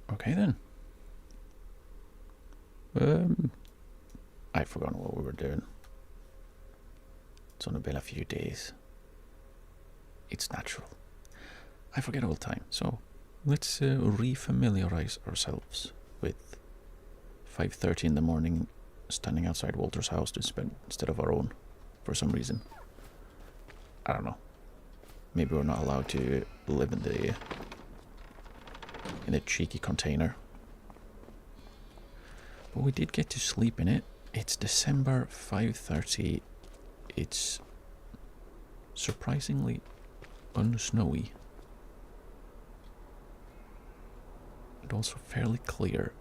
Okay then. I've forgotten what we were doing. It's only been a few days. It's natural. I forget all the time. So let's re-familiarize ourselves with 5:30 in the morning standing outside Walter's house instead of our own for some reason. I don't know. Maybe we're not allowed to live in the cheeky container. But we did get to sleep in it. It's December 5:30. It's surprisingly unsnowy. And also fairly clear.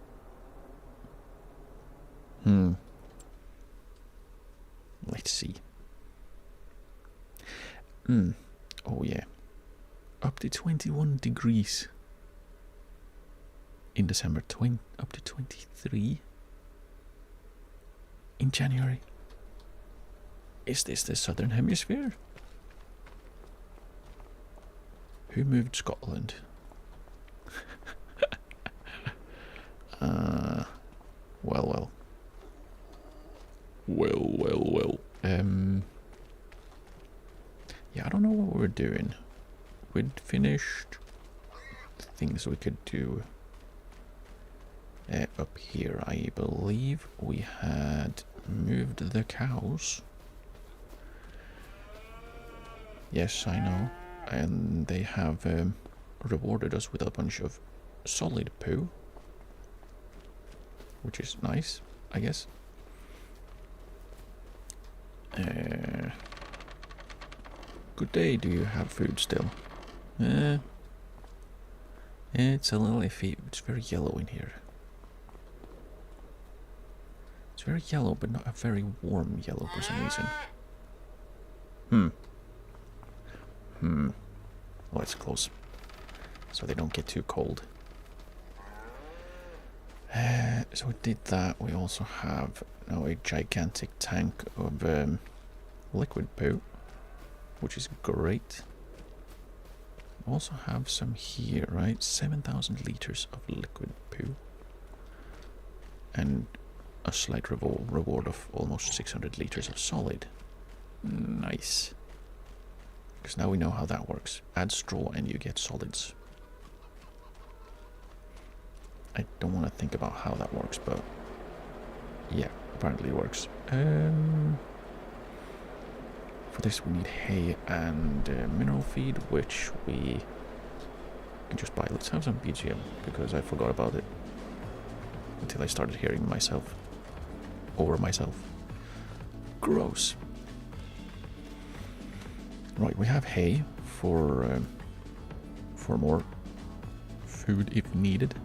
Let's see. Oh yeah. Up to 21 degrees. In December, up to 23 in January. Is this the Southern Hemisphere? Who moved Scotland? Well. Yeah, I don't know what we're doing. We'd finished things we could do up here. I believe we had moved the cows. Yes, I know. And they have rewarded us with a bunch of solid poo, which is nice, I guess. Good day, do you have food still? It's a little iffy. It's very yellow in here. It's very yellow, but not a very warm yellow for some reason. Oh, it's close, so they don't get too cold. So we did that. We also have now a gigantic tank of liquid poo, which is great. We also have some here, right? 7,000 liters of liquid poo. And a slight reward of almost 600 liters of solid. Nice. Because now we know how that works. Add straw and you get solids. I don't want to think about how that works, but yeah, apparently it works. For this we need hay and mineral feed, which we can just buy. Let's have some BGM, because I forgot about it until I started hearing myself over myself. Gross. Right, we have hay for more food if needed.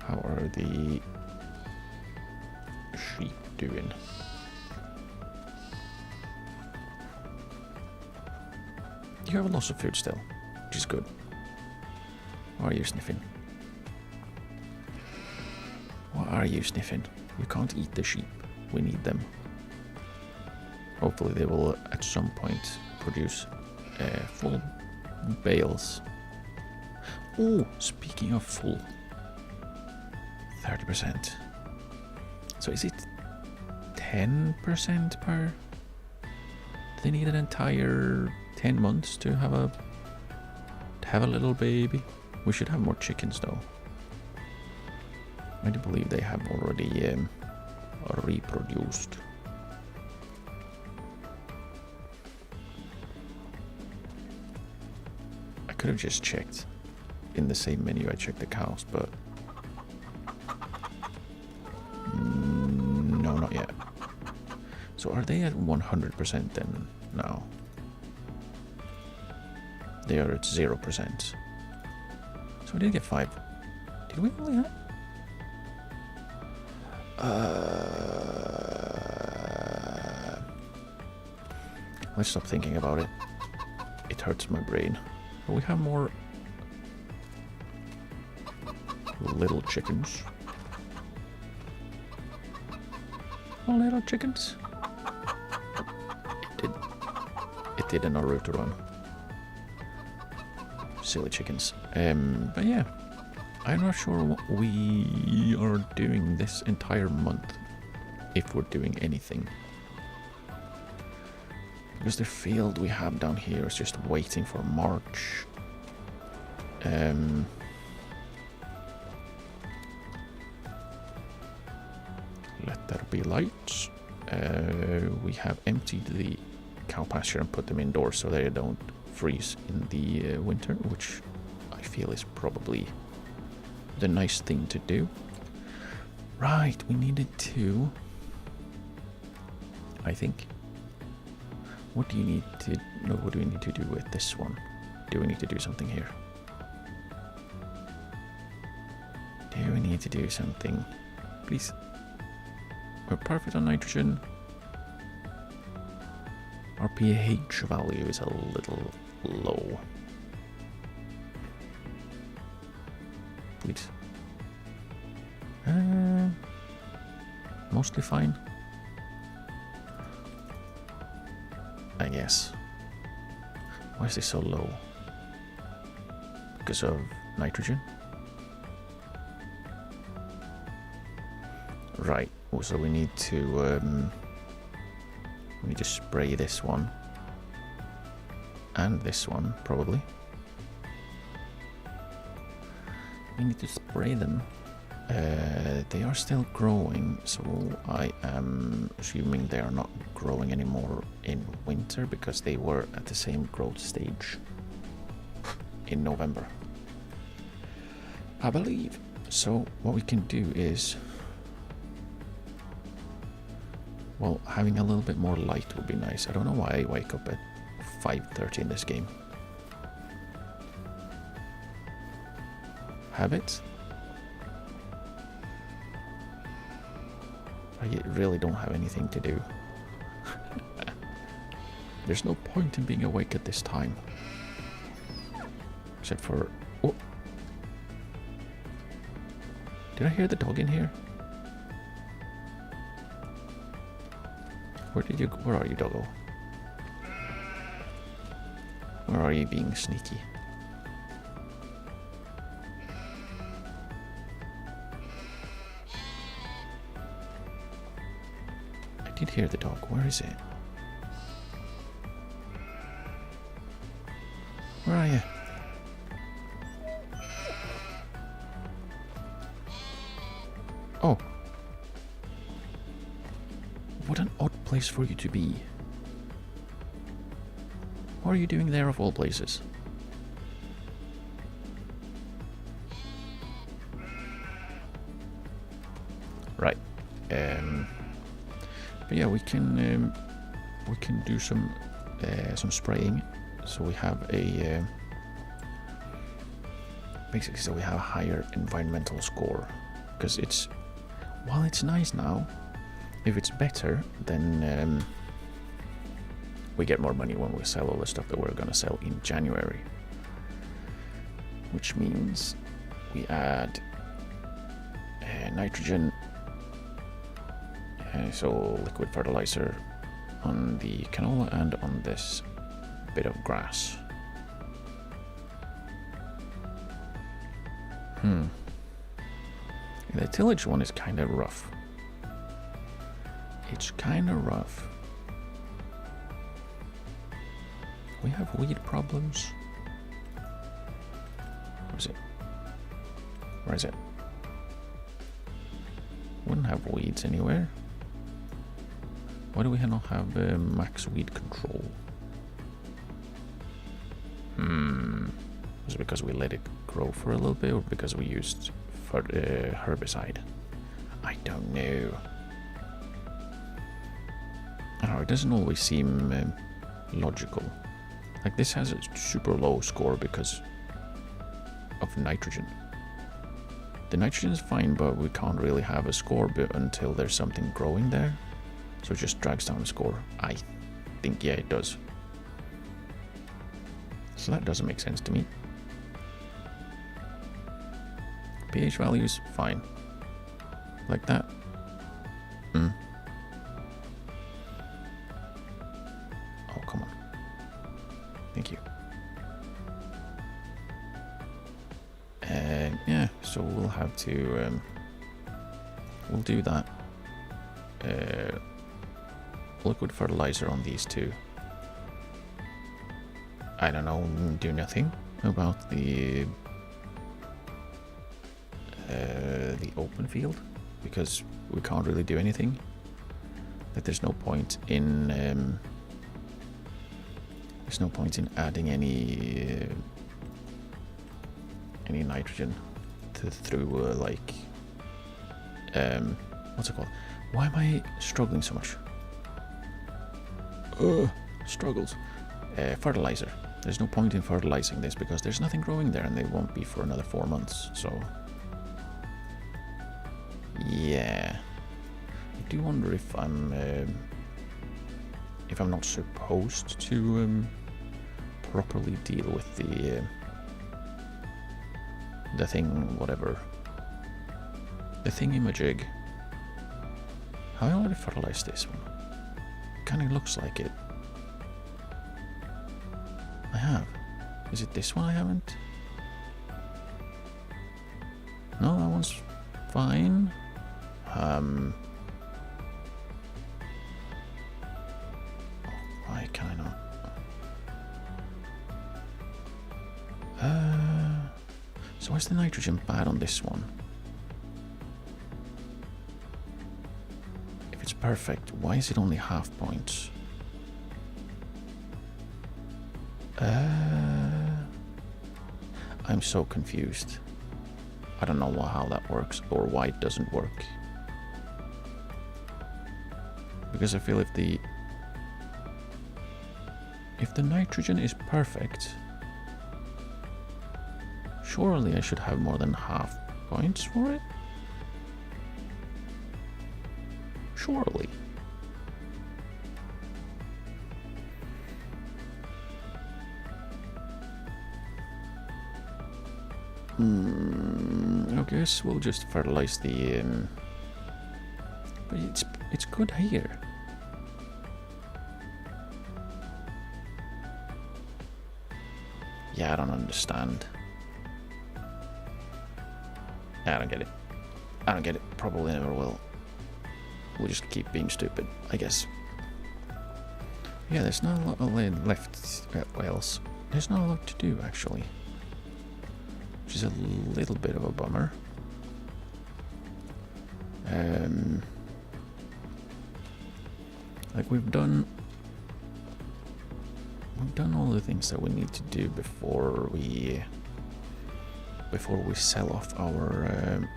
How are the sheep doing? You have lots of food still, which is good. Why are you sniffing? Why are you sniffing? You can't eat the sheep. We need them. Hopefully they will at some point produce full bales. Oh, speaking of full, 30%. So is it 10% per? They need an entire 10 months to have a little baby. We should have more chickens though. I do believe they have already reproduced. I could have just checked in the same menu I checked the cows, but no, not yet. So are they at 100% then now? They are at 0%. So we did get 5. Did we only have? Let's stop thinking about it. It hurts my brain. But we have more little chickens. Oh, little chickens. It did an Naruto run. Silly chickens. But yeah, I'm not sure what we are doing this entire month, if we're doing anything. Because the field we have down here is just waiting for March. Let there be light. We have emptied the cow pasture and put them indoors so they don't freeze in the winter, which I feel is probably the nice thing to do. Right, we needed to... I think. What do you need to... No, what do we need to do with this one? Do we need to do something here? Do we need to do something? Please. We're perfect on nitrogen. Our pH value is a little low. Please. Mostly fine. I guess. Why is this so low? Because of nitrogen? Right, so we need to spray this one and this one probably. We need to spray them. They are still growing, so I am assuming they are not growing anymore in winter because they were at the same growth stage in November, I believe. So what we can do is, well, having a little bit more light would be nice. I don't know why I wake up at 5:30 in this game. Habits? I really don't have anything to do. There's no point in being awake at this time. Except for... Oh! Did I hear the dog in here? Where are you, doggo? Where are you being sneaky? I did hear the dog. Where is it? Where are you? Oh. What an odd place for you to be. What are you doing there of all places? Right. But yeah, we can do some spraying. So we have a basically, so we have a higher environmental score because it's, while it's nice now, if it's better, then we get more money when we sell all the stuff that we're gonna sell in January, which means we add nitrogen, so liquid fertilizer on the canola and on this bit of grass. The tillage one is kind of rough. It's kind of rough. We have weed problems. Where is it? Where is it? Wouldn't have weeds anywhere. Why do we not have max weed control? Was it because we let it grow for a little bit, or because we used herbicide? I don't know. I don't know, it doesn't always seem logical. Like, this has a super low score because of nitrogen. The nitrogen is fine, but we can't really have a score until there's something growing there. So it just drags down the score. I think, yeah, it does. So that doesn't make sense to me. pH values, fine. Like that. Oh, come on. Thank you. Yeah, so we'll have to... we'll do that. Liquid fertilizer on these two. I don't know, do nothing about the open field, because we can't really do anything. Like there's no point in adding any nitrogen through like what's it called? Why am I struggling so much? Struggles. Fertilizer. There's no point in fertilizing this because there's nothing growing there, and they won't be for another 4 months. So yeah, I do wonder if I'm not supposed to properly deal with the thing, whatever, the thingamajig. Have I already fertilized this one? Kind of looks like it. I have. Is it this one I haven't? No, that one's fine. Why can I not? So why's the nitrogen bad on this one? If it's perfect, why is it only half points? I'm so confused. I don't know how that works or why it doesn't work. Because I feel if the nitrogen is perfect, surely I should have more than half points for it. Surely. I guess we'll just fertilize the but it's good here. Yeah, I don't understand. I don't get it. I don't get it. Probably never will. We'll just keep being stupid, I guess. Yeah, there's not a lot left at Wales. There's not a lot to do, actually. Which is a little bit of a bummer. Like we've done all the things that we need to do before we sell off our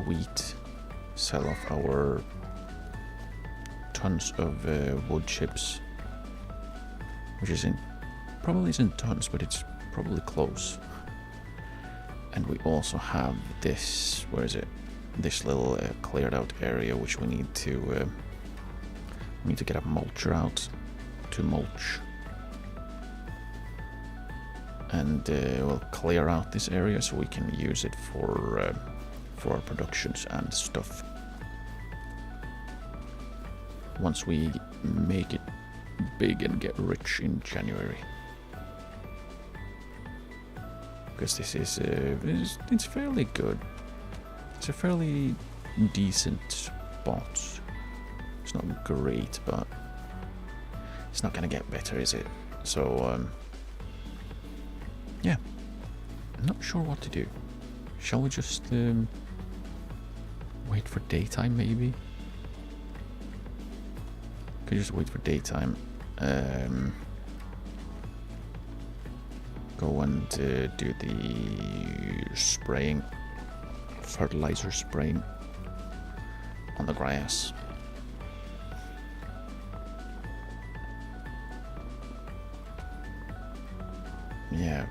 wheat, sell off our tons of wood chips, which probably isn't tons, but it's probably close. And we also have this, where is it? This little cleared out area which we need to get a mulcher out to mulch. And we'll clear out this area so we can use it for our productions and stuff. Once we make it big and get rich in January. Because this is it's fairly good. It's a fairly decent spot. It's not great, but it's not gonna get better, is it? So yeah, I'm not sure what to do. Shall we just wait for daytime, maybe? Could just wait for daytime. Go and do the spraying, fertilizer spraying on the grass. Yeah.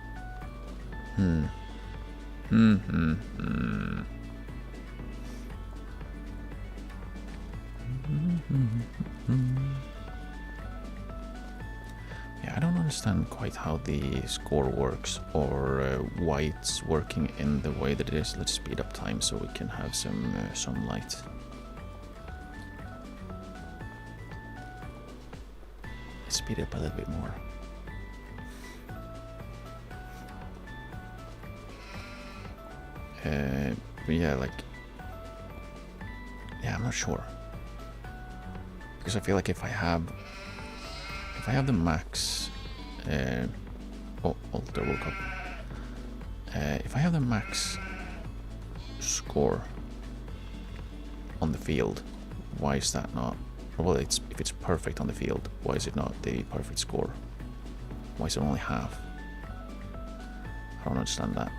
Yeah, I don't understand quite how the score works or why it's working in the way that it is. Let's speed up time so we can have some sunlight. Let's speed it up a little bit more. But yeah, I'm not sure, because I feel like if I have the max Oh, Alter woke up. If I have the max score on the field, why is that not? Well, if it's perfect on the field, why is it not the perfect score? Why is it only half? I don't understand that.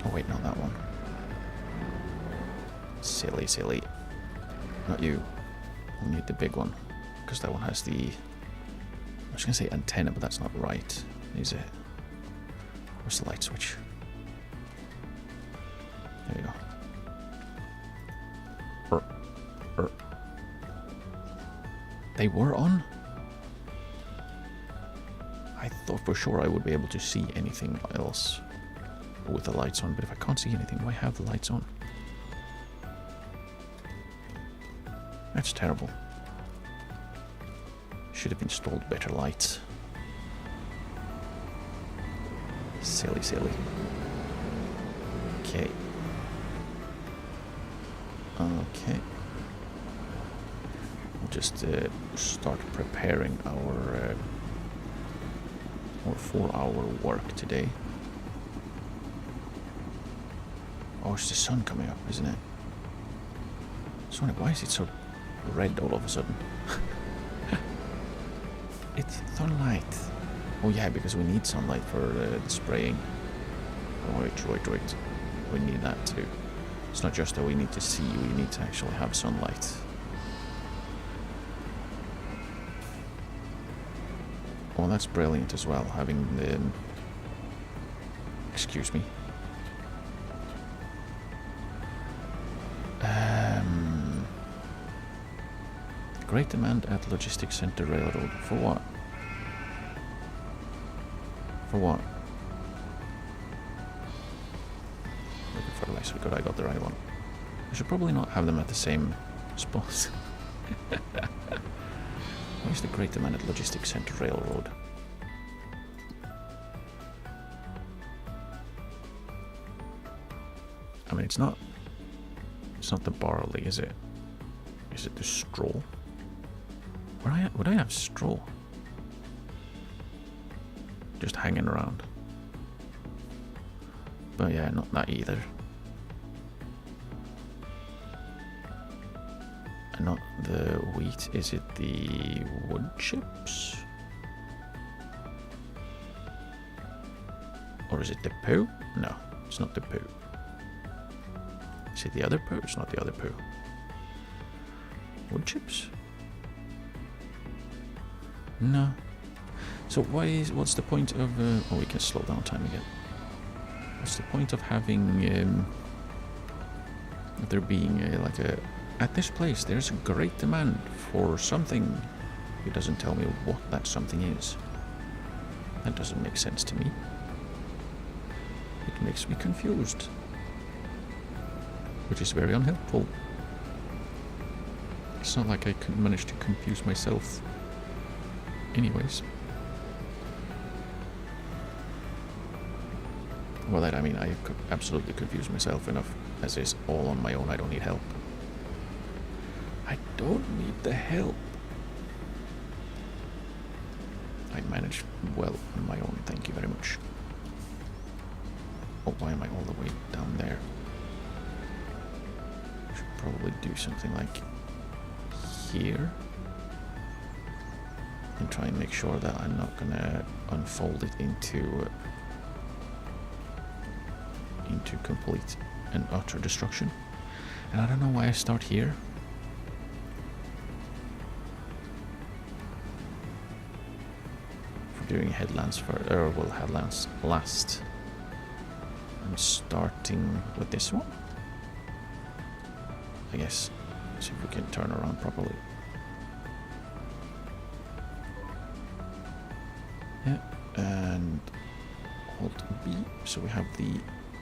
Oh wait, not that one. Silly, silly. Not you. We need the big one, because that one has the... I was going to say antenna, but that's not right, is it? Where's the light switch? There you go. They were on? I thought for sure I would be able to see anything else with the lights on, but if I can't see anything, why have the lights on? That's terrible. Should have installed better lights. Silly, silly. Okay. Okay. We'll just start preparing our 4-hour work today. Oh, it's the sun coming up, isn't it? So why is it so red all of a sudden? It's sunlight. Oh yeah, because we need sunlight for the spraying. Right. We need that too. It's not just that we need to see, we need to actually have sunlight. Oh, that's brilliant as well, having the... Excuse me. Great demand at Logistics Center Railroad. For what? For what? Looking for fertilizer. Good, I got the right one. I should probably not have them at the same spot. Where's the great demand at Logistics Center Railroad? I mean, it's not the barley, is it? Is it the straw? Would I have straw? Just hanging around. But yeah, not that either. And not the wheat. Is it the wood chips? Or is it the poo? No, it's not the poo. Is it the other poo? It's not the other poo. Wood chips? No. So what's the point of... oh, we can slow down time again. What's the point of having... there being like a... At this place, there's a great demand for something. It doesn't tell me what that something is. That doesn't make sense to me. It makes me confused. Which is very unhelpful. It's not like I could manage to confuse myself. Anyways. Well, I mean, I could absolutely confuse myself enough as is all on my own. I don't need help. I don't need the help. I manage well on my own, thank you very much. Oh, why am I all the way down there? I should probably do something like here. And try and make sure that I'm not gonna unfold it into complete and utter destruction. And I don't know why I start here. For doing headlands headlands last. I'm starting with this one. I guess. See if we can turn around properly. Yeah, and hold B, so we have the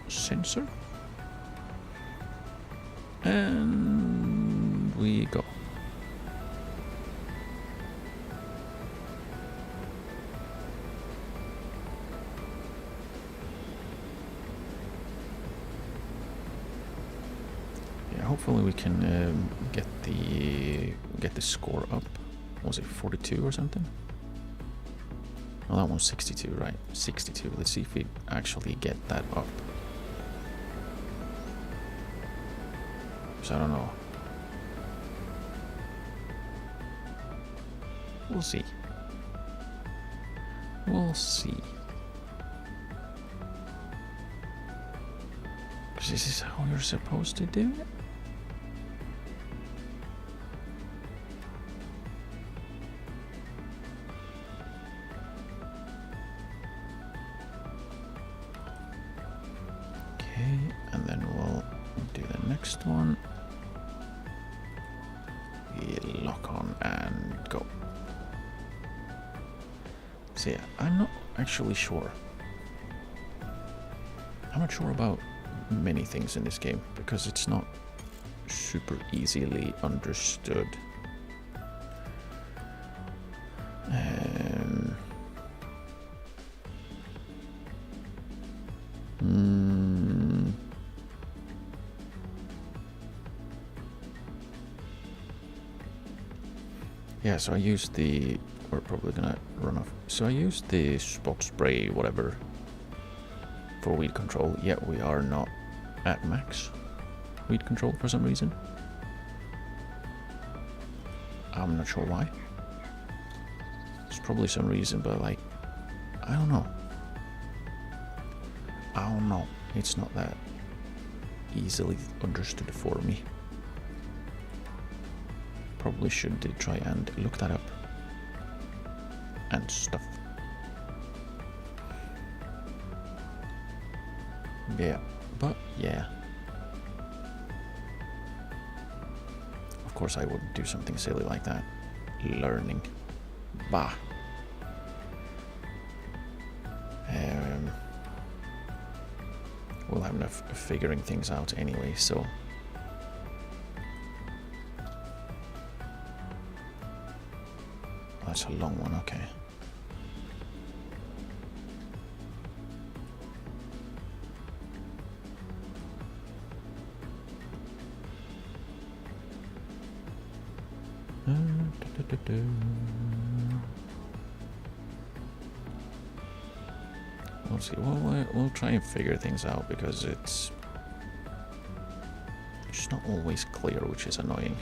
sensor. And we go. Yeah, hopefully we can get the score up was it 42 or something? Oh, that one's 62, right? 62. Let's see if we actually get that up. So I don't know. We'll see. We'll see. Because this is how you're supposed to do it? Okay, and then we'll do the next one. We lock on and go. So yeah, I'm not actually sure. I'm not sure about many things in this game because it's not super easily understood. Yeah, so I used the... We're probably gonna run off. So I used the spot spray, whatever, for weed control. Yet we are not at max weed control for some reason. I'm not sure why. There's probably some reason, but like, I don't know. I don't know. It's not that easily understood for me. Probably should try and look that up. And stuff. Yeah, but yeah. Of course I wouldn't do something silly like that. Learning. Bah. We'll have enough figuring things out anyway, so... That's a long one, okay. We'll see. We'll try and figure things out because it's just not always clear, which is annoying.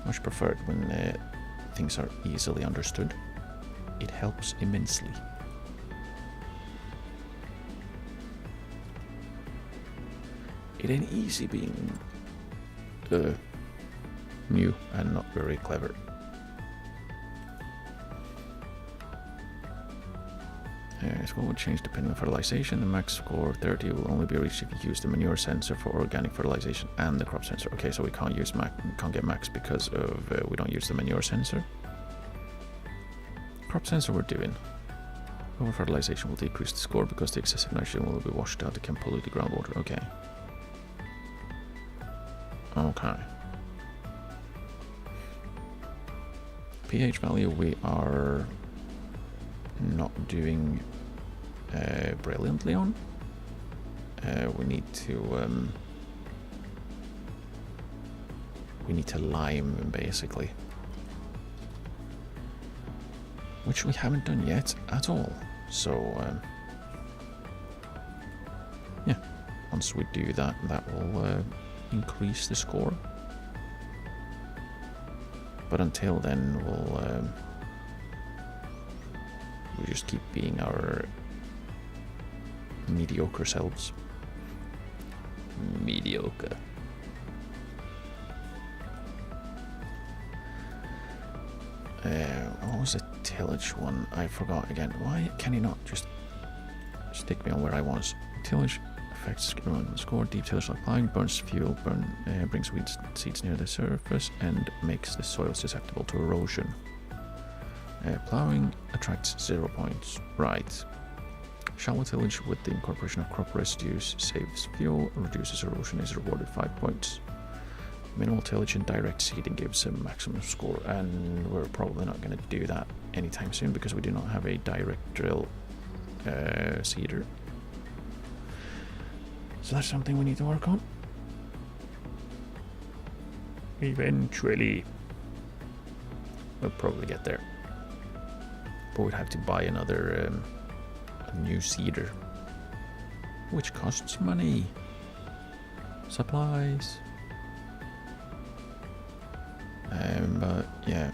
Much preferred when things are easily understood. It helps immensely. It ain't easy being new and not very clever. Score will change depending on fertilization. The max score 30 will only be reached if you use the manure sensor for organic fertilization and the crop sensor. Okay, so we can't use can't get max because of we don't use the manure sensor. Crop sensor we're doing. Over fertilization will decrease the score because the excessive nitrogen will be washed out. It can pollute the groundwater. Okay. Okay. pH value we are not doing brilliantly on. We need to lime basically, which we haven't done yet at all. So yeah, once we do that, that will increase the score. But until then, we'll just keep being our mediocre selves. Mediocre. What was the tillage one? I forgot again. Why can he not just stick me on where I was? Tillage affects score. Deep tillage like plowing burns fuel, brings weed seeds near the surface and makes the soils susceptible to erosion. Plowing attracts 0 points. Right. Shallow tillage with the incorporation of crop residues saves fuel, reduces erosion, is rewarded 5 points. Minimal tillage and direct seeding gives a maximum score, and we're probably not going to do that anytime soon because we do not have a direct drill seeder. So that's something we need to work on. Eventually. we'll probably get there. But we'd have to buy another a new cedar, which costs money. Supplies. But yeah,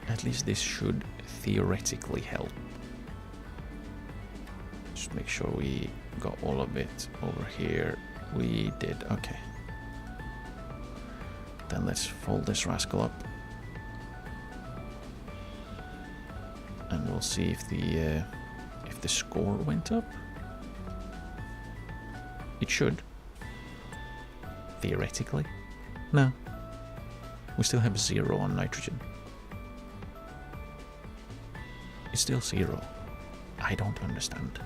at least this should theoretically help. Just make sure we got all of it over here. We did. Okay. Then let's fold this rascal up, and we'll see if the score went up. It should. Theoretically. No. We still have 0 on nitrogen. It's still 0. I don't understand.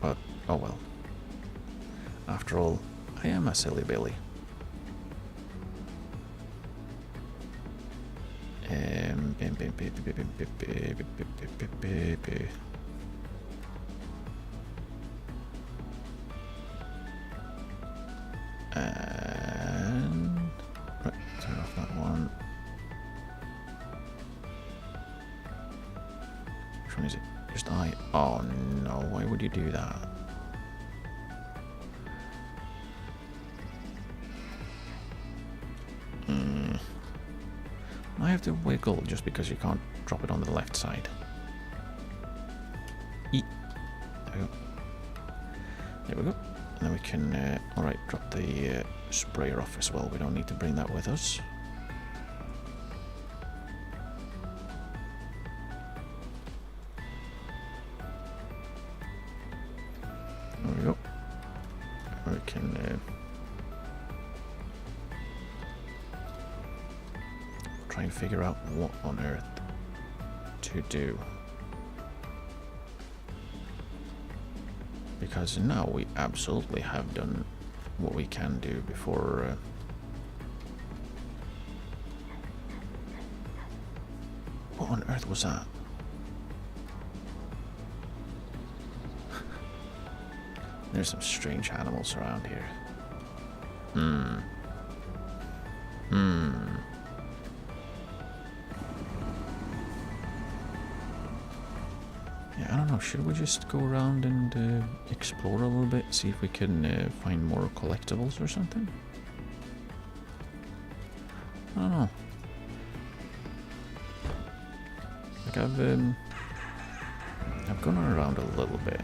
But, oh well. After all, I am a silly Billy. And right, turn off that one. Which one is it? Just I. Oh no, why would you do that? I have to wiggle just because you can't drop it on the left side. There we go. There we go. And then we can, alright, drop the sprayer off as well. We don't need to bring that with us. There we go. We can try and figure out what on earth to do. Because now we absolutely have done what we can do before. What on earth was that? There's some strange animals around here. Yeah, I don't know, should we just go around and explore a little bit, see if we can find more collectibles or something? I don't know. Like I've gone around a little bit,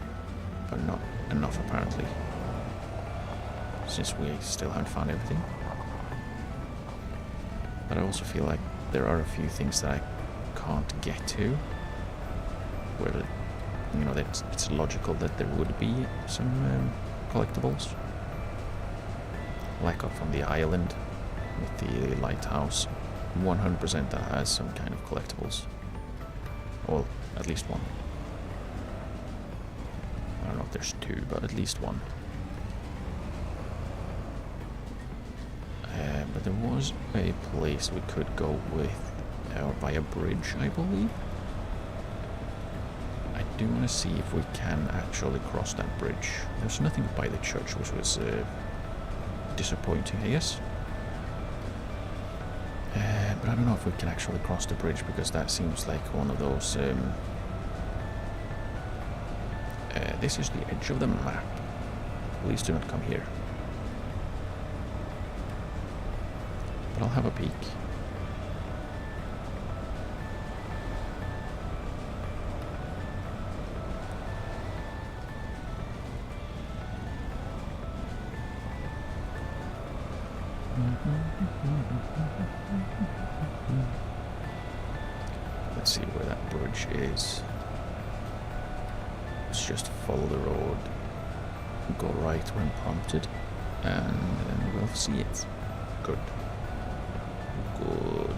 but not enough apparently, since we still haven't found everything. But I also feel like there are a few things that I can't get to, where you know, that it's logical that there would be some collectibles. Like up on the island with the lighthouse, 100% that has some kind of collectibles. Well, at least one. I don't know if there's 2, but at least one. But there was a place we could go with, by a bridge, I believe. I do want to see if we can actually cross that bridge. There's nothing by the church, which was disappointing, I guess. But I don't know if we can actually cross the bridge, because that seems like one of those... this is the edge of the map. Please do not come here. But I'll have a peek. Let's see where that bridge is. Let's just follow the road, go right when prompted, and then we'll see it. Good. Good.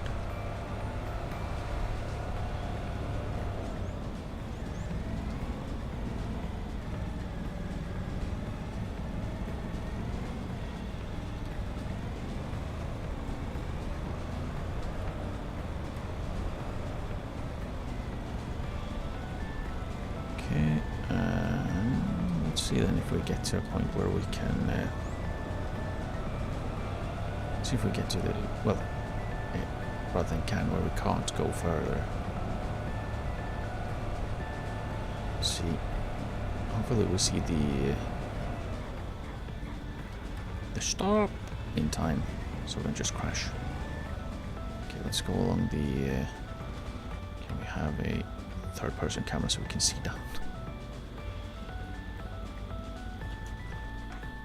Okay, let's see then if we get to a point where we can See if we get to the... well, rather than can, where we can't go further. Let's see. Hopefully we'll see the stop in time, so we don't just crash. Okay, let's go along the... can we have a third-person camera so we can see down?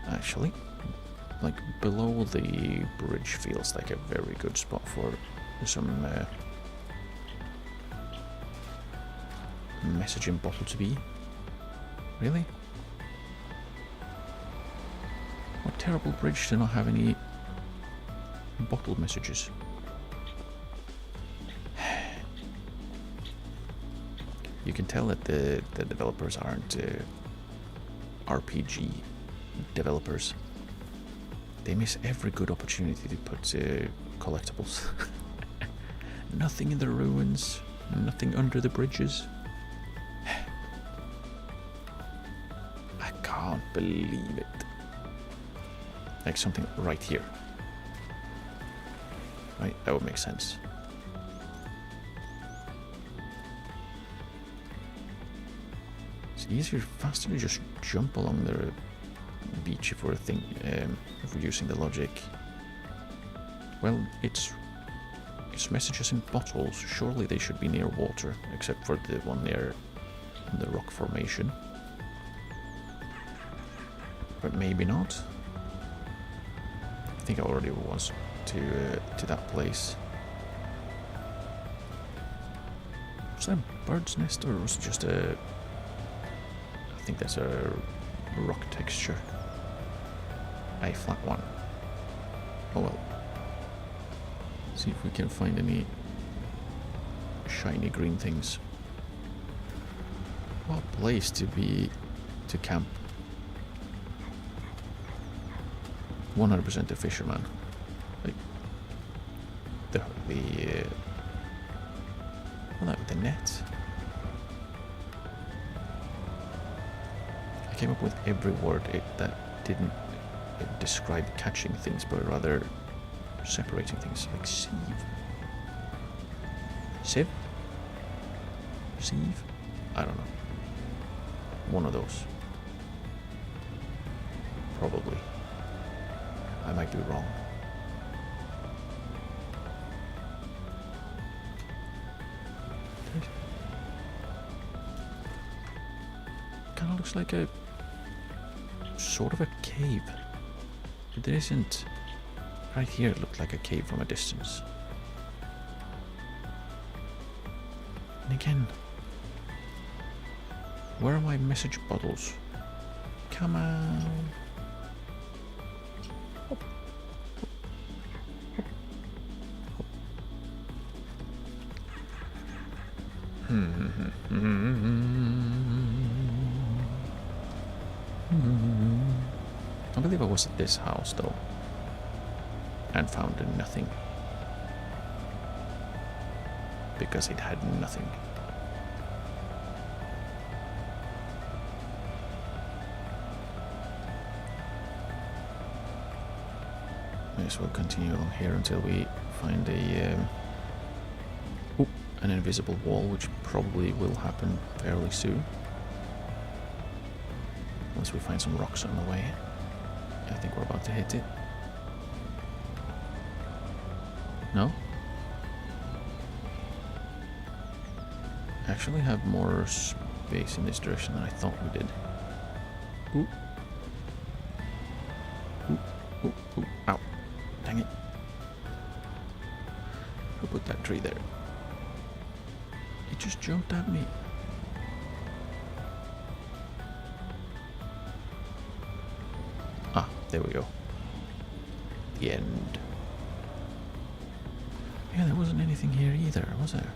Actually, like below the bridge feels like a very good spot for some messaging bottle to be. Really? What terrible bridge to not have any bottle messages? You can tell that the developers aren't RPG developers. They miss every good opportunity to put collectibles. Nothing in the ruins, nothing under the bridges. I can't believe it. Like something right here. Right, that would make sense. It's easier, faster to just jump along the beach if we're using the logic. Well, it's messages in bottles. Surely they should be near water, except for the one near the rock formation. But maybe not. I think I already was to that place. Was that a bird's nest, or was it just a... I think that's a rock texture. A flat one. Oh well. See if we can find any shiny green things. What place to camp. 100% a fisherman. Like well, that with the net. I came up with every word that didn't describe catching things, but rather separating things, like sieve. Sieve? Sieve? I don't know. One of those. Probably. I might be wrong. Kind of looks like a sort of a cave, but there isn't. Right here it looked like a cave from a distance. And again, where are my message bottles? Come on. I believe I was at this house though, and found nothing, because it had nothing. May as well continue along here until we find an invisible wall, which probably will happen fairly soon. Once we find some rocks on the way. I think we're about to hit it. No? Actually have more space in this direction than I thought we did. Ooh. Ooh, ooh, ooh. Ow. Dang it. Who put that tree there? It just jumped at me. Ah, there we go. The end. Yeah, there wasn't anything here either, was there?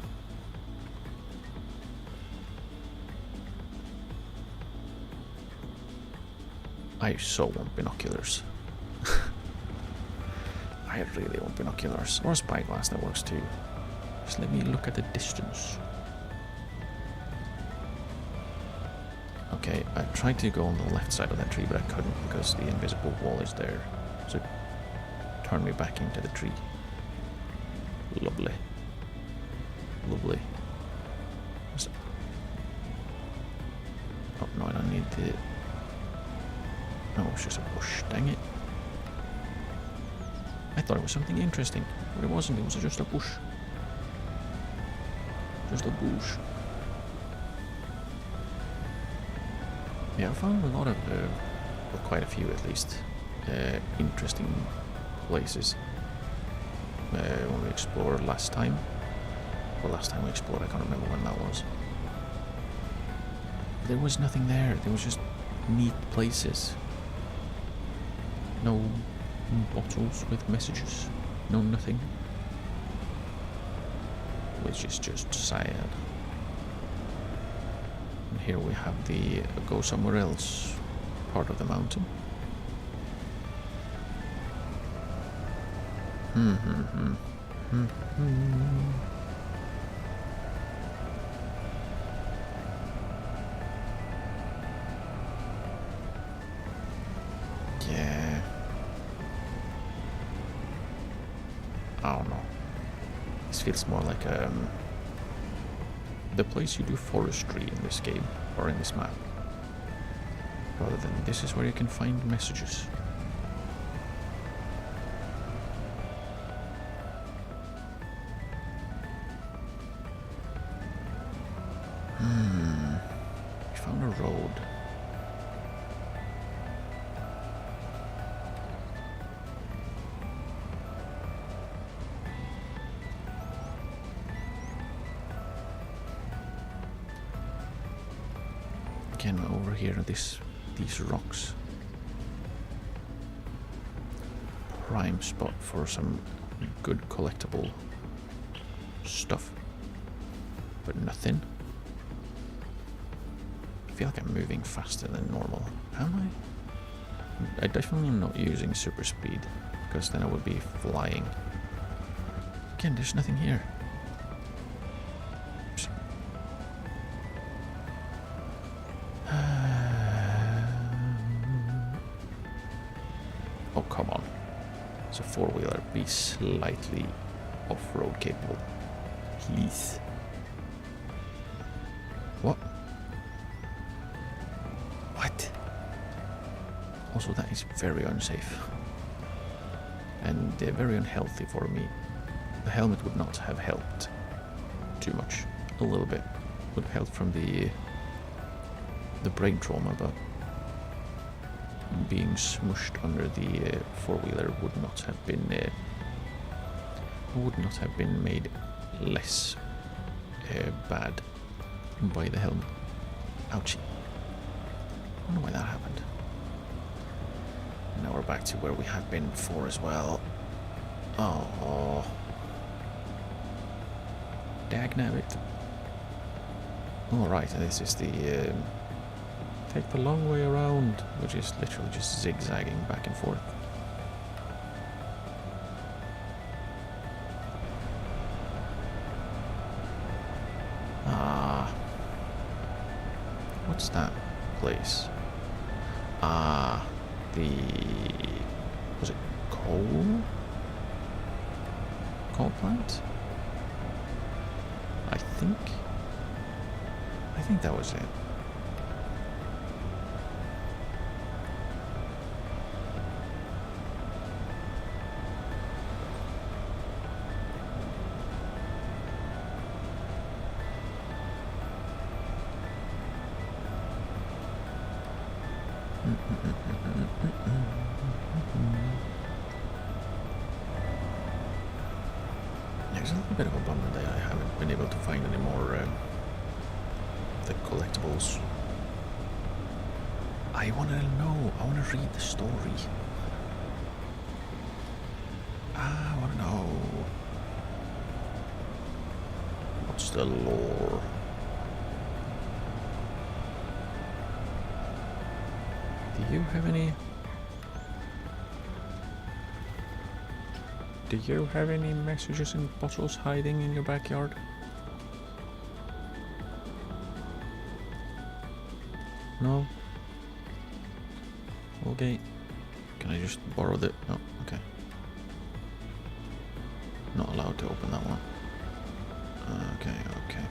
I so want binoculars. I really want binoculars. Or a spyglass, that works too. Just let me look at the distance. Okay, I tried to go on the left side of that tree, but I couldn't because the invisible wall is there. So turn me back into the tree. Lovely. Lovely. Oh, no, I don't need the... No, it's just a bush, dang it. I thought it was something interesting, but it wasn't. It was just a bush. Just a bush. Yeah, I found a lot of, well, quite a few at least, interesting places when we explored last time. Well, last time we explored, I can't remember when that was. There was nothing there. There was just neat places. No bottles with messages. No nothing. Which is just sad. And here we have the go somewhere else part of the mountain. Yeah. I don't know. This feels more like the place you do forestry in this game, or in this map, rather than this is where you can find messages. We found a road. Again, over here, these rocks. Prime spot for some good collectible stuff, but nothing. I feel like I'm moving faster than normal. Am I? I definitely am not using super speed, because then I would be flying. Again, there's nothing here. Oh, come on. It's a four-wheeler. Be slightly off-road capable. Please. What? What? Also, that is very unsafe. And very unhealthy for me. The helmet would not have helped too much. A little bit. Would have helped from the brain trauma, but being smushed under the four-wheeler would not have been made less bad by the helmet. Ouchie. I wonder why that happened. Now we're back to where we had been before as well. Oh. Dagnabbit. Alright, this is the take the long way around, which is literally just zigzagging back and forth. Ah. What's that place? Ah, was it coal? Coal plant? I think that was it. There's a little bit of a bummer that I haven't been able to find any more the collectibles. I want to know. I want to read the story. I want to know. What's the lore? Do you have any? Do you have any messages in bottles hiding in your backyard? No? Okay. Can I just borrow the... Oh, okay. Not allowed to open that one. Okay, okay.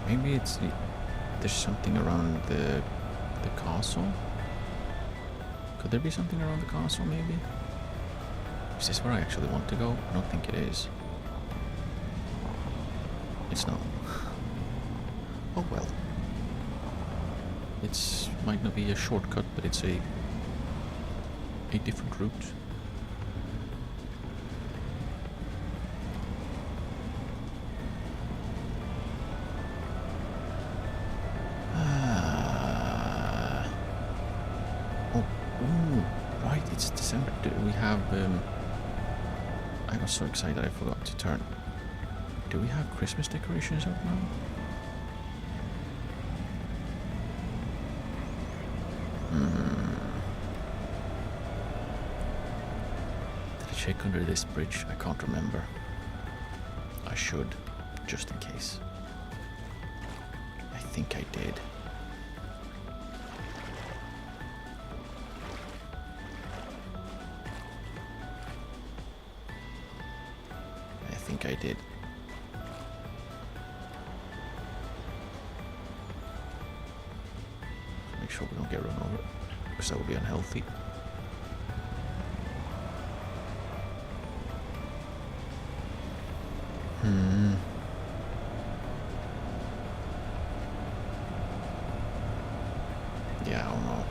Maybe there's something around the castle? Could there be something around the castle, maybe? Is this where I actually want to go? I don't think it is. It's not. Oh well. It might not be a shortcut, but it's a different route. Right, it's December. We have. I got so excited I forgot to turn. Do we have Christmas decorations up now? Did I check under this bridge? I can't remember. I should, just in case. I think I did. I did. Make sure we don't get run over, because that would be unhealthy. Yeah, I don't know.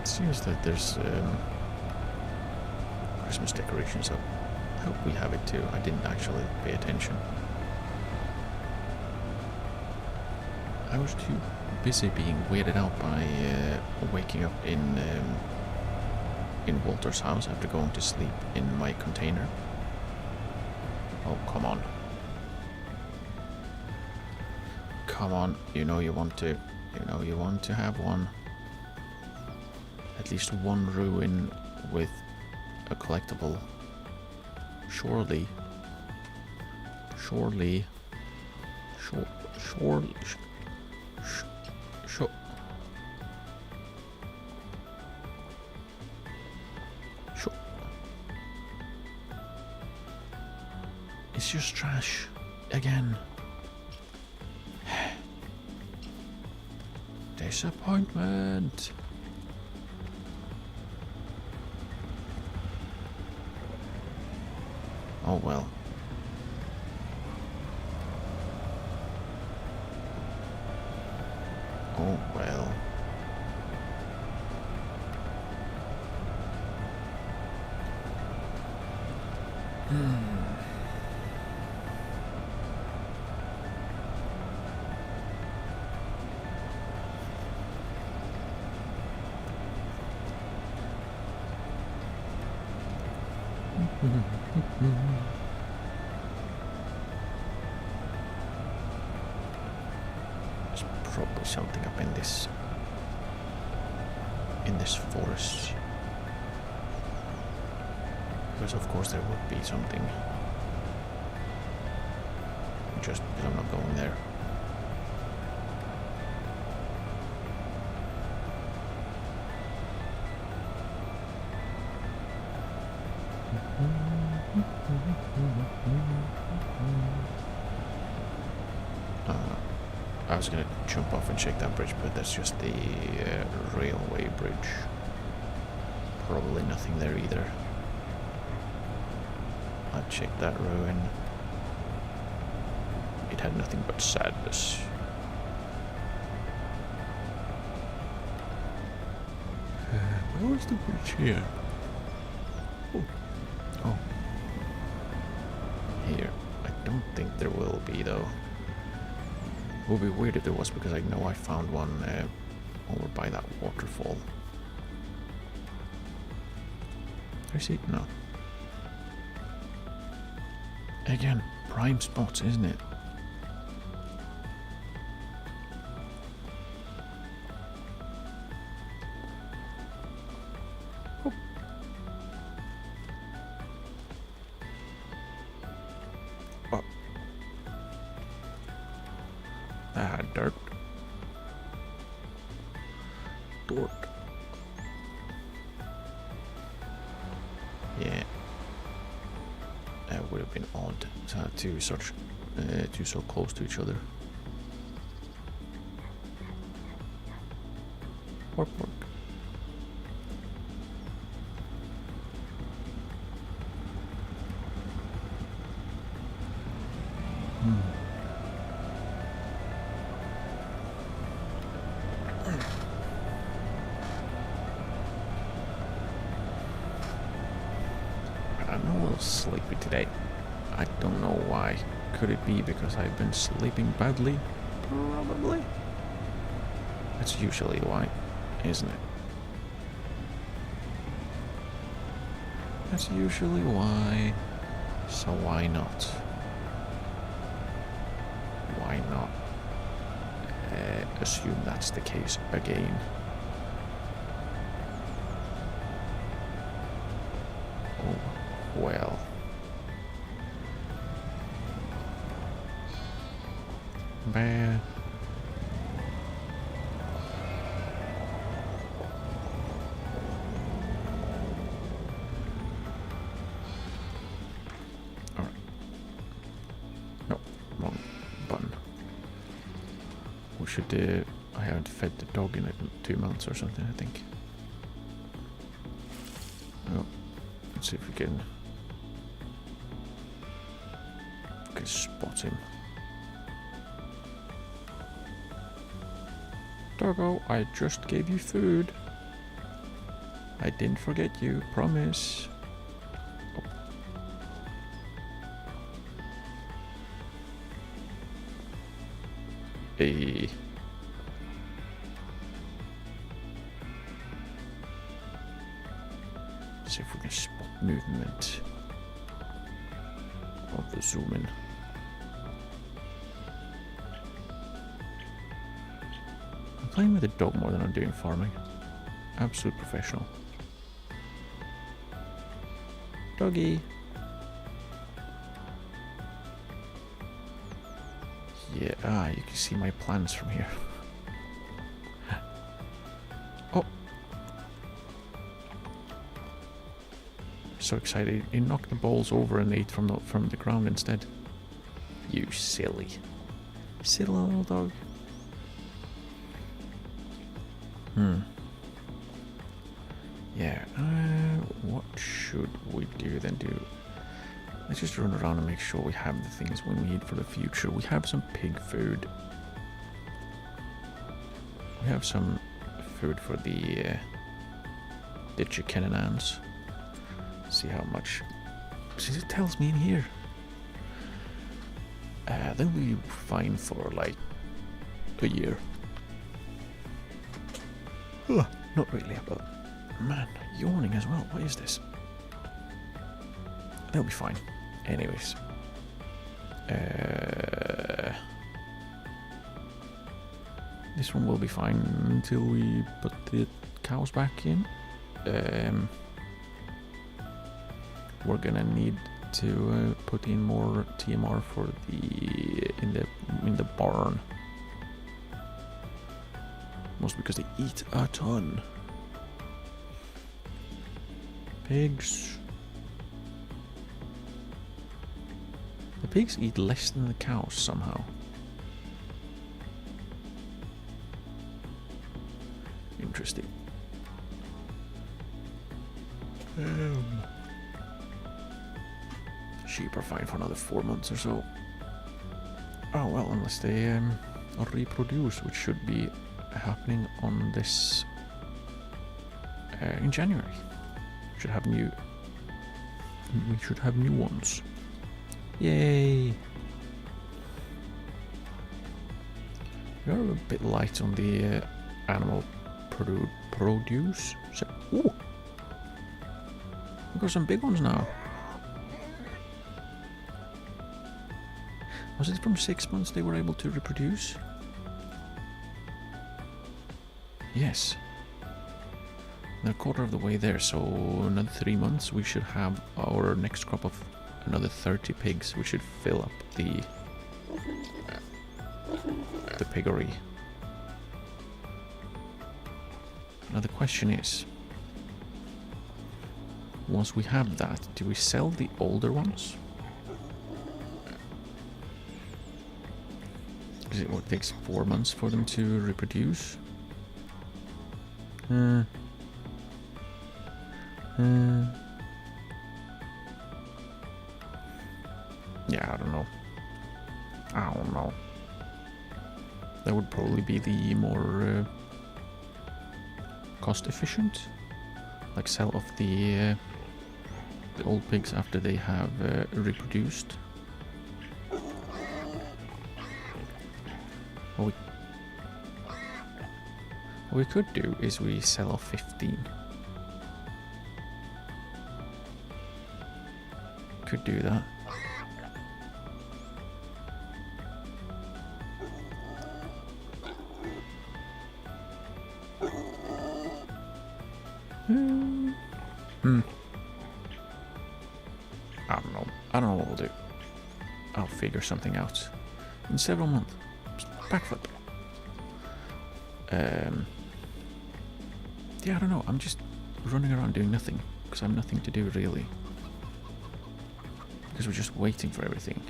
Seems that there's Christmas decorations up. I hope we have it too. I didn't actually pay attention. I was too busy being weirded out by waking up in Walter's house after going to sleep in my container. Oh, come on. Come on, you know you want to have one. At least one ruin with a collectible. Surely. It's just trash. Again. Disappointment. Oh well. Oh well. There's probably something up in this forest. Because of course there would be something. Just because I'm not going there. I was gonna jump off and check that bridge, but that's just the railway bridge. Probably nothing there either. I checked that ruin. It had nothing but sadness. Where was the bridge here? Oh. Here. I don't think there will be though. It would be weird if there was, because I know I found one over by that waterfall. There's it? No. Again, prime spots, isn't it? Yeah. That would have been odd to have two so close to each other. Work. I'm a little sleepy today. I don't know why. Could it be because I've been sleeping badly? Probably. That's usually why, isn't it? That's usually why. So why not? Why not assume that's the case again? Oh, well. Bad. Alright. No, wrong button. We should I haven't fed the dog in 2 months or something, I think. Oh, let's see if we can spot him. Doggo, I just gave you food. I didn't forget you, promise. Oh. Hey. See if we can spot movement of the zoom in. I'm playing with the dog more than I'm doing farming. Absolute professional. Doggy. Yeah, you can see my plans from here. Oh. So excited. He knocked the balls over and ate from the ground instead. You silly little dog. Yeah, what should we do then? Let's just run around and make sure we have the things we need for the future. We have some pig food. We have some food for the chicken and ants. See how much. See, it tells me in here. Then we'll be fine for like a year. Not really, but man, yawning as well. What is this? That'll be fine. Anyways. This one will be fine until we put the cows back in. We're gonna need to put in more TMR for in the barn. Mostly because they eat a ton. Pigs. The pigs eat less than the cows somehow. Interesting. Sheep are fine for another 4 months or so. Oh well, unless they reproduce, which should be happening on this in January. We should have new ones. Yay! We are a bit light on the animal produce. So, ooh! We've got some big ones now. Was it from 6 months they were able to reproduce? Yes. They're a quarter of the way there, so another 3 months we should have our next crop of another 30 pigs. We should fill up the piggery. Now the question is, once we have that, do we sell the older ones? Is it what takes 4 months for them to reproduce? Yeah, I don't know. That would probably be the more cost efficient. Like sell off the old pigs after they have reproduced. What we could do is we sell off 15. Could do that. I don't know what we'll do. I'll figure something out in several months. Backflip. Yeah, I don't know. I'm just running around doing nothing because I have nothing to do really. Because we're just waiting for everything.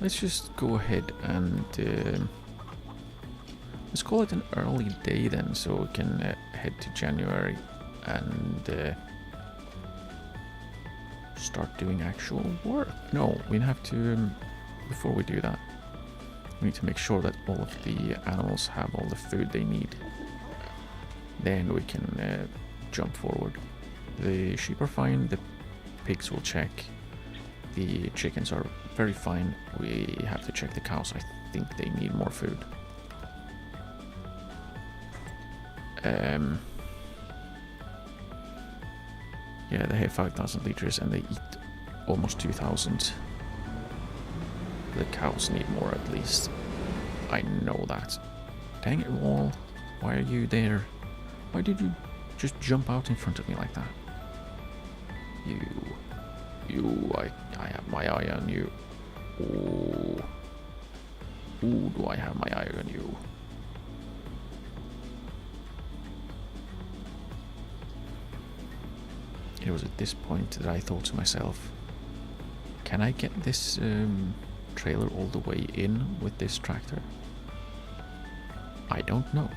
Let's just go ahead and let's call it an early day then, so we can head to January and start doing actual work. No, we have to, before we do that, we need to make sure that all of the animals have all the food they need. Then we can jump forward. The sheep are fine, the pigs will check. The chickens are very fine. We have to check the cows. I think they need more food. Yeah, they have 5,000 liters and they eat almost 2,000. The cows need more at least. I know that. Dang it, wall. Why are you there? Why did you just jump out in front of me like that? I have my eye on you. Ooh. Ooh, do I have my eye on you? It was at this point that I thought to myself, can I get this trailer all the way in with this tractor? I don't know.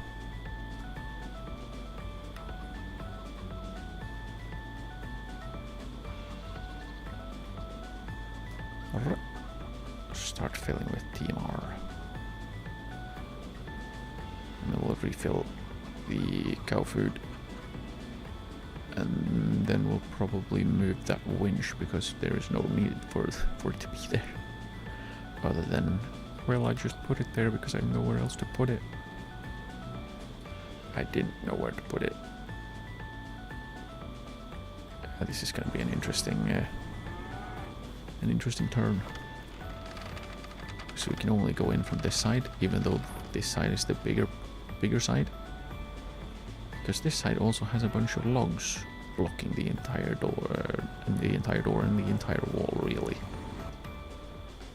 Start filling with TMR. And then we'll refill the cow food. And then we'll probably move that winch because there is no need for it to be there. Other than, well, I just put it there because I have nowhere else to put it. I didn't know where to put it. This is going to be an interesting turn. So we can only go in from this side, even though this side is the bigger side. Because this side also has a bunch of logs blocking the entire door and the entire wall, really.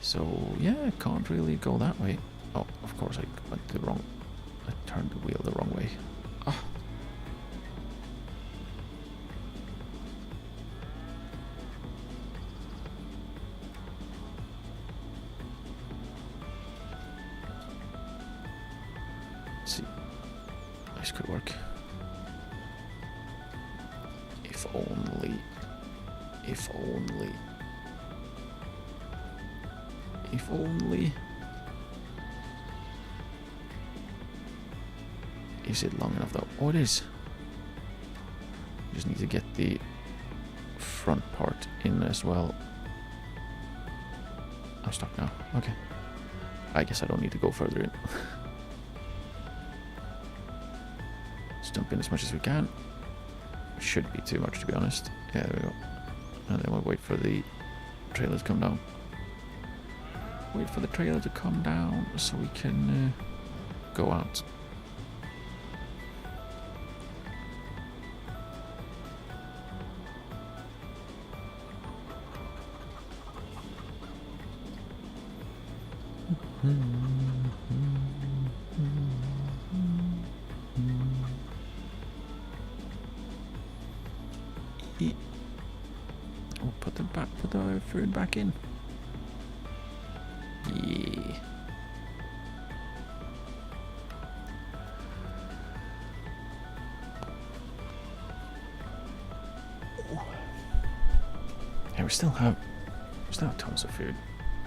So yeah, I can't really go that way. Oh, of course I turned the wheel the wrong way. Ah. Let's see. This could work. If only. If only. If only. Is it long enough though? Oh, it is. Just need to get the front part in as well. I'm stuck now. Okay. I guess I don't need to go further in. Let's jump in as much as we can. Shouldn't be too much, to be honest. Yeah, there we go. And then we'll wait for the trailer to come down. Wait for the trailer to come down so we can go out. Oh, put the food back in. Yeah. Yeah, we still have tons of food,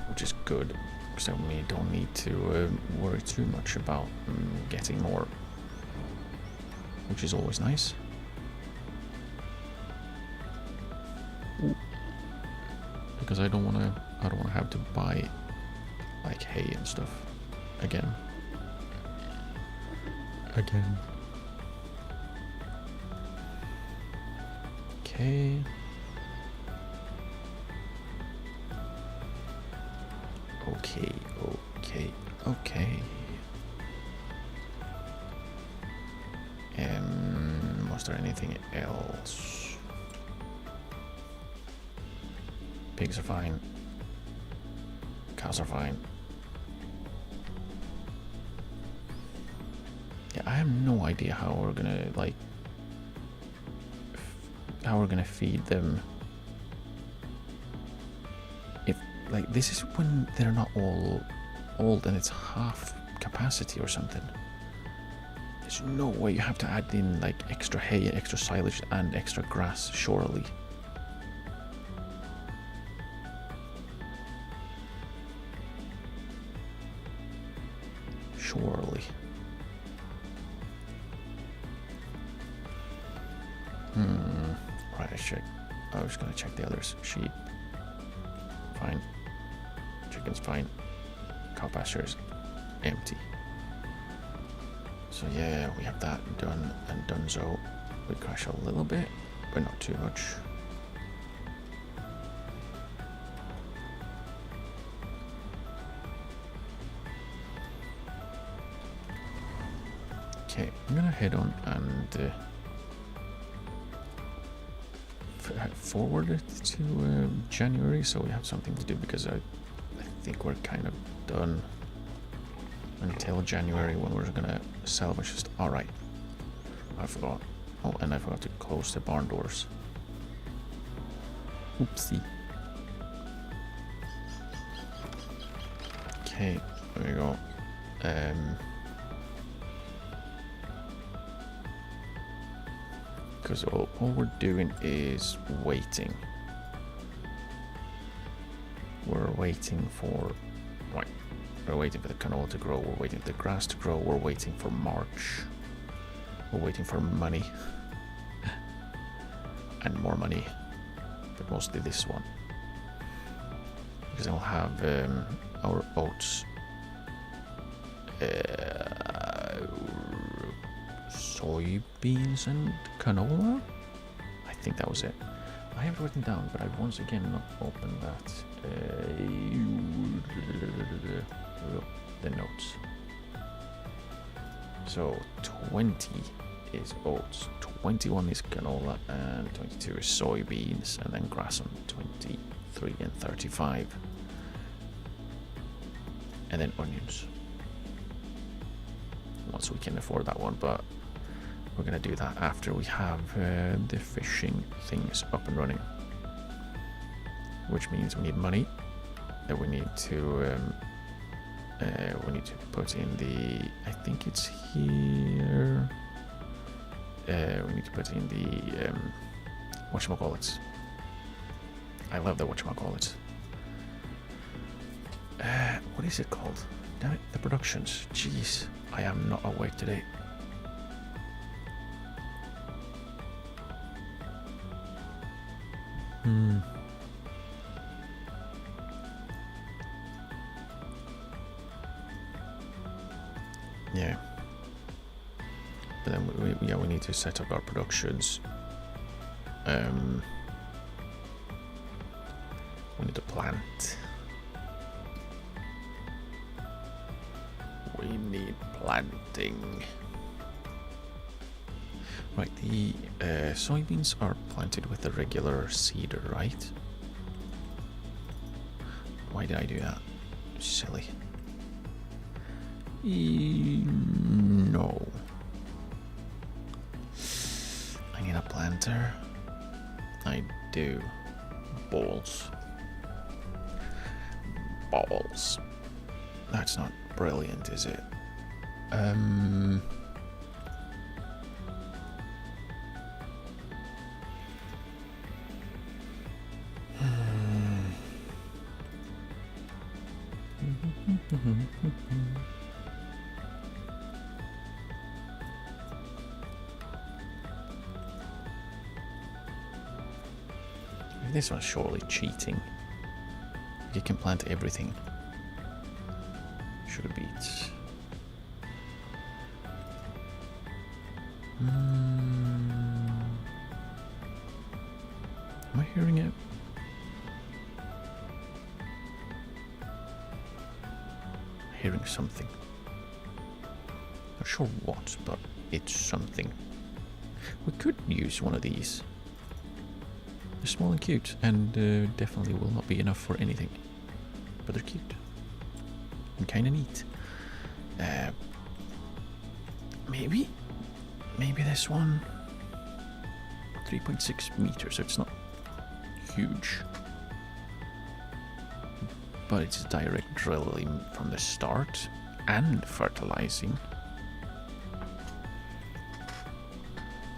which is good. So we don't need to worry too much about getting more, which is always nice. Ooh. Because I don't wanna have to buy like hay and stuff again. Okay. Okay. Was there anything else? Pigs are fine. Cows are fine. Yeah, I have no idea how we're gonna feed them. If this is when they're not all old and it's half capacity or something. There's no way. You have to add in extra hay, extra silage and extra grass, surely. Right, I was gonna check the others. Sheep, fine. Chicken's fine. Cow pastures, empty. So yeah, we have that done and donezo. We crash a little bit, but not too much. Okay, I'm gonna head on and forward it to January, so we have something to do, because I think we're kind of done until January when we're gonna salvage just. Alright, I forgot. Oh, and I forgot to close the barn doors. Oopsie. Okay, there we go. Because all we're doing is waiting. We're waiting for... Right. We're waiting for the canola to grow. We're waiting for the grass to grow. We're waiting for March. We're waiting for money. And more money. But mostly this one. Because I'll have our oats. Soybeans and canola? I think that was it. I have it written down, but I've once again not opened that. The notes. So 20 is oats, 21 is canola, and 22 is soybeans, and then grass on 23 and 35. And then onions. Once we can afford that one, but we're gonna do that after we have the fishing things up and running, which means we need money. And we need to put in the. I think it's here. We need to put in the whatchamacallits. I love the whatchamacallits. What is it called? Damn it, the productions. Jeez, I am not awake today. Yeah. But then we need to set up our productions. We need to plant. We need planting. Right, the soybeans are planted with a regular seeder, right? Why did I do that? Silly. No. I need a planter. I do. Balls. Balls. That's not brilliant, is it? This one's surely cheating. You can plant everything. Sugar beets. Am I hearing it? Hearing something. Not sure what, but it's something. We could use one of these. They're small and cute, and definitely will not be enough for anything. But they're cute. And kinda neat. Maybe this one. 3.6 meters, so it's not huge. But it's direct drilling from the start and fertilizing.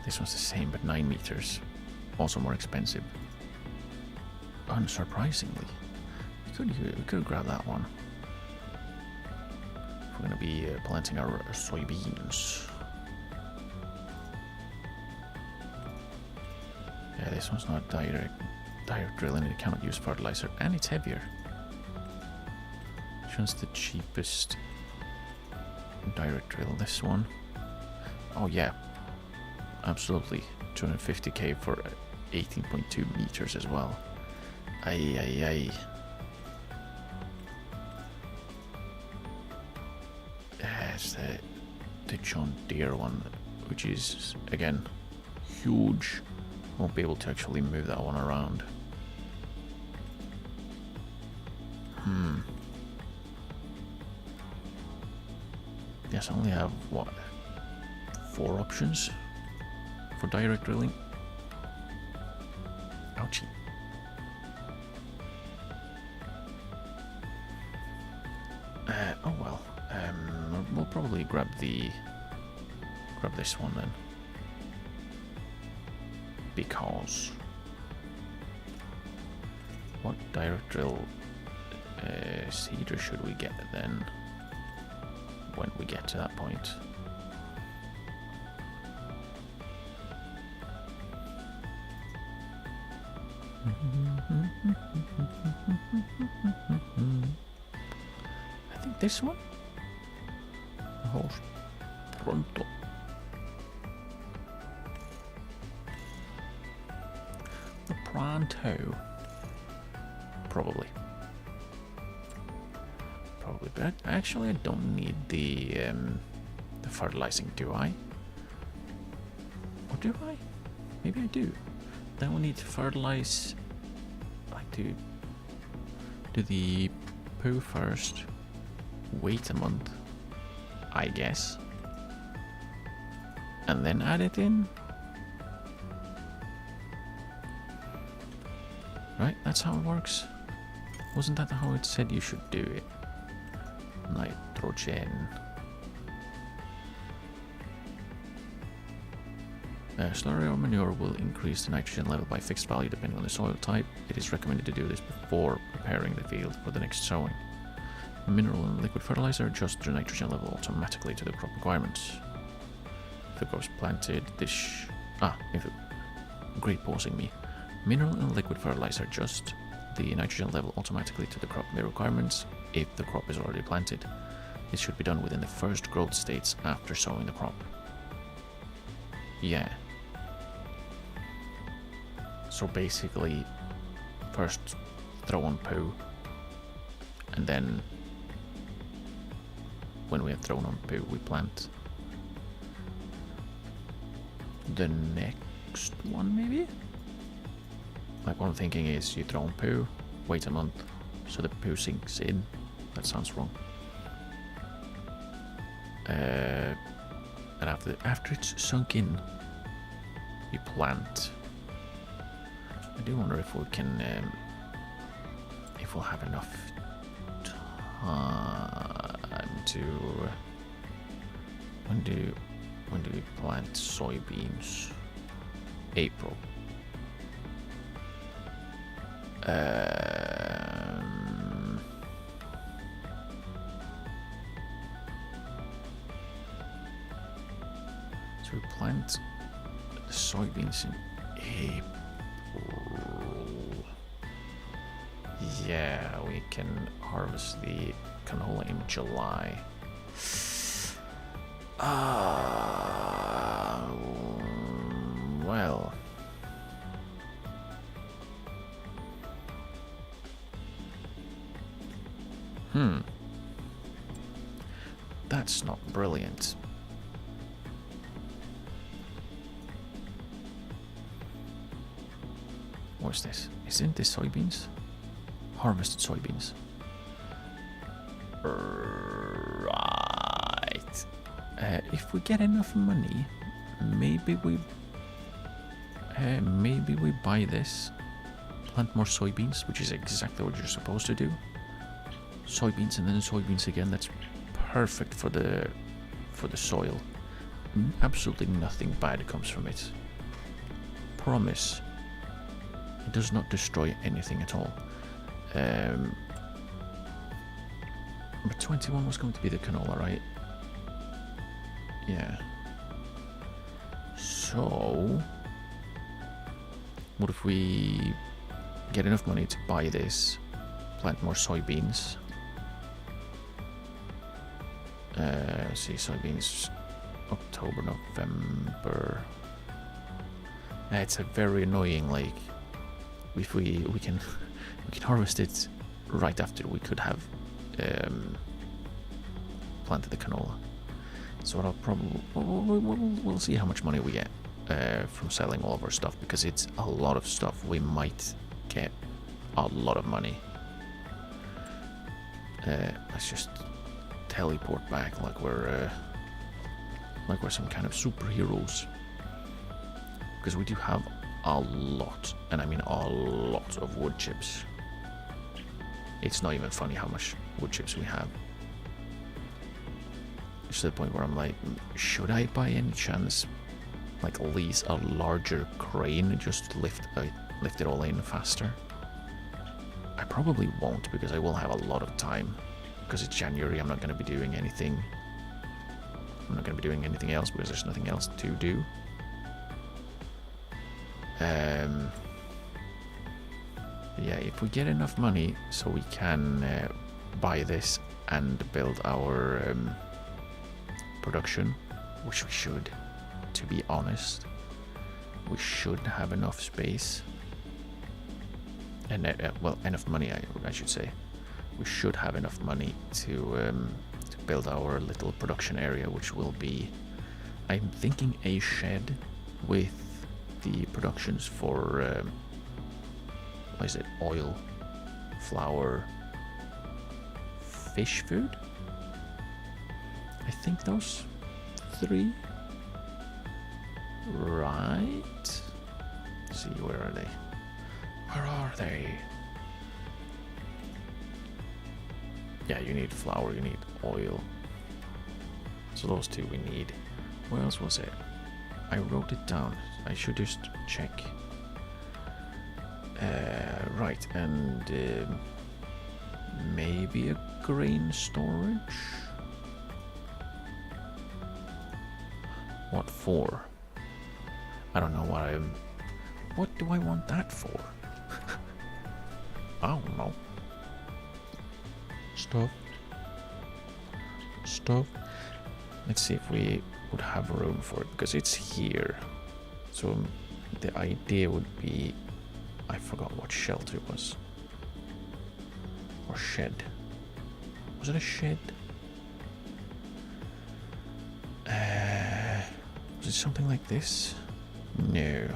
This one's the same, but 9 meters. Also more expensive. Unsurprisingly. We could grab that one. If we're going to be planting our soybeans. Yeah, this one's not direct drilling. It cannot use fertilizer, and it's heavier. Which one's the cheapest direct drill? This one. Oh yeah, absolutely. 250k for 18.2 meters as well. Aye. It's the John Deere one, which is again huge. Won't be able to actually move that one around. Yes, I only have what, 4 options for direct drilling. Ouchie. Oh well. We'll probably grab this one then. Because what direct drill seeder should we get then when we get to that point? I think this one. Horse pronto. The pronto. Probably, but actually I don't need the fertilizing, do I? Or do I? Maybe I do. Then we need to fertilize, like to do the poo first, wait a month, I guess, and then add it in. Right, that's how it works. Wasn't that how it said you should do it? Nitrogen. Slurry or manure will increase the nitrogen level by fixed value depending on the soil type. It is recommended to do this before preparing the field for the next sowing. Mineral and liquid fertilizer adjust the nitrogen level automatically to the crop requirements. If it goes planted, great pausing me. Mineral and liquid fertilizer adjust the nitrogen level automatically to the crop requirements if the crop is already planted. This should be done within the first growth states after sowing the crop. Yeah. So basically, first throw on poo, and then when we have thrown on poo, we plant the next one, maybe? Like, what I'm thinking is you throw on poo, wait a month, so the poo sinks in. That sounds wrong. And after it's sunk in, you plant. do wonder if we can, if we'll have enough time to. When do we plant soybeans? April. So we plant the soybeans in April. Yeah, we can harvest the canola in July. Well. That's not brilliant. What's this? Isn't this soybeans? Harvested soybeans. Right. If we get enough money, maybe we buy this, plant more soybeans, which is exactly what you're supposed to do. Soybeans and then soybeans again. That's perfect for the soil. Absolutely nothing bad comes from it. Promise. It does not destroy anything at all. But 21 was going to be the canola, right? Yeah. So, what if we get enough money to buy this, plant more soybeans? See, soybeans, October, November. It's a very annoying, like, if we can harvest it right after we could have planted the canola. So I'll probably we'll see how much money we get from selling all of our stuff, because it's a lot of stuff. We might get a lot of money. Let's just teleport back like we're some kind of superheroes, because we do have a lot, and I mean a lot of wood chips. It's not even funny how much wood chips we have. It's to the point where I'm like, should I by any chance like lease a larger crane just to lift it all in faster? I probably won't, because I will have a lot of time, because it's January. I'm not going to be doing anything. I'm not going to be doing anything else because there's nothing else to do. Yeah, if we get enough money so we can buy this and build our production, which we should, to be honest, we should have enough space and well, enough money, I should say. We should have enough money to build our little production area, which will be, I'm thinking, a shed with the productions for what is it, oil, flour, fish food? I think those three, right? Let's see, where are they? Where are they? Yeah, you need flour, you need oil. So those two we need. What else was it? I wrote it down. I should just check. Right, and maybe a grain storage? What for? I don't know what do I want that for? I don't know. Stuff. Let's see if we would have room for it, because it's here. So the idea would be, I forgot what shelter it was. Or shed. Was it a shed? Was it something like this? No.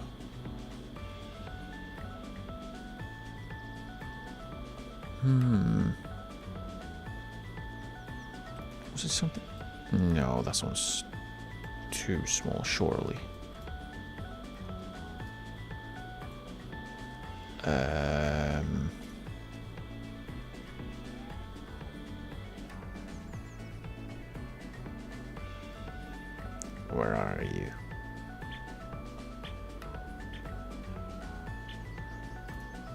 Was it something? No, that one's too small, surely. Where are you?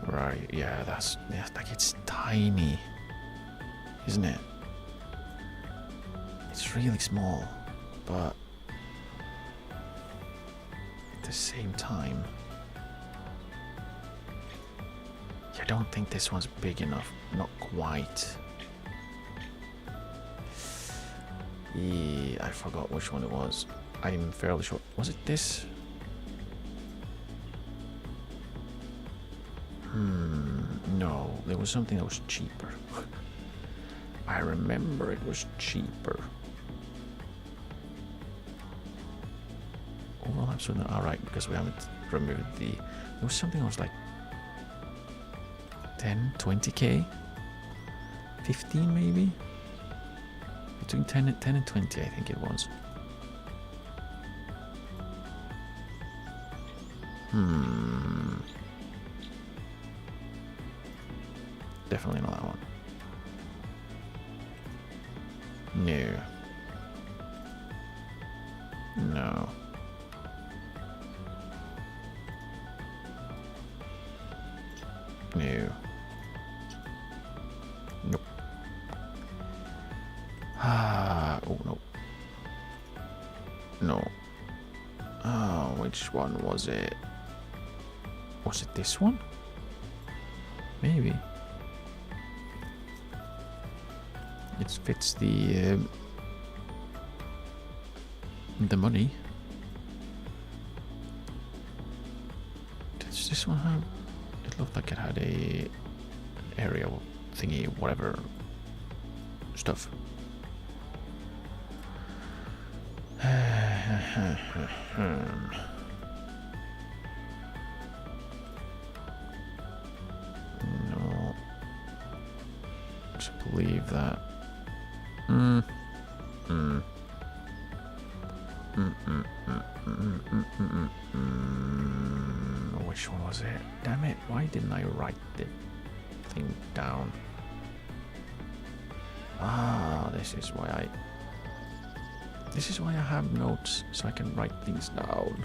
Where are you? Yeah, that's like it's tiny, isn't it? It's really small, but at the same time, I don't think this one's big enough. Not quite. Yeah, I forgot which one it was. I'm fairly sure. Was it this? No, there was something that was cheaper. I remember it was cheaper. Overlaps with the... Alright, because we haven't removed the... There was something that was like 10, 20k? 15 maybe? Between 10 and 20 I think it was. Definitely not that one. No. No. No. Nope. Oh no. No. Oh, which one was it? Was it this one? Maybe. It fits the money. Does this one have? It looked like it had a aerial thingy, whatever stuff. No, just believe that. Which one was it? Damn it, why didn't I write the thing down? Ah, this is why I have notes, so I can write things down.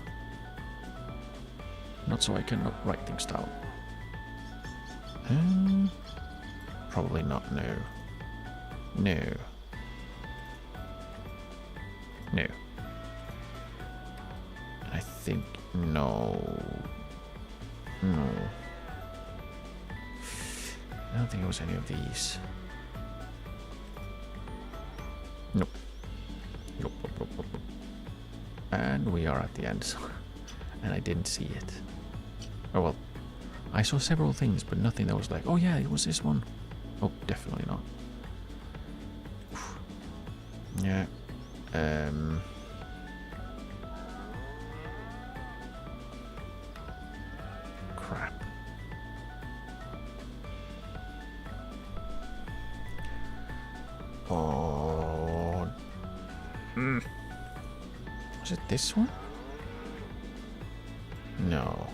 Not so I cannot write things down. Probably not, no. No. No. I think no. No. I don't think it was any of these. Nope. Nope, nope, nope, nope. And we are at the end. And I didn't see it. Oh well. I saw several things, but nothing that was like, oh yeah, it was this one. Oh, definitely not. Yeah. Crap. Oh. Was it this one? No.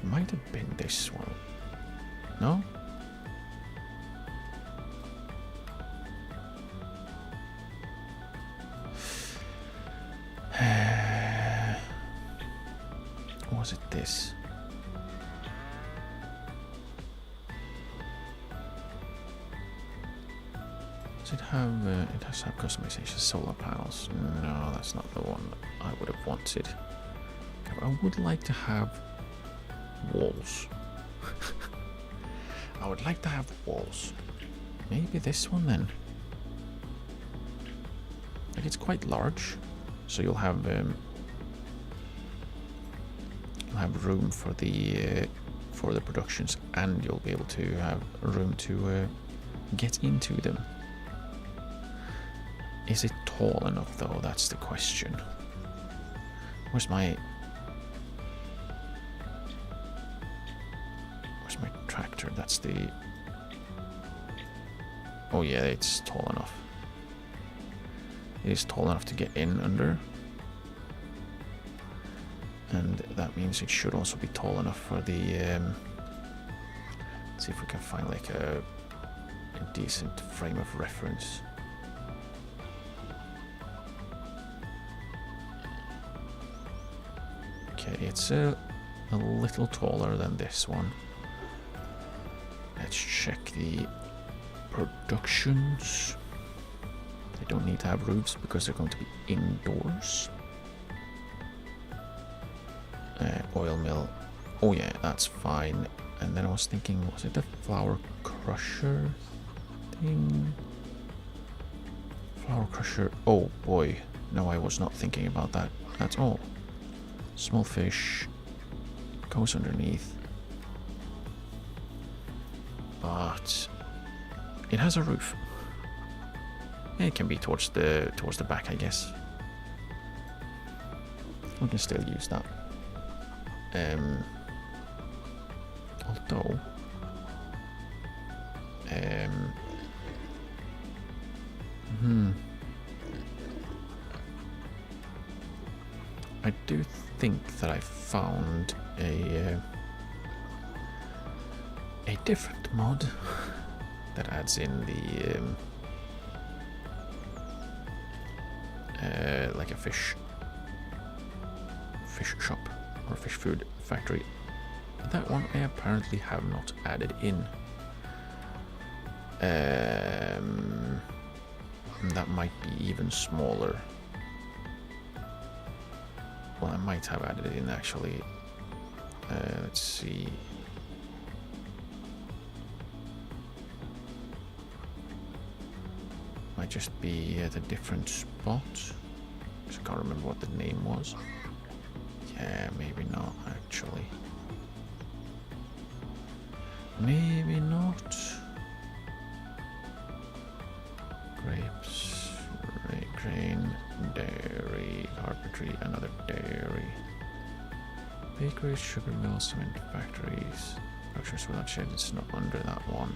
Might have been this one. No? Was it this? Does it have, it has to have customization solar panels. No, that's not the one I would have wanted. I would like to have walls. I would like to have walls. Maybe this one then. Like it's quite large, so you'll have room for the productions, and you'll be able to have room to get into them. Is it tall enough though? That's the question. Where's my tractor? That's the... Oh yeah, it's tall enough. It is tall enough to get in under. And that means it should also be tall enough for the... let's see if we can find like a decent frame of reference. Okay, it's a little taller than this one. Let's check the productions. They don't need to have roofs because they're going to be indoors. Oil mill. Oh yeah, that's fine. And then I was thinking, was it the flour crusher thing? Flour crusher. Oh boy. No, I was not thinking about that at all. Small fish goes underneath. But it has a roof. It can be towards the back, I guess. We can still use that. Although I do think that I found a different mod that adds in the like a fish shop or fish food factory. That one I apparently have not added in. That might be even smaller. Well, I might have added it in actually. Let's see. Might just be at a different spot. I can't remember what the name was. Yeah, maybe not actually. Maybe not. Grapes, grain, dairy, carpentry, another dairy. Bakeries, sugar mills, cement factories. Structures without shed, it's not under that one.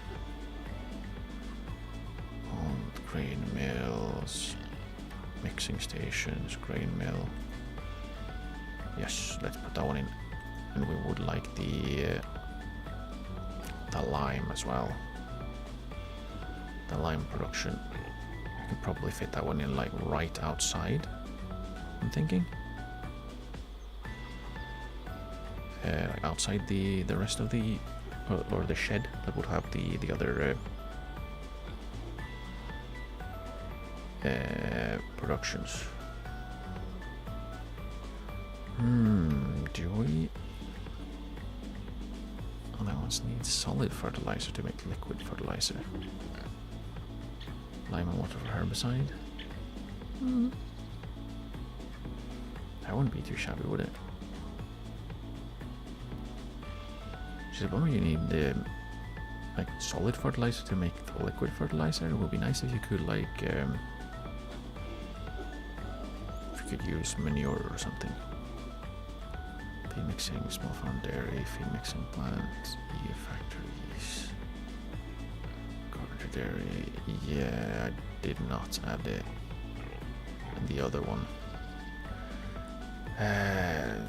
Old grain mills. Mixing stations, grain mill. Yes, let's put that one in. And we would like the lime as well. The lime production. You could probably fit that one in like right outside, I'm thinking. Like outside the rest of the or the shed that would have the other productions. Do we? Oh, that one needs solid fertilizer to make liquid fertilizer. Lime and water for herbicide. That wouldn't be too shabby, would it? So you need like solid fertilizer to make the liquid fertilizer. It would be nice if you could like if you could use manure or something. Feed mixing, small farm dairy, feed mixing plants, EU factories, carpentry dairy. Yeah, I did not add it in the other one.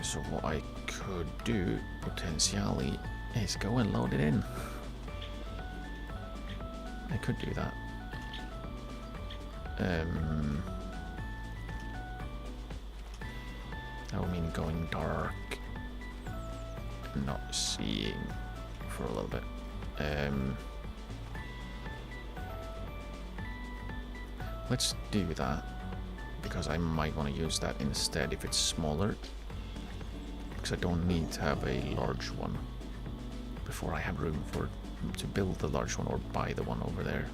So what I could do potentially is go and load it in. I could do that. That would mean going dark and not seeing for a little bit. Let's do that because I might want to use that instead if it's smaller, because I don't need to have a large one before I have room to build the large one or buy the one over there.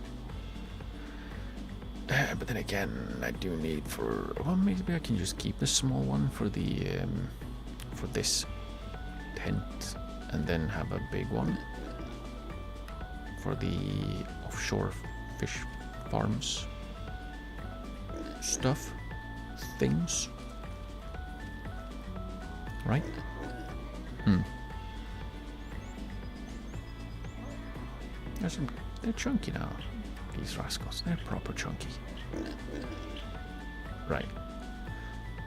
But then again, I do need well, maybe I can just keep the small one for the for this tent, and then have a big one for the offshore fish farms things, right? They're chunky now. These rascals, they're proper chunky. Right.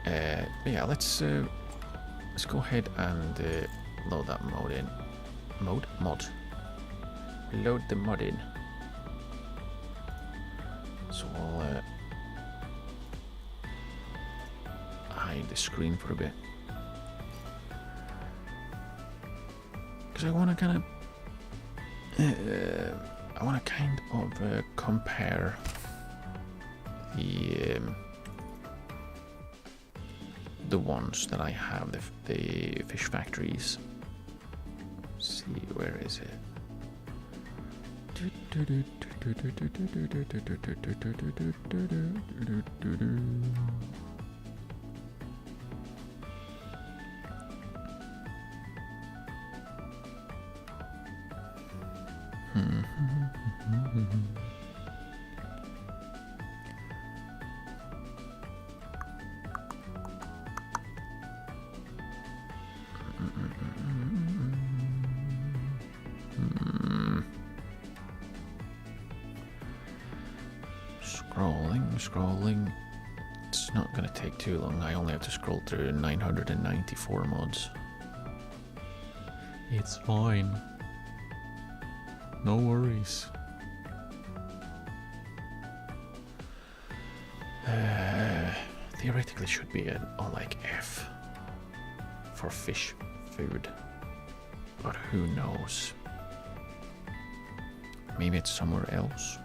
Yeah, let's let's go ahead and load that mod in. Mod. Load the mod in. So I'll hide the screen for a bit. Because I want to kind of compare the ones that I have, the fish factories. Let's see, where is it? Scrolling. It's not going to take too long. I only have to scroll through 994 mods. It's fine. No worries. Theoretically should be on like F for fish food, but who knows? Maybe it's somewhere else.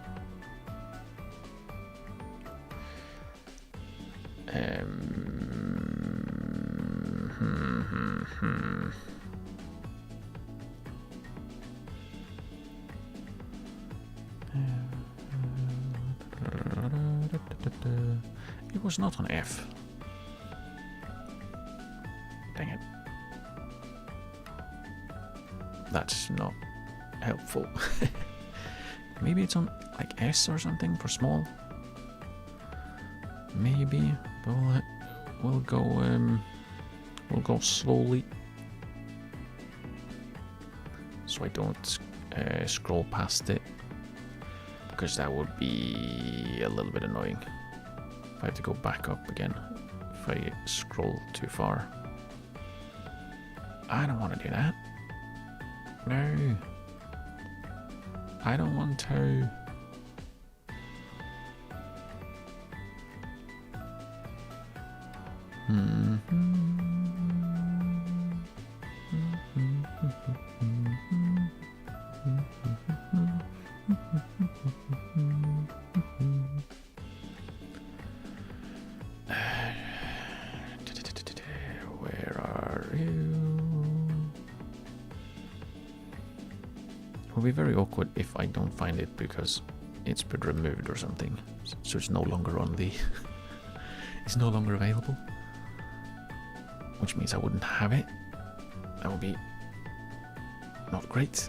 It was not on F. Dang it. That's not helpful. Maybe it's on like S or something for small. Maybe, but we'll go slowly, so I don't scroll past it, because that would be a little bit annoying. If I have to go back up again if I scroll too far. I don't want to do that. No, I don't want to. Where are you? It will be very awkward if I don't find it because it's been removed or something, so it's no longer on the it's no longer available, which means I wouldn't have it. That would be not great.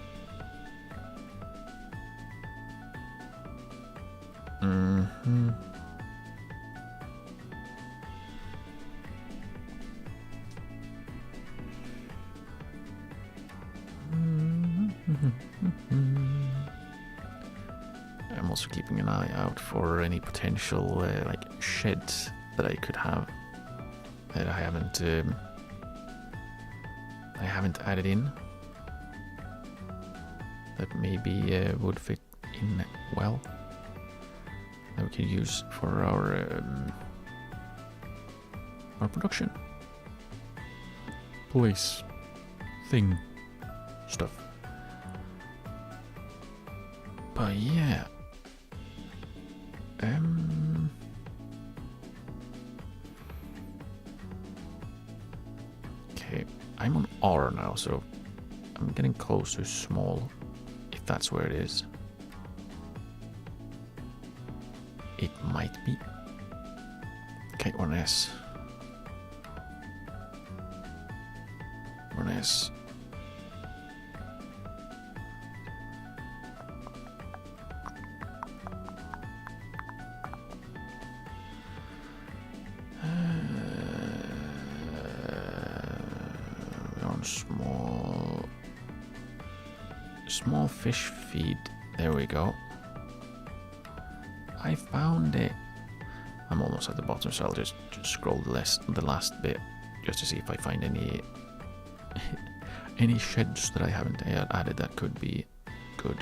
I'm also keeping an eye out for any potential like sheds that I could have that I haven't added in, that maybe would fit in well, that we could use for our production place thing stuff. But yeah, okay, I'm on R now, so I'm getting close to small, if that's where it is. It might be. Okay, we're on S. We're on S. Small fish feed. There we go. I found it. I'm almost at the bottom, so I'll just scroll the last bit just to see if I find any any sheds that I haven't added that could be good.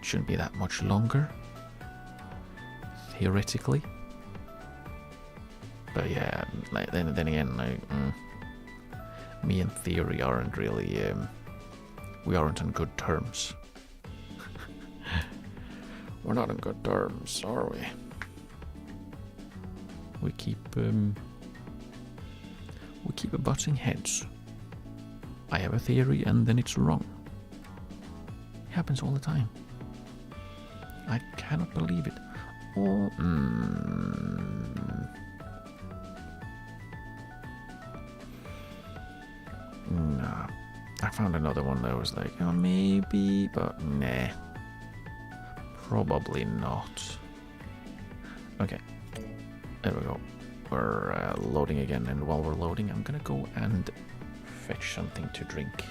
Shouldn't be that much longer, theoretically. But yeah, like, then again, like, me and theory aren't really, we aren't on good terms. We're not on good terms, are we? We keep butting heads. I have a theory and then it's wrong. It happens all the time. I cannot believe it. Oh, nah. I found another one that was like, oh, maybe, but nah. Probably not. Okay. There we go. We're loading again, and while we're loading, I'm gonna go and fetch something to drink.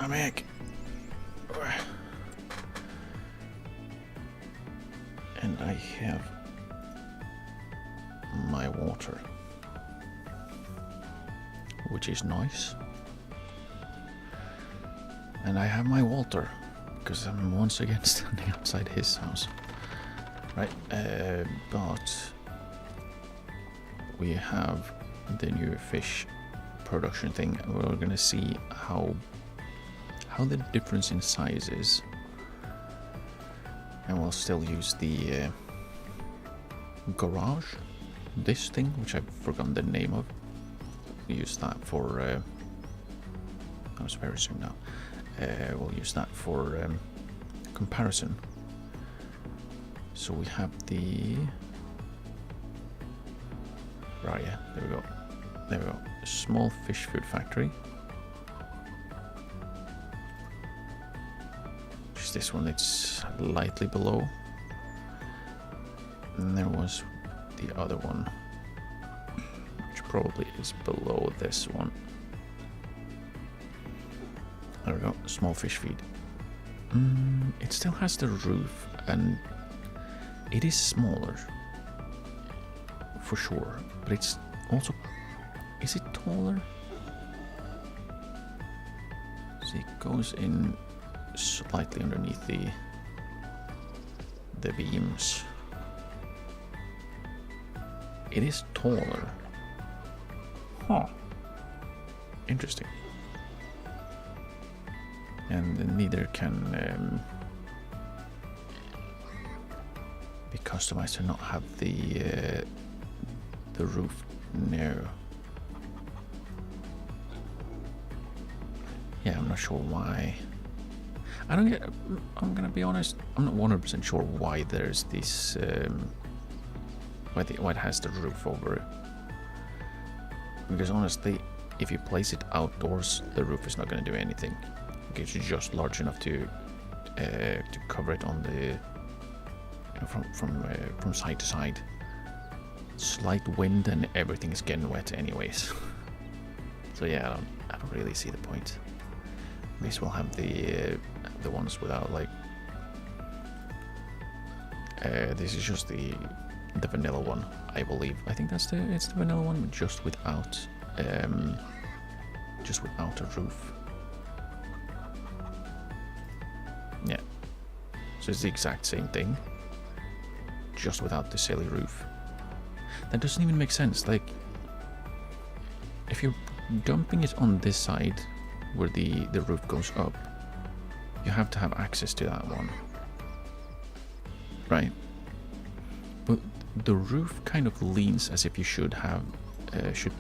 I'm egg. And I have my water, which is nice. And I have my Walter, because I'm once again standing outside his house. Right, but we have the new fish production thing. We're gonna see how the difference in size is. And we'll still use the garage, this thing, which I've forgotten the name of. We use that for, that was very soon now. We'll use that for comparison. So we have the, right, yeah, there we go. There we go. Small fish food factory. Just this one, it's lightly below. And there was the other one, which probably is below this one. There we go, small fish feed. It still has the roof, and it is smaller, for sure. But it's also, is it taller? See, it goes in slightly underneath the beams. It is taller. Huh. Interesting. And neither can be customized to not have the roof near. Yeah, I'm not sure why. I don't get. I'm gonna be honest. I'm not 100% sure why there's this. Why it has the roof over it. Because honestly, if you place it outdoors, the roof is not gonna do anything. It's just large enough to cover it on the, you know, from side to side. Slight wind and everything is getting wet anyways. So yeah, I don't really see the point. At least we'll have the ones without, like, this is just the vanilla one, I believe. I think it's the vanilla one, just without a roof. Yeah, so it's the exact same thing, just without the silly roof. That doesn't even make sense. Like, if you're dumping it on this side where the roof goes up, you have to have access to that one, right? But the roof kind of leans as if you should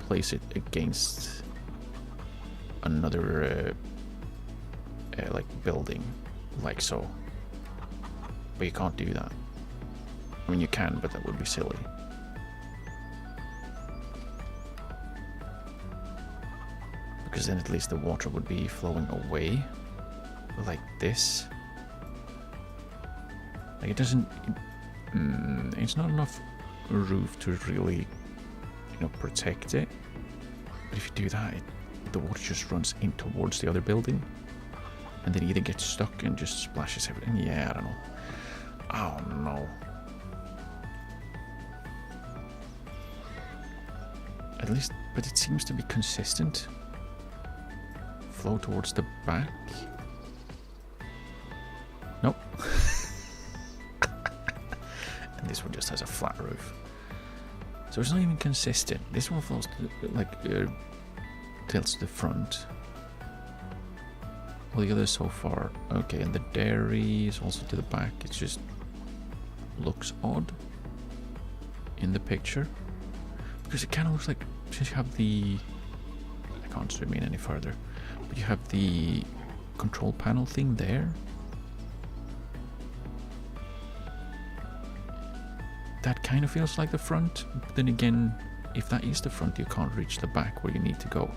place it against another like building, like so. But you can't do that. I mean, you can, but that would be silly. Because then at least the water would be flowing away, like this. Like, it doesn't. It's not enough roof to really, you know, protect it. But if you do that, the water just runs in towards the other building, and then either gets stuck and just splashes everything. Yeah, I don't know. Oh no. At least, but it seems to be consistent. Flow towards the back. Nope. And this one just has a flat roof. So it's not even consistent. This one flows to, like, tilts to the front. All the others so far. Okay, and the dairy is also to the back. It just looks odd in the picture. Because it kind of looks like, since you have the, I can't zoom in any further, but you have the control panel thing there. That kind of feels like the front, but then again, if that is the front, you can't reach the back where you need to go.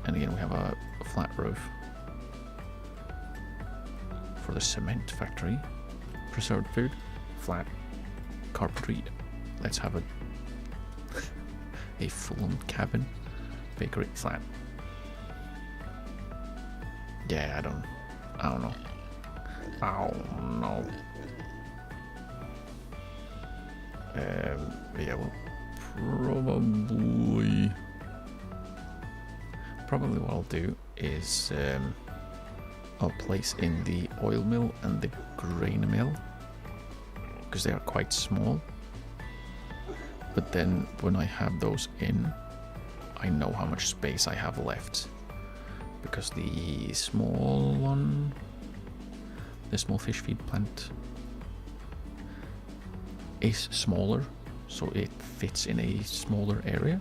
And again, we have a flat roof for the cement factory. Preserved food, flat. Carpentry, let's have a full-on cabin. Bakery, flat. Yeah, I don't know. Oh no. Yeah, well, probably what I'll do is I'll place in the oil mill and the grain mill because they are quite small. But then when I have those in, I know how much space I have left. Because the small one, the small fish feed plant is smaller, so it fits in a smaller area.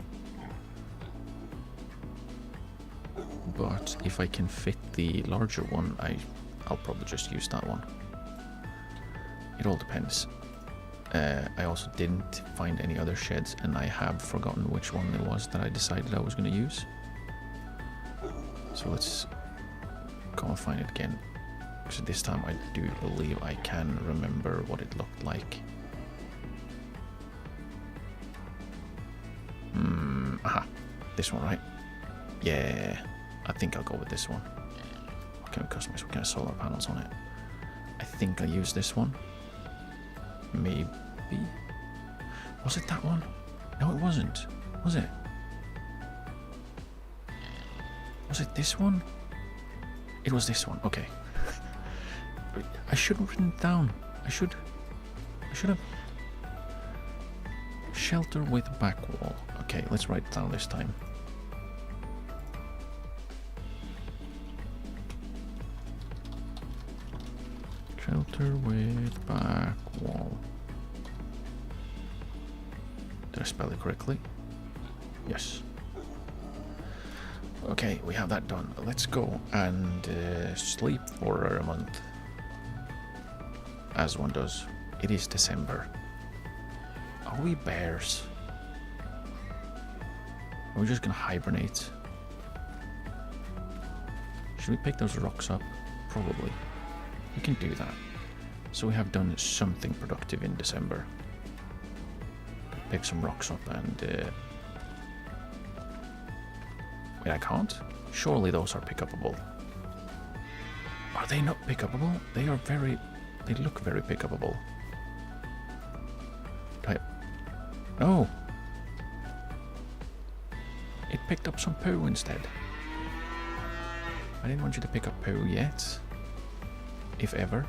But if I can fit the larger one, I'll probably just use that one. It all depends. I also didn't find any other sheds, and I have forgotten which one it was that I decided I was going to use. So let's go and find it again. So this time I do believe I can remember what it looked like. Aha, this one, right? Yeah, I think I'll go with this one. What kind of customize? What kind of solar panels on it? I think I'll use this one. Maybe. Was it that one? No, it wasn't. Was it? Was it this one? It was this one. Okay. I should have written it down. I should have. Shelter with back wall. Okay, let's write it down this time. Shelter with back wall. Did I spell it correctly? Yes. Okay, we have that done. Let's go and sleep for a month. As one does. It is December. Are we bears? Are we just gonna hibernate? Should we pick those rocks up? Probably. We can do that. So we have done something productive in December. Pick some rocks up and... Wait, I can't? Surely those are pick-upable. Are they not pick-upable? They are very... They look very pick-upable. No! It picked up some poo instead. I didn't want you to pick up poo yet. If ever.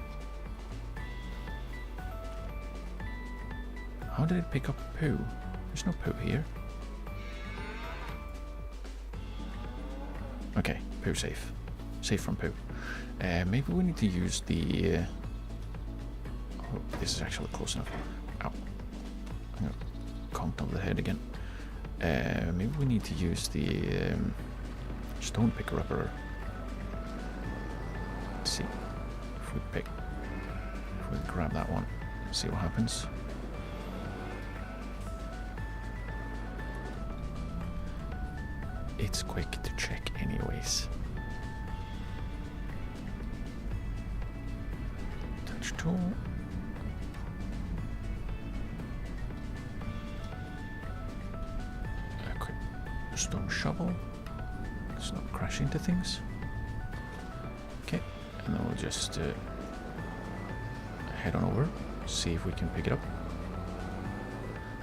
How did it pick up poo? There's no poo here. Okay, poo safe. Safe from poo. Maybe we need to use the... Oh, this is actually close enough. Ow. I'm gonna conked on the head again. Maybe we need to use the stone picker upper. Let's see. If we grab that one, see what happens. It's quick to check anyways. Touch tool. A quick stone shovel. Let's not crash into things. Okay, and then we'll just head on over, see if we can pick it up.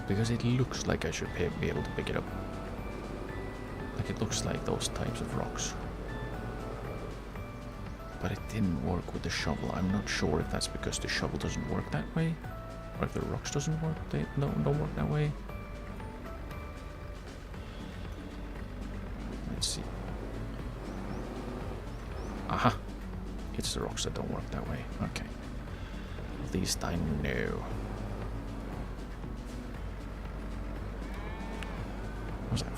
Because it looks like I should be able to pick it up. Like it looks like those types of rocks. But it didn't work with the shovel. I'm not sure if that's because the shovel doesn't work that way, or if the rocks doesn't work. They don't work that way. Let's see. Aha! It's the rocks that don't work that way. Okay. At least I know. What was that?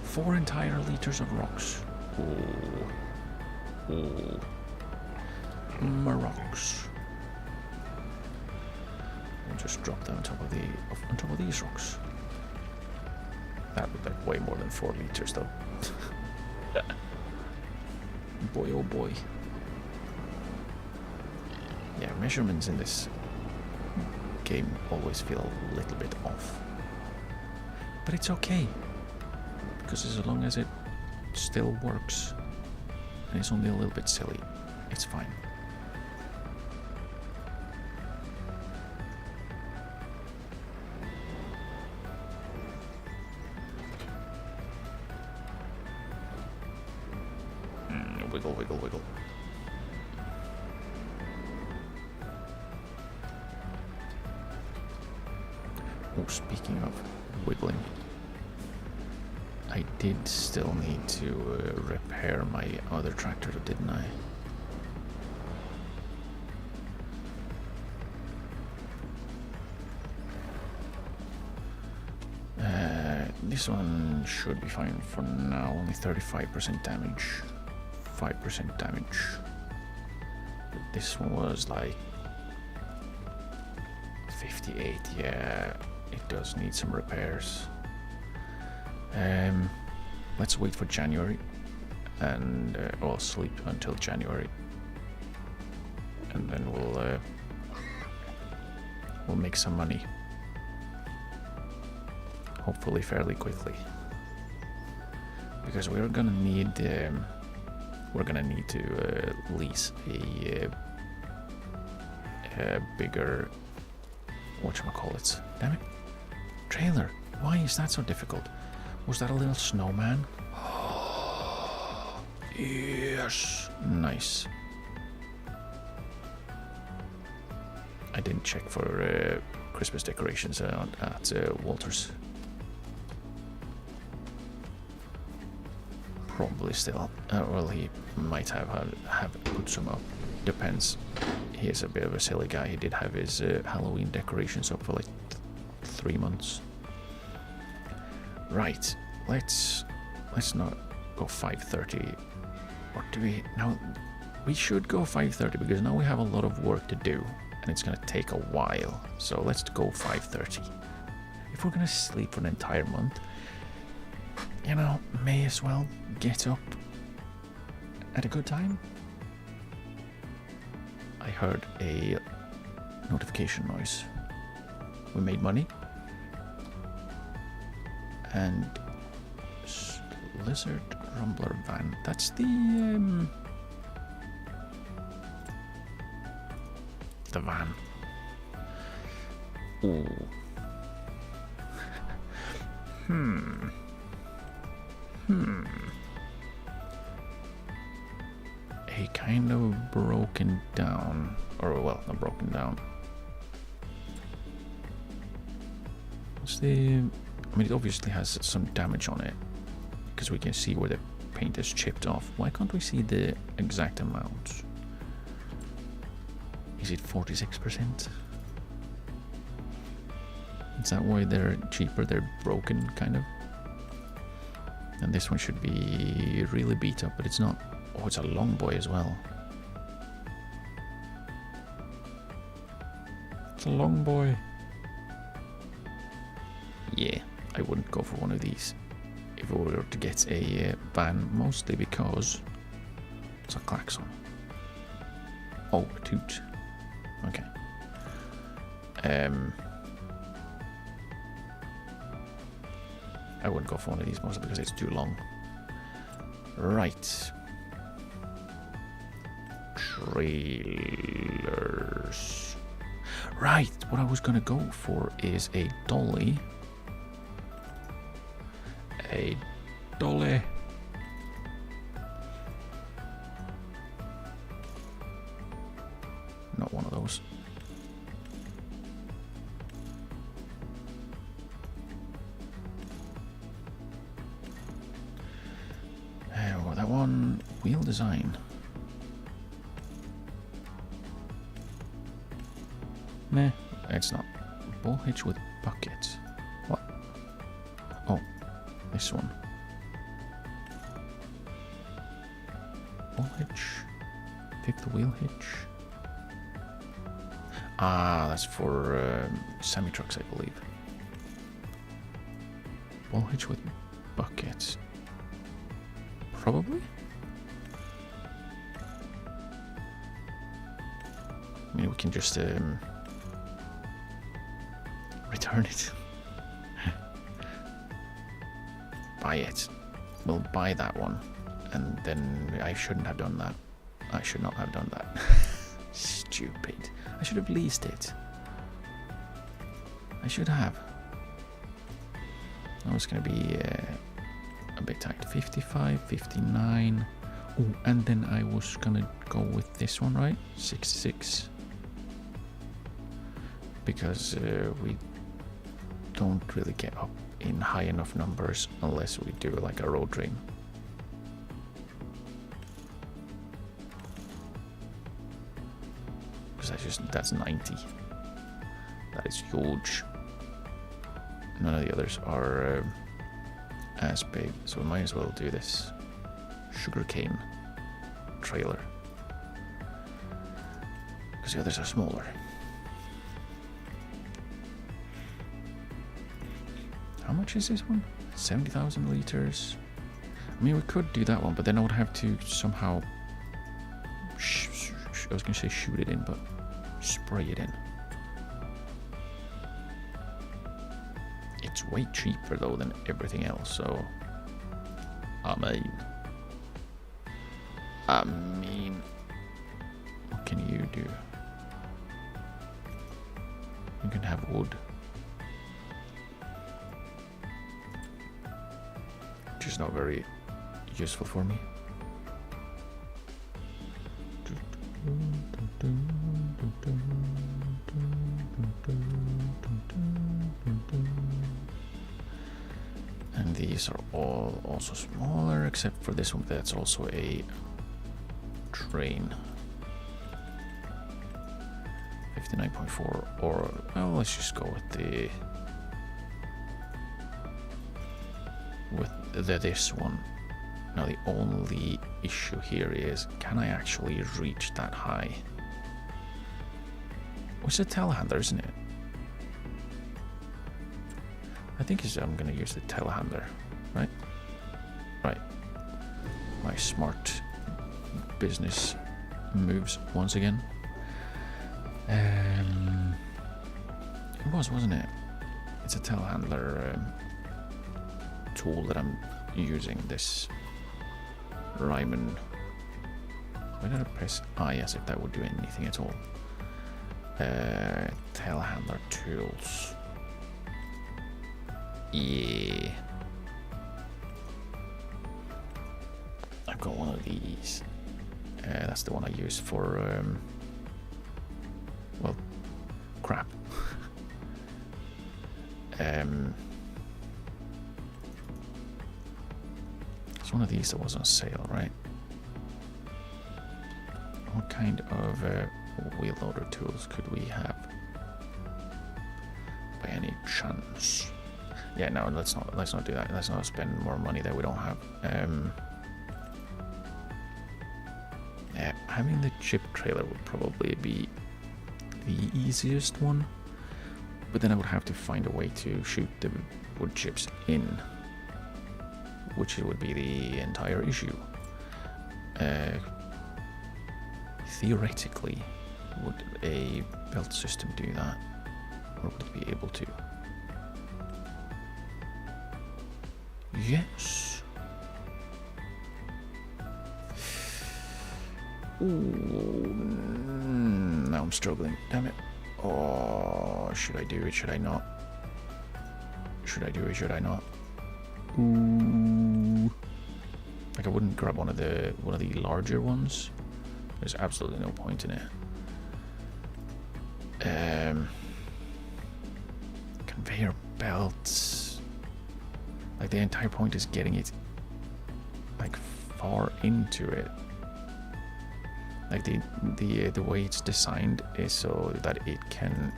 Four entire liters of rocks. Ooh. Ooh. Rocks. We'll just drop them on top of these rocks. That would like way more than 4 liters though. Boy oh boy. Yeah, measurements in this game always feel a little bit off. But it's okay. Because as long as it still works, and it's only a little bit silly. It's fine. Wiggle, wiggle, wiggle. Oh, speaking of wiggling, I did still need to repair my other tractor, didn't I? This one should be fine for now, only 35% damage, 5% damage. But this one was like 58, yeah, it does need some repairs. Let's wait for January, and we'll sleep until January, and then we'll make some money. Hopefully fairly quickly, because we're gonna need to lease a bigger, whatchamacallit, damn it, trailer. Why is that so difficult? Was that a little snowman? Yes, nice. I didn't check for Christmas decorations at Walter's. Probably still. Well, he might have put some up. Depends. He is a bit of a silly guy. He did have his Halloween decorations up for like 3 months. Right. Let's not go 5:30. Or do we? No, we should go 5:30 because now we have a lot of work to do, and it's gonna take a while. So let's go 5:30. If we're gonna sleep for an entire month, you know, may as well get up at a good time. I heard a notification noise. We made money. And Lizard Rumbler van. That's the van. Ooh. A kind of broken down, or well, not broken down. What's the? I mean, it obviously has some damage on it because we can see where the paint is chipped off. Why can't we see the exact amount? Is it 46%? Is that why they're cheaper? They're broken, kind of. And this one should be really beat up, but it's not. Oh, it's a long boy as well. It's a long boy. Yeah, I wouldn't go for one of these if we were to get a van, mostly because it's a klaxon. Oh, a toot. Okay. I wouldn't go for one of these mostly because it's too long. Right. Trailers. Right, what I was gonna go for is a dolly. A dolly. Not one of those. Oh, that one, wheel design. Nah, it's not. Ball hitch with buckets. What? Oh, this one. Ball hitch. Pick the wheel hitch. Ah, that's for semi-trucks, I believe. Ball hitch with buckets. Probably? I mean, we can just return it. Buy it. We'll buy that one. And then I shouldn't have done that. I should not have done that. Stupid. I should have leased it. I should have. That was going to be a bit tight. 55, 59. Oh, and then I was going to go with this one, right? 66. Because we don't really get up in high enough numbers unless we do like a road drain. Because that's 90. That is huge. None of the others are as big, so we might as well do this sugarcane trailer. Because the others are smaller. How much is this one? 70,000 liters. I mean, we could do that one, but then I would have to somehow I was going to say shoot it in, but spray it in. It's way cheaper though than everything else, so I mean, what can you do? You can have wood, which is not very useful for me. And these are all also smaller, except for this one. That's also a train. 59.4, or well, let's just go with this one. Now the only issue here is, can I actually reach that high? It's a telehandler, isn't it? I think I'm going to use the telehandler, right? Right. My smart business moves once again. It was, wasn't it? It's a telehandler tool that I'm using, this Ryman. Why did I press I as if that would do anything at all? Telehandler tools. Yeah. I've got one of these. That's the one I use for, well, crap. It's one of these that was on sale, right? What kind of wheel loader tools could we have? By any chance? Yeah, no, let's not do that. Let's not spend more money that we don't have. Yeah, having the chip trailer would probably be the easiest one, but then I would have to find a way to shoot the wood chips in, which would be the entire issue. Theoretically, would a belt system do that, or would it be able to? Yes. Ooh, now I'm struggling. Damn it. Oh, should I do it? Should I not? Should I do it? Should I not? Ooh. Like I wouldn't grab one of the larger ones. There's absolutely no point in it. Conveyor belts. Like the entire point is getting it like far into it. Like the way it's designed is so that it can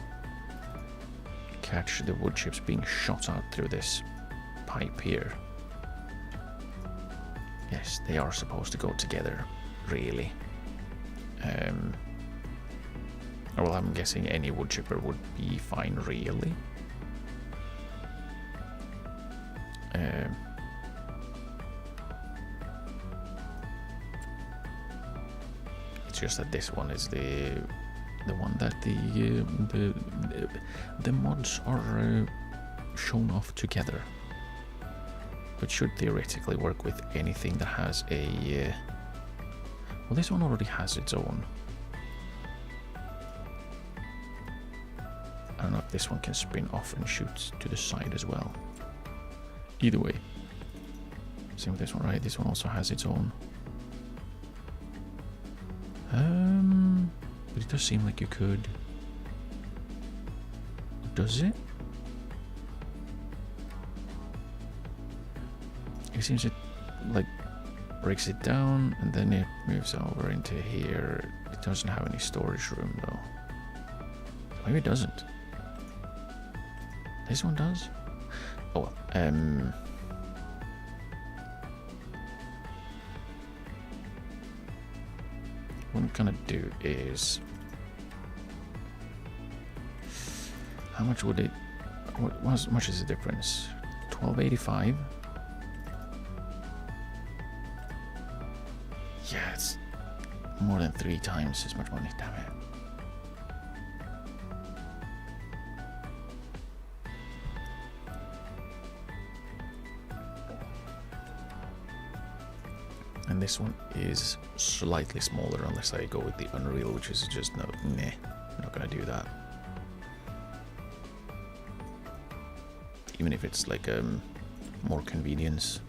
catch the wood chips being shot out through this pipe here. Yes, they are supposed to go together, really. Well, I'm guessing any wood chipper would be fine, really. It's just that this one is the one that the mods are shown off together. but should theoretically work with anything that has a... well, this one already has its own. I don't know if this one can spin off and shoot to the side as well. Either way. Same with this one, right? This one also has its own. But it does seem like you could. Does it? It seems it like breaks it down and then it moves over into here. It doesn't have any storage room though. Maybe it doesn't. This one does? Oh well. What I'm gonna do is, how much would it? What much is the difference? 1285. Yeah, it's more than 3 times as much money. Damn it. And this one is slightly smaller unless I go with the Unreal, which is just no, nah, I'm not gonna do that. Even if it's like more convenience,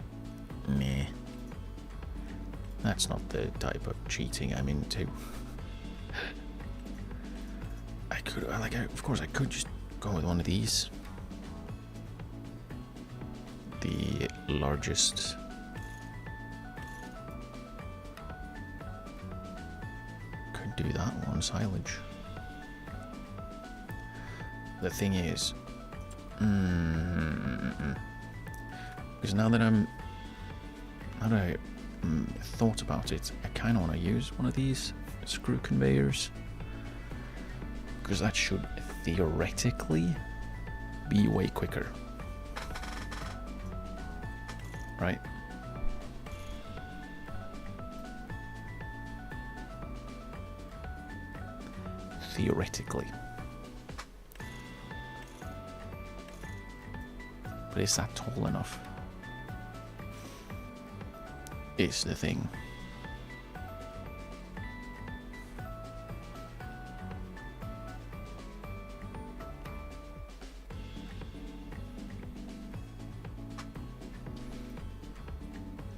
nah. That's not the type of cheating I'm into. I could, of course I could just go with one of these. The largest. Do that one, silage. The thing is, because now that I thought about it, I kind of want to use one of these screw conveyors, because that should theoretically be way quicker, right? Theoretically. But is that tall enough? Is the thing.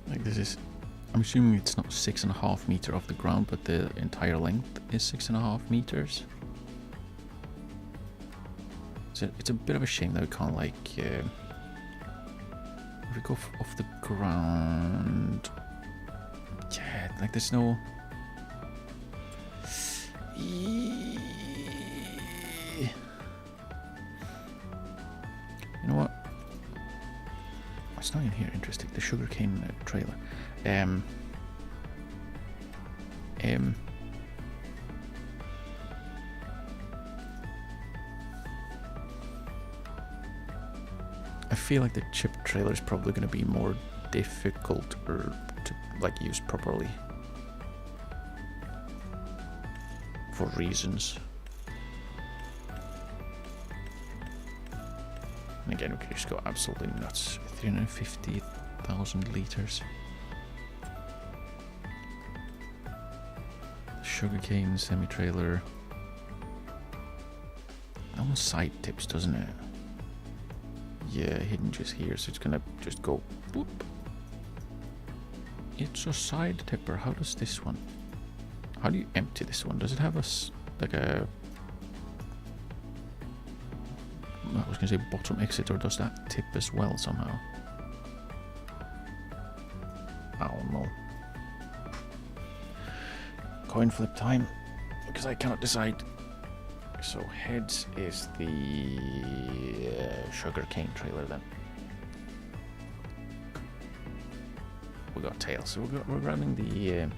Like this is, I'm assuming it's not 6.5 meters off the ground, but the entire length is 6.5 meters. So it's a bit of a shame that we can't, like, if we go off the ground, yeah, like there's no. You know what? It's not in here. Interesting. The sugarcane trailer. I feel like the chip trailer is probably going to be more difficult to like use properly for reasons. And again, we can just go absolutely nuts. 350,000 liters. Sugarcane semi-trailer. That one side tips, doesn't it? Yeah, hidden just here, so it's gonna just go boop. It's a side tipper. How does this one? How do you empty this one? Does it have like a? I was gonna say bottom exit, or does that tip as well somehow? I don't know. Coin flip time, because I cannot decide. So heads is the sugarcane trailer then. We got tails, so we're grabbing the.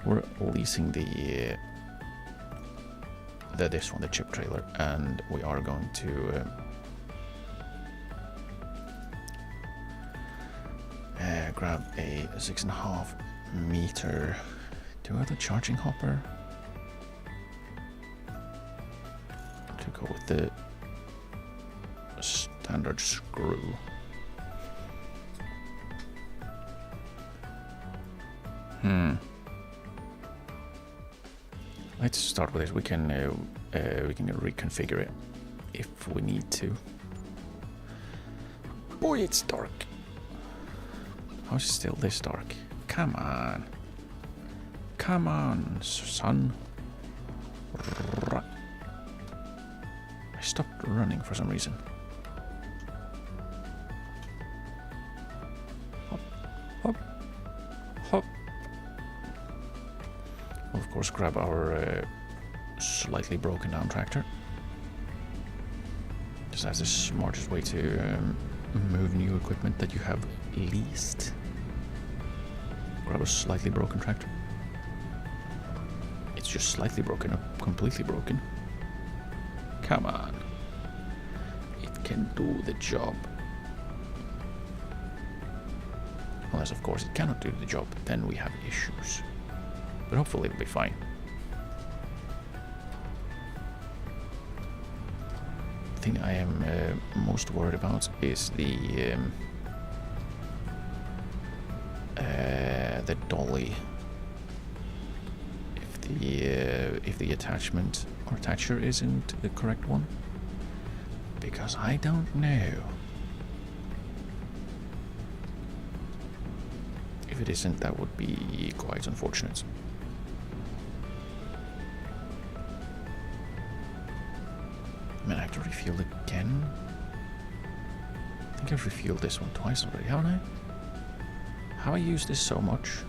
We're leasing the this one, the chip trailer, and we are going to grab a 6.5 meter. Do I have the charging hopper? To go with the standard screw. Let's start with this. We can reconfigure it if we need to. Boy, it's dark. How is it still this dark? Come on. Come on, son. I stopped running for some reason. Hop, hop, hop. We'll of course grab our slightly broken down tractor. Just as the smartest way to move new equipment that you have leased. Grab a slightly broken tractor. It's just slightly broken, not completely broken. Come on. It can do the job. Unless, of course, it cannot do the job, then we have issues. But hopefully it'll be fine. The thing I am most worried about is the dolly. If the attachment or attacher isn't the correct one, because I don't know. If it isn't, that would be quite unfortunate. I mean, I have to refuel again. I think I've refueled this one twice already, haven't I? Have I used this so much?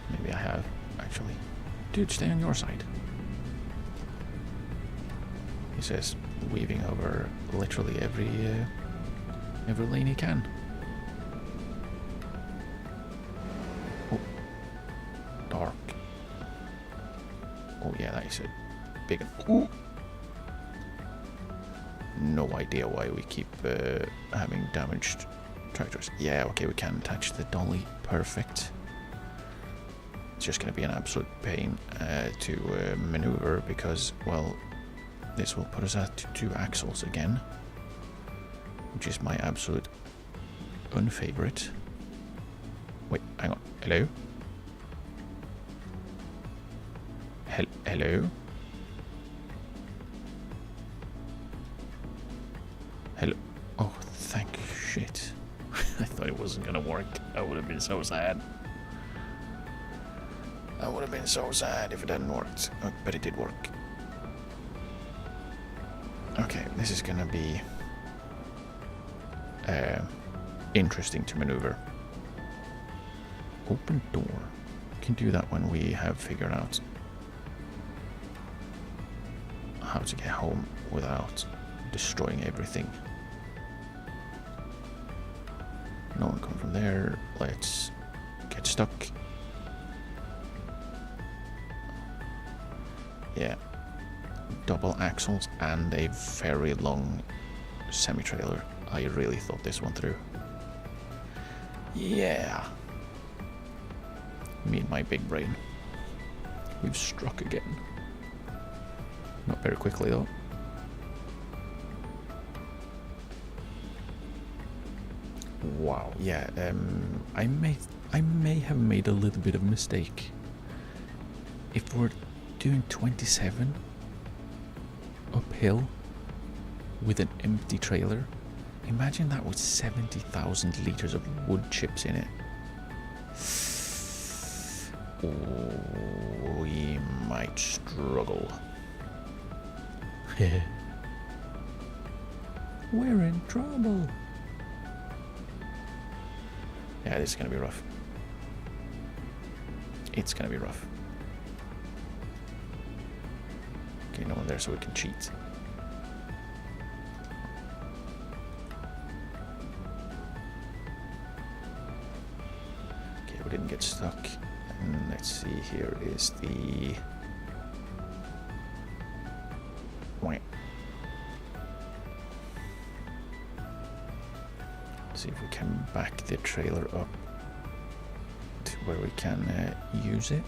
Maybe I have, actually. Dude, stay on your side. He says, weaving over literally every lane he can. Oh, dark. Oh yeah, that is a big one. Ooh. No idea why we keep having damaged tractors. Yeah, okay, we can attach the dolly. Perfect. It's just going to be an absolute pain to maneuver because, well, this will put us at 2 axles again, which is my absolute unfavorite. Wait, hang on. Hello? Hello? Hello? Oh, thank shit. I thought it wasn't gonna work. I would have been so sad. I would have been so sad if it hadn't worked. Oh, but it did work. Okay, this is gonna be interesting to maneuver. Open door. We can do that when we have figured out how to get home without destroying everything. No one coming from there. Let's get stuck. Yeah. Double axles and a very long semi-trailer. I really thought this one through. Yeah. Me and my big brain. We've struck again. Not very quickly though. Wow. Yeah. I may have made a little bit of a mistake. If we're doing 27 uphill with an empty trailer, imagine that with 70,000 liters of wood chips in it. Oh, we might struggle. We're in trouble. Yeah, this is gonna be rough. It's gonna be rough. Okay, no one there, so we can cheat. Okay, we didn't get stuck. And let's see, here is the... Wait. See if we can back the trailer up to where we can use it.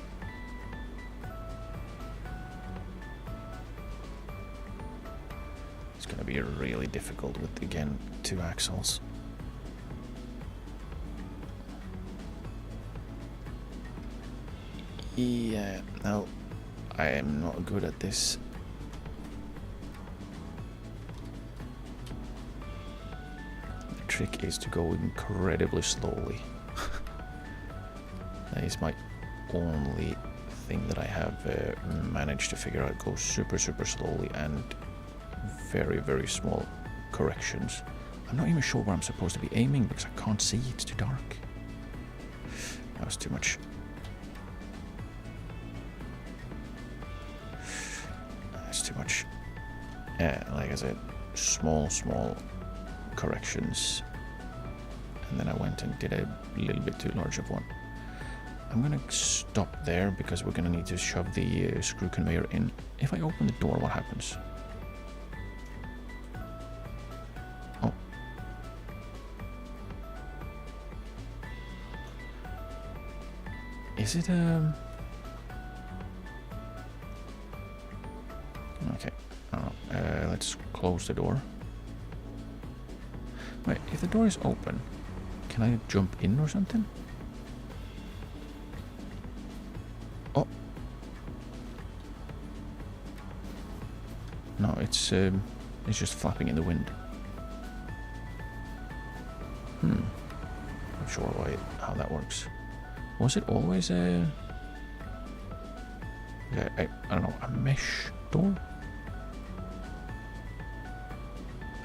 It's going to be really difficult with, again, 2 axles. Yeah, no, I am not good at this. The trick is to go incredibly slowly. That is my only thing that I have managed to figure out. Go super slowly and very small corrections. I'm not even sure where I'm supposed to be aiming because I can't see, it's too dark. That was too much. That's too much. Yeah, like I said, small corrections. And then I went and did a little bit too large of one. I'm gonna stop there because we're gonna need to shove the screw conveyor in. If I open the door, what happens? Oh. Is it okay. Let's close the door. Wait, if the door is open, can I jump in or something? Oh. No, it's just flapping in the wind. Not sure how that works. Was it always a I don't know, a mesh door?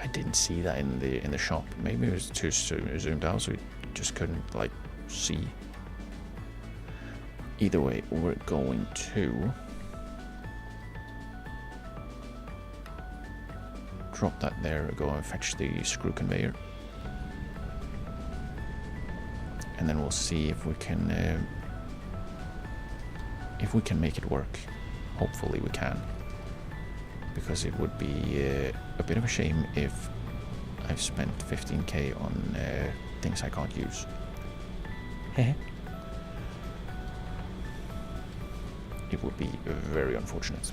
I didn't see that in the shop. Maybe it was too zoomed out, so we just couldn't like see. Either way, we're going to drop that there, go and fetch the screw conveyor, and then we'll see if we can make it work. Hopefully we can, because it would be a bit of a shame if I've spent 15k on things I can't use. It would be very unfortunate.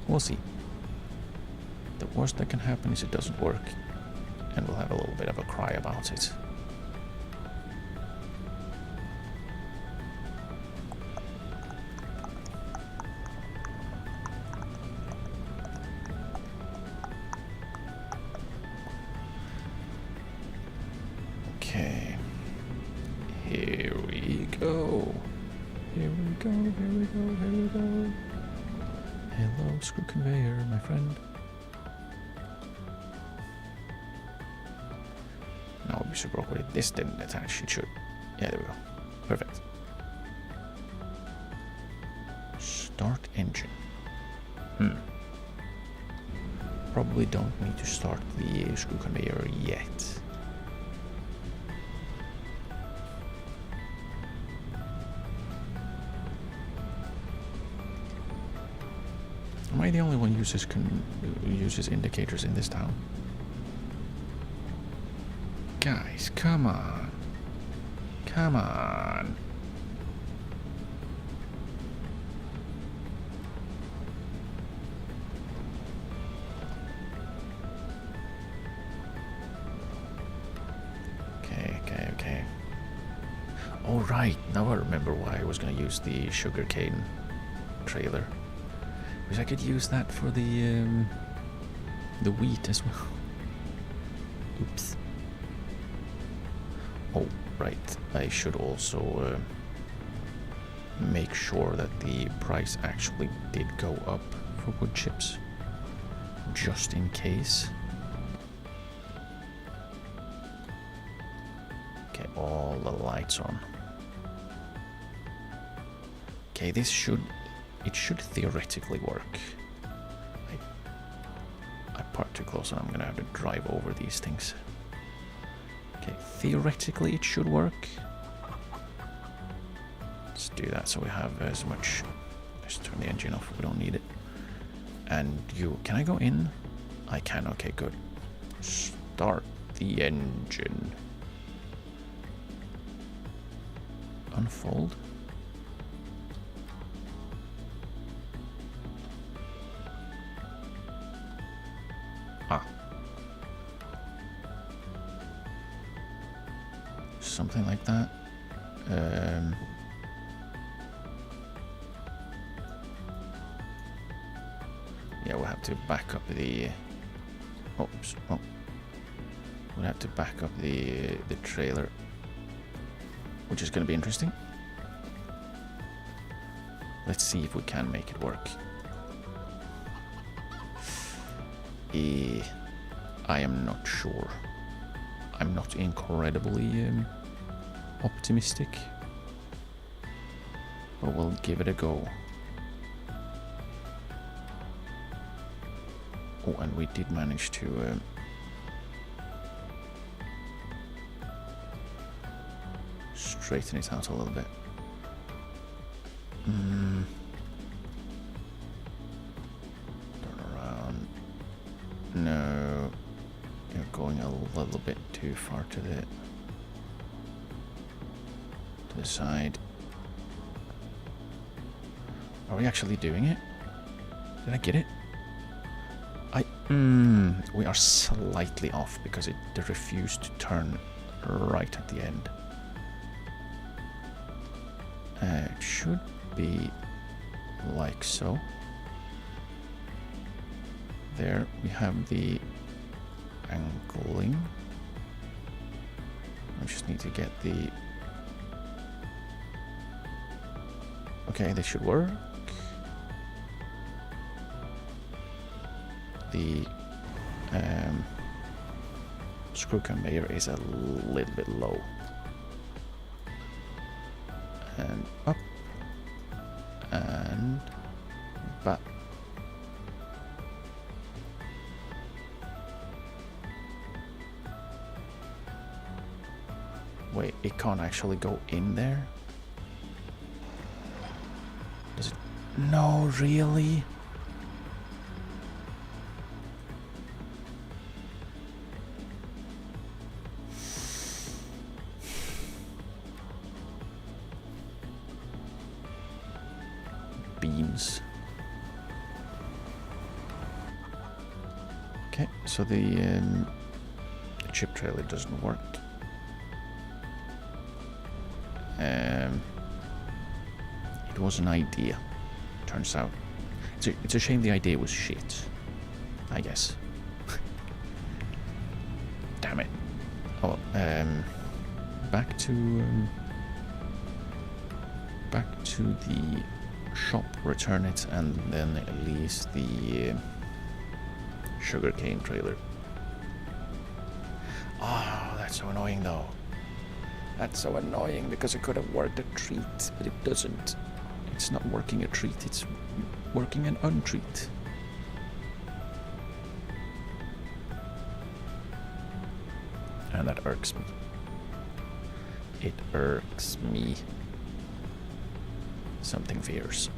We'll see. The worst that can happen is it doesn't work, and we'll have a little bit of a cry about it. Okay. Here we go. Here we go, here we go, here we go. Hello, screw conveyor, my friend. Now we'll be super awkward. This didn't attach, it should. Yeah, there we go. Perfect. Start engine. Probably don't need to start the screw conveyor yet. Am I the only one who uses indicators in this town? Guys, come on. Come on. Okay. All right, now I remember why I was going to use the sugarcane trailer. Because I could use that for the wheat as well. Oops. Oh, right. I should also make sure that the price actually did go up for wood chips, just in case. Okay, all the lights on. Okay, it should theoretically work. I parked too close and I'm gonna have to drive over these things. Okay, theoretically it should work. Let's do that so we have as much. Let's turn the engine off, we don't need it. And can I go in? I can, okay, good. Start the engine. Unfold. something like that. Yeah, we'll have to back up the... Oops. Oh. We'll have to back up the trailer, which is going to be interesting. Let's see if we can make it work. I am not sure. I'm not incredibly optimistic, but we'll give it a go. Oh, and we did manage to straighten it out a little bit. Turn around. No, you're going a little bit too far to the side. Are we actually doing it? Did I get it? We are slightly off because it refused to turn right at the end. It should be like so. There we have the angling. I just need to get the... Okay, this should work. The screw conveyor is a little bit low. And up. And back. Wait, it can't actually go in there? Does it? No, really? Beams. Okay, so the chip trailer doesn't work. It was an idea, turns out. It's a shame the idea was shit, I guess. Damn it. Oh, back to the shop, return it, and then release the sugarcane trailer. Oh, that's so annoying though. That's so annoying because it could have worked a treat, but it doesn't. It's not working a treat, it's working an untreat. And that irks me. It irks me. Something fierce.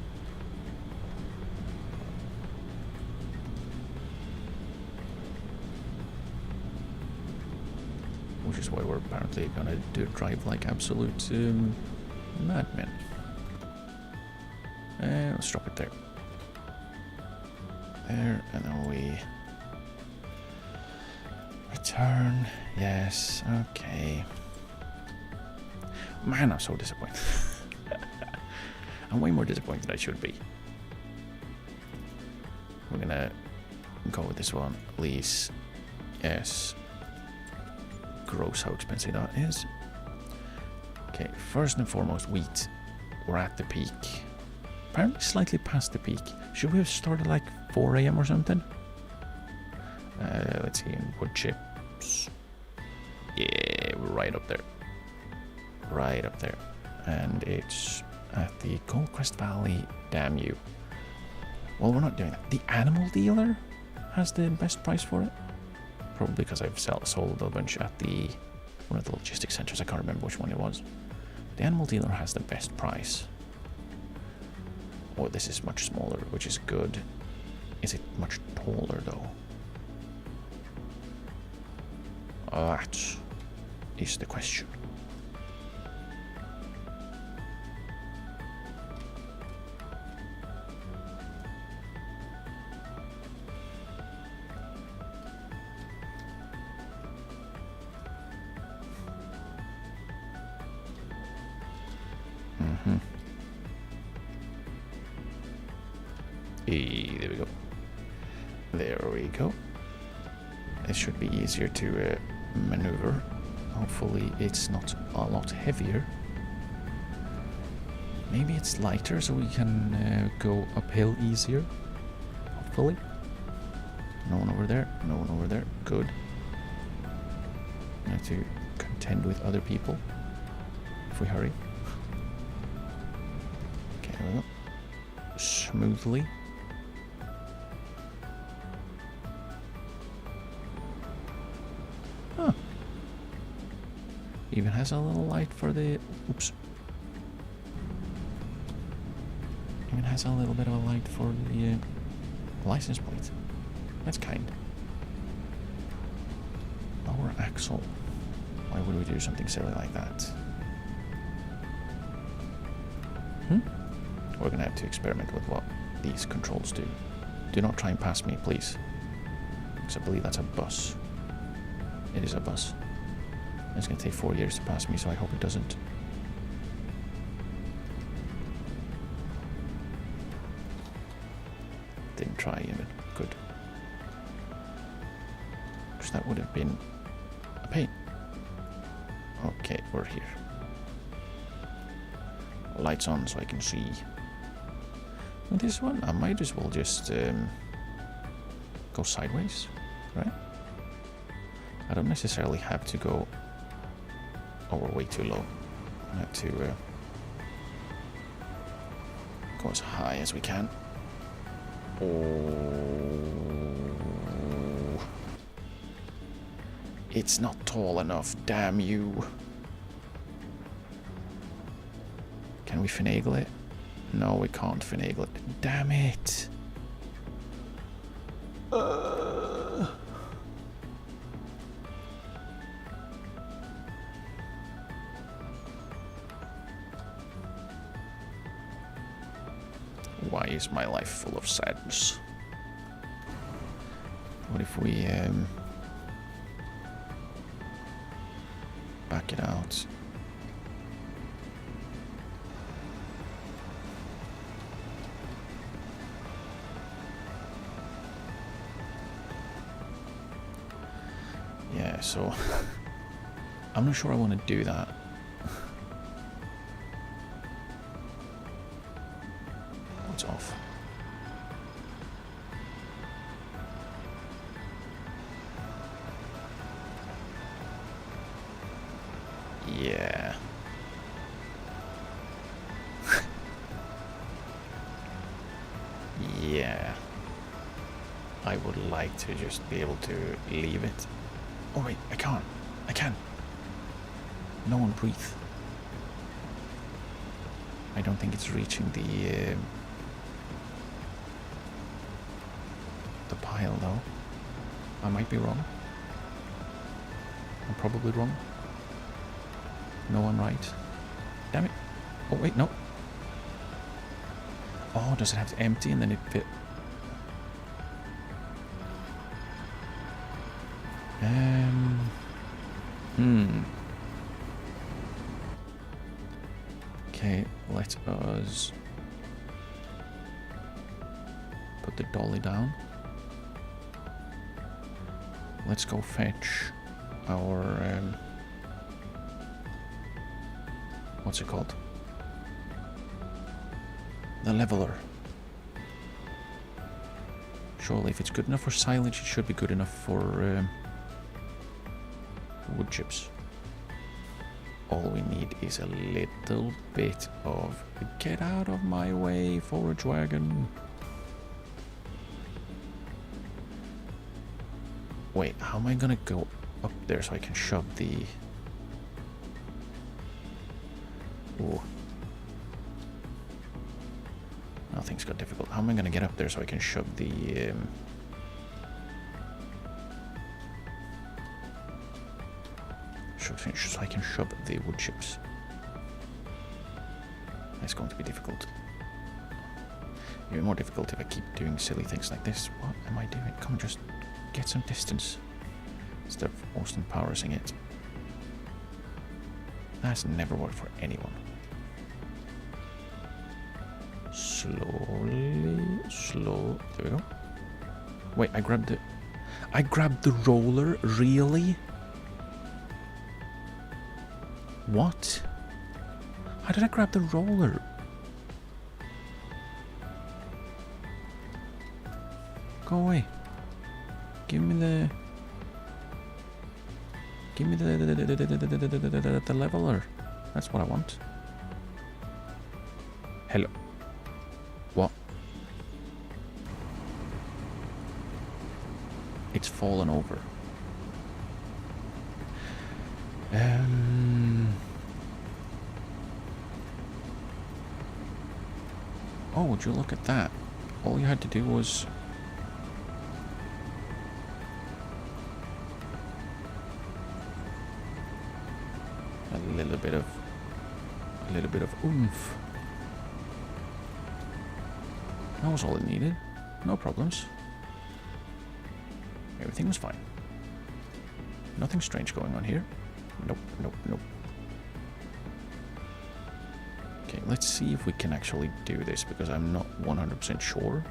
Which is why we're apparently gonna drive like absolute madmen. Let's drop it there. There, and then we return. Yes, okay. Man, I'm so disappointed. I'm way more disappointed than I should be. We're gonna go with this one. Lease. Yes. Gross how expensive that is. Okay, first and foremost, wheat. We're at the peak. Apparently slightly past the peak. Should we have started like 4 AM or something? Let's see, wood chips. Yeah, we're right up there. Right up there. And it's at the Gold Crest Valley. Damn you. Well, we're not doing that. The animal dealer has the best price for it. Probably because I've sold a bunch at one of the logistics centers. I can't remember which one it was. The animal dealer has the best price. Oh, this is much smaller, which is good. Is it much taller though? That is the question. Hey, there we go. There we go. It should be easier to maneuver. Hopefully it's not a lot heavier. Maybe it's lighter so we can go uphill easier. Hopefully. No one over there. No one over there. Good. We have to contend with other people if we hurry. Okay, there we go. Smoothly. Huh. Even has a little light for the... Oops. Even has a little bit of a light for the license plate. That's kind. Lower axle. Why would we do something silly like that? We're gonna have to experiment with what these controls do. Do not try and pass me, please. Because I believe that's a bus. It is a bus. It's gonna take 4 years to pass me, so I hope it doesn't. Didn't try even. Good. Because that would have been a pain. Okay, we're here. Lights on so I can see. And this one, I might as well just go sideways, right? I don't necessarily have to go... Oh, we're way too low. I have to go as high as we can. Oh, it's not tall enough, damn you. Can we finagle it? No, we can't finagle it. Damn it. Why is my life full of sadness? What if we back it out? Yeah, so I'm not sure I want to do that. What's off? Yeah. Yeah. I would like to just be able to leave it. Oh wait, I can't. I can. No one breathe. I don't think it's reaching the pile though. I might be wrong. I'm probably wrong. No, I'm right. Damn it. Oh wait, no. Oh, does it have to empty and then it fit? Okay, let us put the dolly down. Let's go fetch our what's it called? The leveler. Surely if it's good enough for silage, it should be good enough for wood chips. All we need is a little bit of get out of my way, forage wagon. Wait, how am I gonna go up there so I can shove the... Ooh. Now things got difficult. How am I gonna get up there so I can shove the... so I can shove the wood chips. It's going to be difficult. Even more difficult if I keep doing silly things like this. What am I doing? Come on, just get some distance instead of Austin Powersing it. That's never worked for anyone. slowly, slow. There we go. Wait, I grabbed the roller, really? What? How did I grab the roller? Go away. Give me the leveler. That's what I want. Hello. What? It's fallen over. Oh, would you look at that? All you had to do was a little bit of oomph. That was all it needed. No problems. Everything was fine. Nothing strange going on here. Nope, nope, nope. Okay, let's see if we can actually do this, because I'm not 100% sure.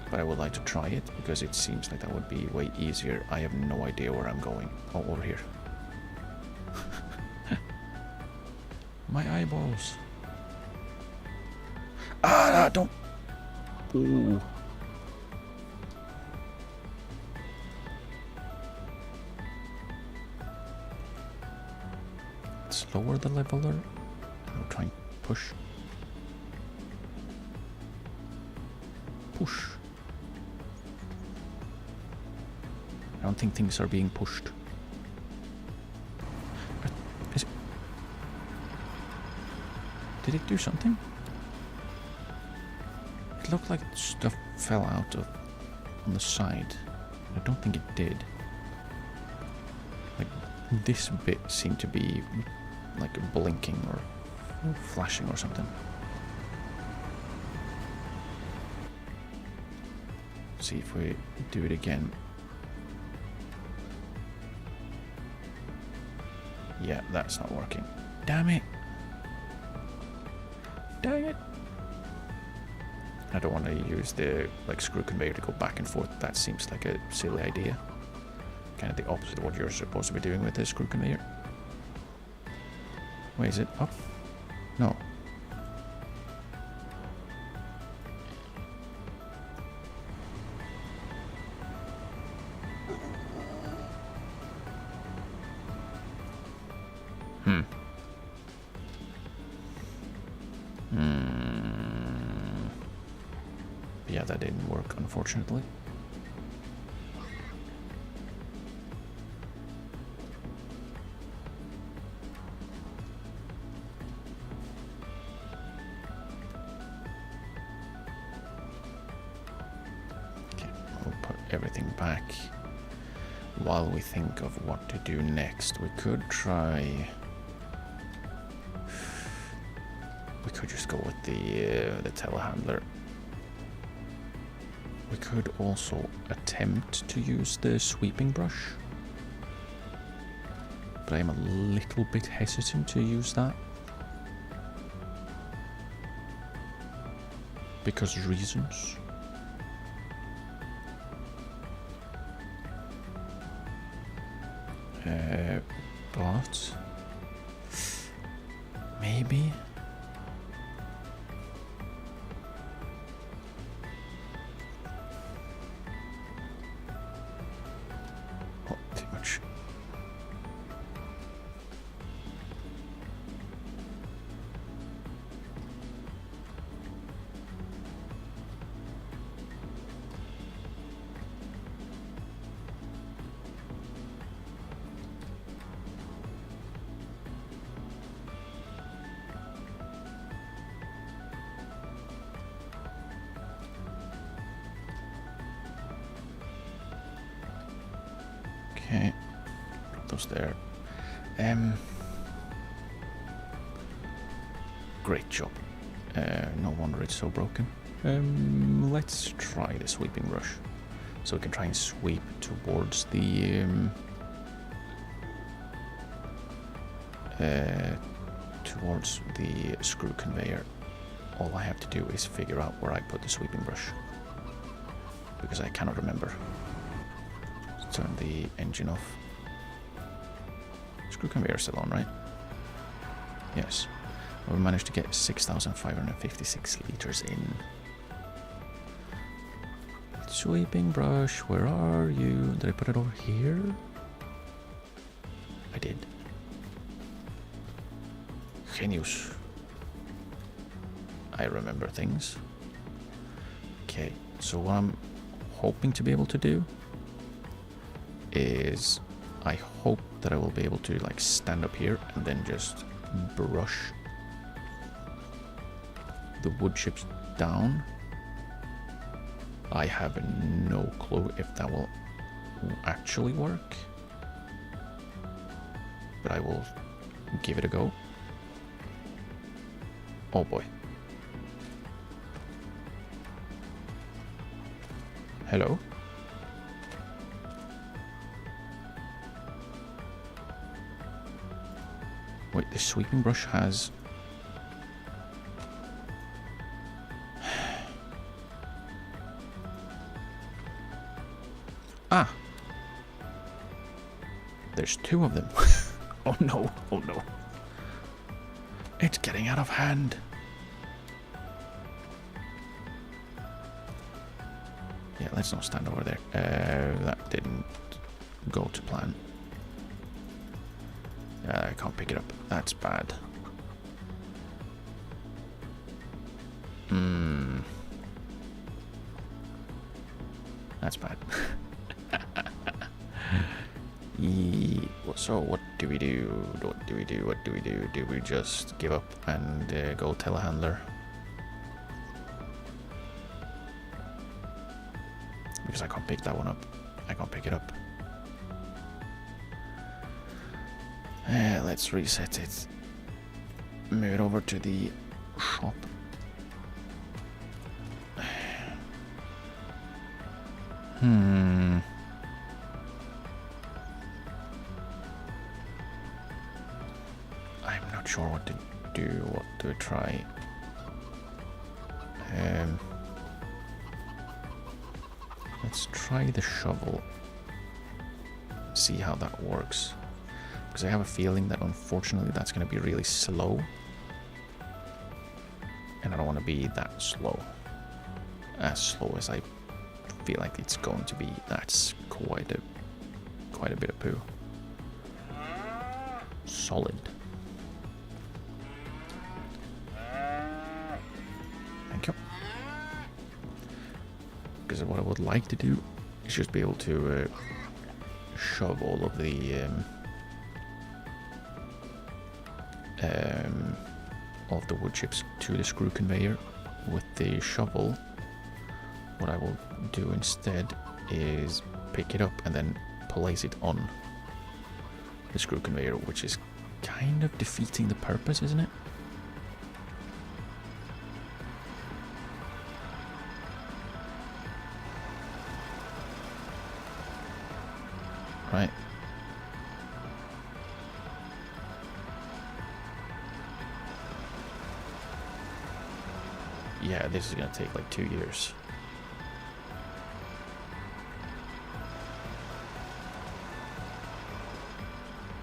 But I would like to try it, because it seems like that would be way easier. I have no idea where I'm going. Oh, over here. My eyeballs. Ah, don't. Ooh. Let's lower the leveler. I'll try and push. Push. I don't think things are being pushed. Is it? Did it do something? It looked like stuff fell out on the side. I don't think it did. Like, this bit seemed to be like blinking or flashing or something. See if we do it again. Yeah, that's not working. Damn it! Dang it! I don't want to use the screw conveyor to go back and forth. That seems like a silly idea. Kind of the opposite of what you're supposed to be doing with the screw conveyor. Wait, is it up? No. Yeah, that didn't work, unfortunately. Okay, we'll put everything back while we think of what to do next. We could try... We could just go with the telehandler. We could also attempt to use the sweeping brush, but I am a little bit hesitant to use that because reasons. But maybe. Okay, put those there. Great job. No wonder it's so broken. Let's try the sweeping brush, so we can try and sweep towards the screw conveyor. all I have to do is figure out where I put the sweeping brush. Because I cannot remember. Let's turn the engine off. Screw conveyor still on, right? Yes. We managed to get 6,556 liters in. Sweeping brush, where are you? Did I put it over here? I did. Genius. I remember things. Okay, so what I'm hoping to be able to do is I hope that I will be able to like stand up here and then just brush the wood chips down. I have no clue if that will actually work, but I will give it a go. Oh boy. Hello? Wait, the sweeping brush has... Ah! There's two of them. Oh no, oh no. It's getting out of hand. Yeah, let's not stand over there. That didn't go to plan. I can't pick it up. That's bad. That's bad. So what do we do? What do we do? What do we do? Do we just give up and go telehandler? Because I can't pick that one up. I can't pick it up. Let's reset it. Move it over to the shop. I'm not sure what to do, what to try. Let's try the shovel. See how that works. Because I have a feeling that unfortunately that's going to be really slow. And I don't want to be that slow. As slow as I feel like it's going to be. That's quite a bit of poo. Solid. Thank you. Because what I would like to do is just be able to shove all of the wood chips to the screw conveyor with the shovel. What I will do instead is pick it up and then place it on the screw conveyor, which is kind of defeating the purpose, isn't it? Right. Yeah, this is gonna take like 2 years.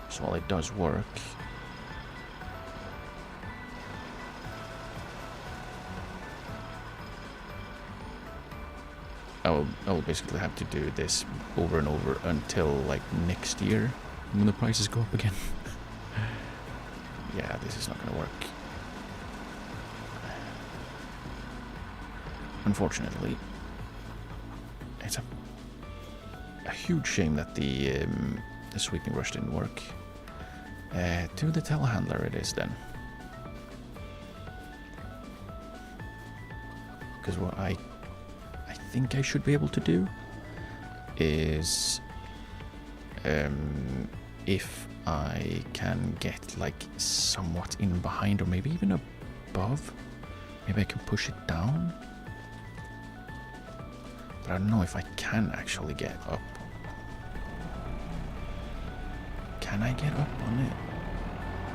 So while it does work, I will basically have to do this over and over until like next year when the prices go up again. Yeah, this is not gonna work. Unfortunately, it's a huge shame that the sweeping brush didn't work. To the telehandler it is then. Because what I think I should be able to do is if I can get like somewhat in behind or maybe even above, maybe I can push it down. But I don't know if I can actually get up. Can I get up on it?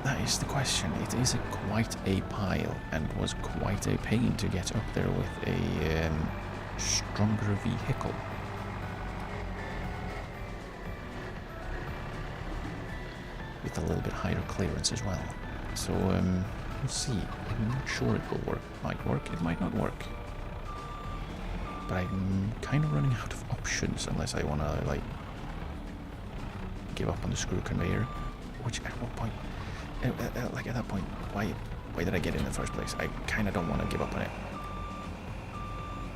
That is the question. It is quite a pile and was quite a pain to get up there with a stronger vehicle. With a little bit higher clearance as well. So we'll see. I'm not sure it will work. Might work, it might not work. But I'm kind of running out of options unless I want to like give up on the screw conveyor. Which at what point? Like at that point, why did I get in the first place? I kind of don't want to give up on it.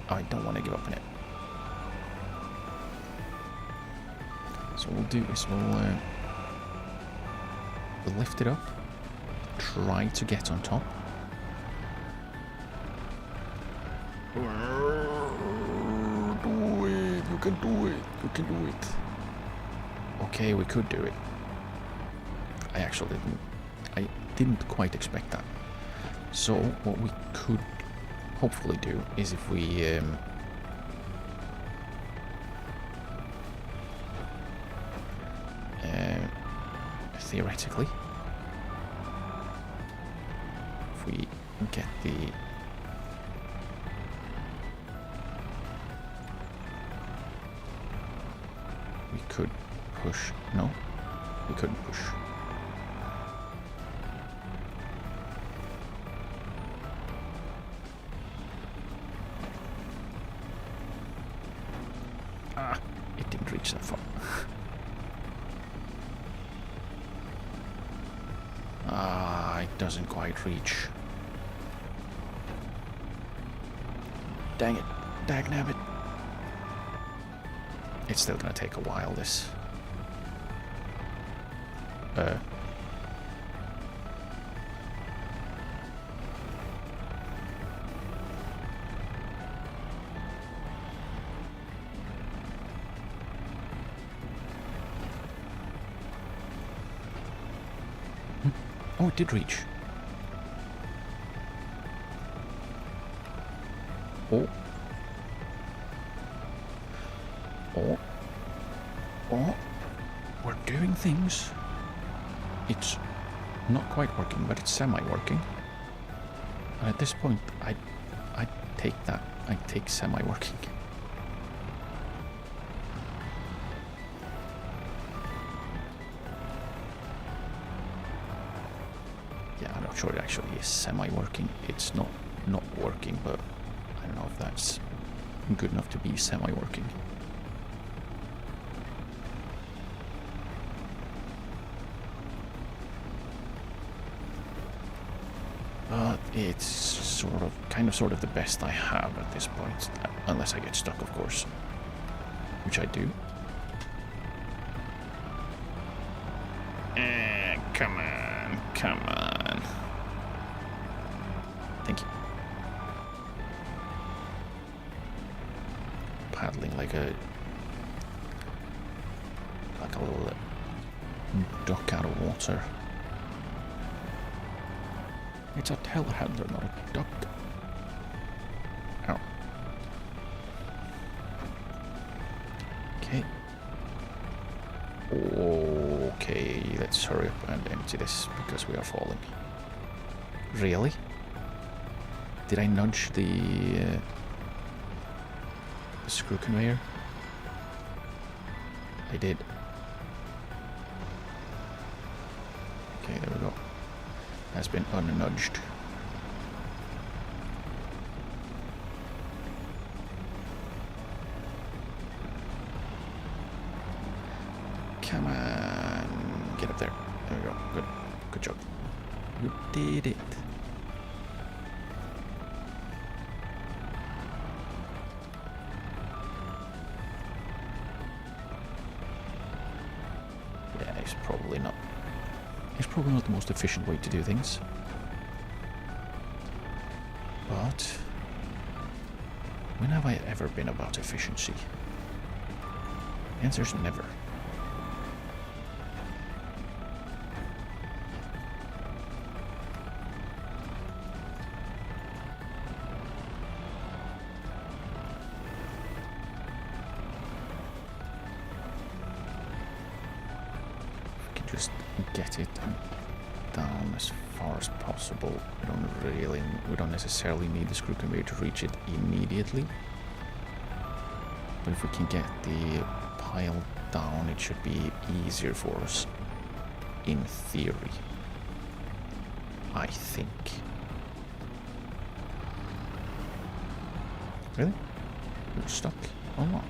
I don't want to give up on it. So what we'll do is we'll lift it up, try to get on top. Do it! You can do it! You can do it! Okay, we could do it. I actually didn't quite expect that. So what we could hopefully do is if we theoretically, if we get the we could push. No, we couldn't push. It didn't reach that far. It doesn't quite reach. Dang it. Dagnabbit. It's still gonna take a while, this. Oh, it did reach. Oh. Oh. Oh. We're doing things. It's not quite working, but it's semi-working. And at this point, I take that. I take semi-working. I'm not sure it actually is semi-working. It's not working, but I don't know if that's good enough to be semi-working. But it's sort of the best I have at this point, unless I get stuck, of course, which I do. Come on, come on. Thank you. Paddling like a little duck out of water. It's a telehandler, not a duck. Ow. Okay. Okay, let's hurry up and empty this because we are falling. Really? Did I nudge the screw conveyor? I did. Okay, there we go. Has been unnudged. Come on, get up there. There we go. Good. Good job. You did it. Yeah, it's probably not the most efficient way to do things. But when have I ever been about efficiency? The answer is never. Just get it. down as far as possible. We don't necessarily need the screw conveyor to reach it immediately. But if we can get the pile down, it should be easier for us. In theory. I think. Really? We're stuck? Oh no.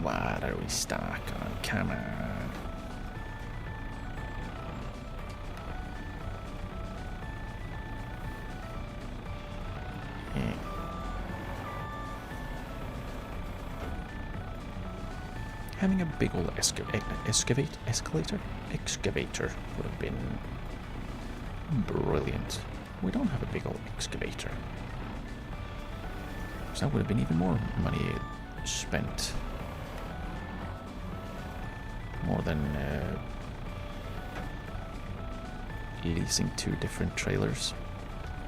What are we stuck on? Come on. Yeah. Having a big old excavator would have been brilliant. We don't have a big old excavator. So that would have been even more money spent. More than leasing 2 different trailers,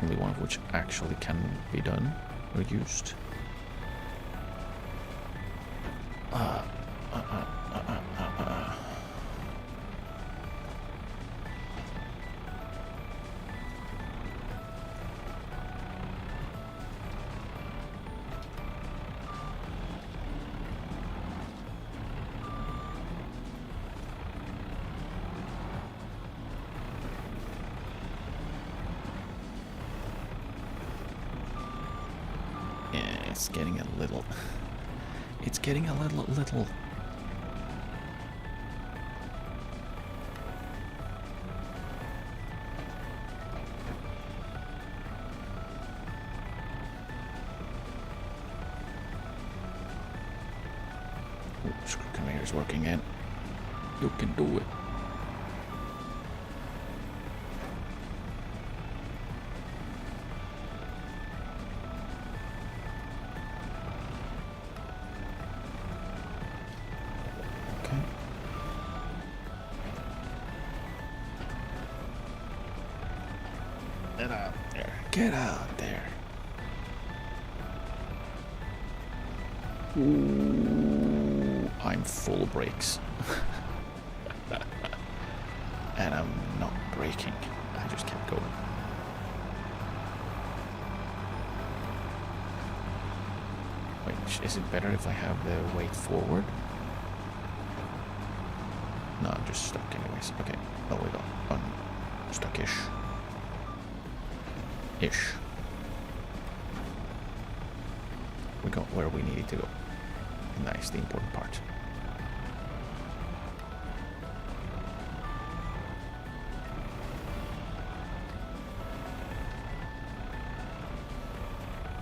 only one of which actually can be done or used. It's getting a little... It's getting a little... Ooh, screw conveyor's working in. You can do it. Get out there. Get out there. Ooh, I'm full brakes. And I'm not braking. I just kept going. Wait, is it better if I have the weight forward? No, I'm just stuck anyways. Okay, oh we go. Stuck-ish. We got where we needed to go. And that is the important part.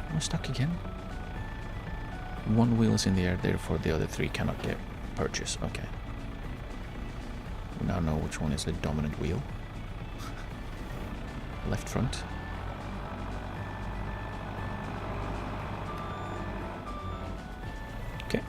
Am I stuck again? One wheel is in the air, therefore the other 3 cannot get purchased. Okay. We now know which one is the dominant wheel. Left front. Okay.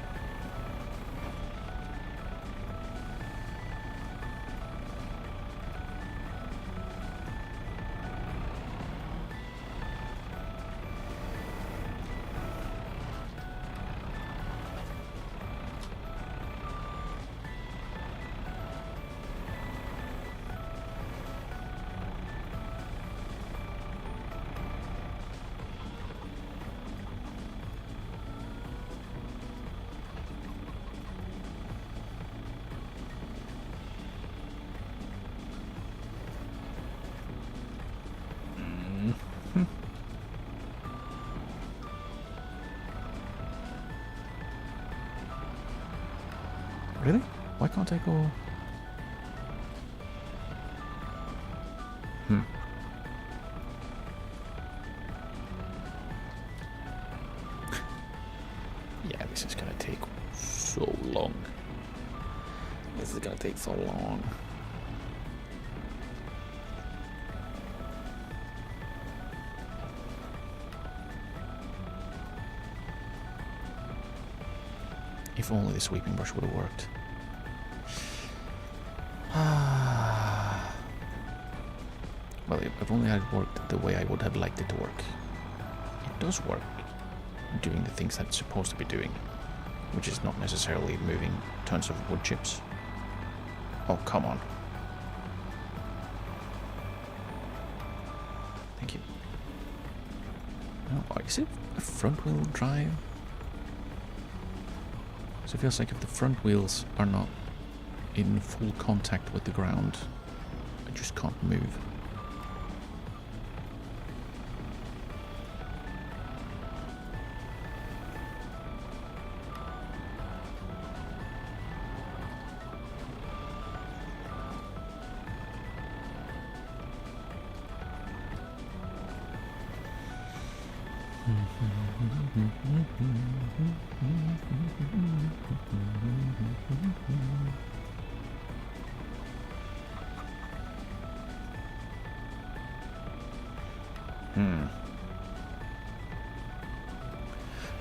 Really? Why can't I go? Yeah, this is gonna take so long. This is gonna take so long. If only the sweeping brush would have worked. Well, if only it had worked the way I would have liked it to work. It does work, doing the things that it's supposed to be doing. which is not necessarily moving tons of wood chips. Oh, come on. Thank you. Oh, is it a front wheel drive? So it feels like if the front wheels are not in full contact with the ground, I just can't move.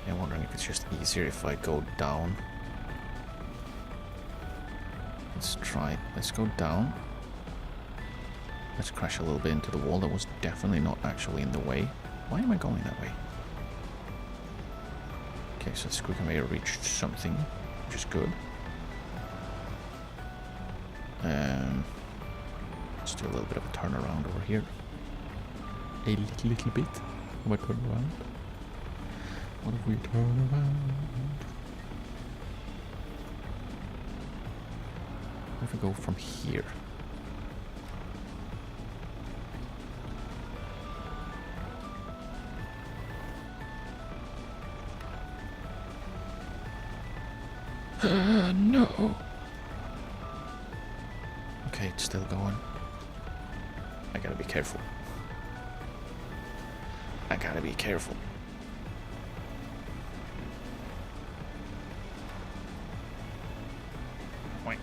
I'm wondering if it's just easier if I go down. Let's try. Let's go down. Let's crash a little bit into the wall. That was definitely not actually in the way. Why am I going that way? Okay, so the screw conveyor reached something, which is good. Let's do a little bit of a turnaround over here. A little bit. What turn around? What if we turn around? What if we go from here? No. Okay, it's still going. I gotta be careful. I gotta be careful. Wait.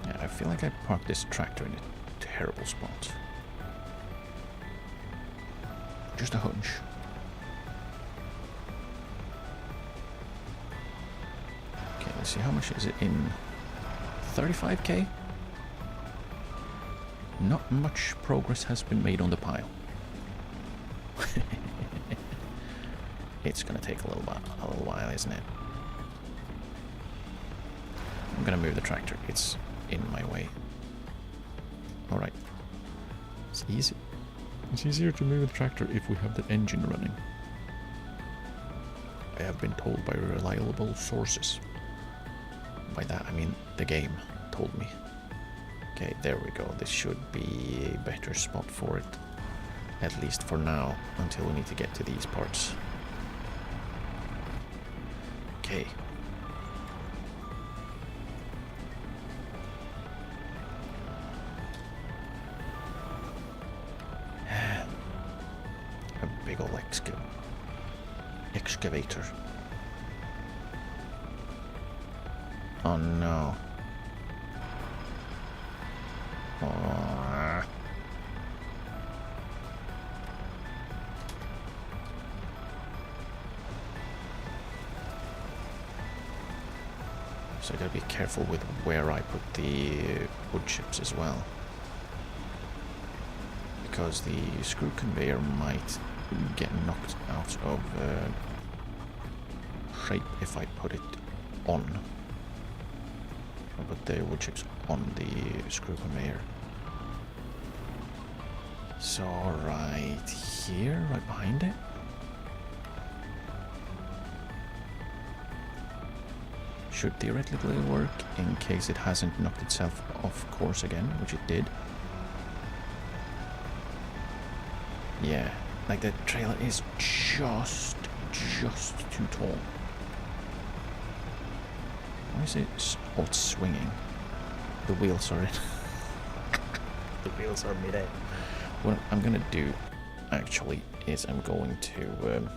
Yeah, I feel like I parked this tractor in a terrible spot. Just a hunch. Okay, let's see, how much is it in 35k? Not much progress has been made on the pile. It's gonna take a little while, isn't it? I'm gonna move the tractor. It's in my way. Alright. It's easy. It's easier to move the tractor if we have the engine running. I have been told by reliable sources. By that I mean the game told me. Okay, there we go. This should be a better spot for it. At least for now, until we need to get to these parts. Okay. A big ol' excavator. Oh no. Oh. So I gotta be careful with where I put the wood chips as well. Because the screw conveyor might get knocked out of shape if I put it on. I'll put the wood chips on the screw conveyor. So right here, right behind it. Should theoretically work in case it hasn't knocked itself off course again, which it did. Yeah, like the trailer is just too tall. Why is it? Oh, it's swinging. The wheels are in. The wheels are mid-air. What I'm gonna do, actually, is I'm going to.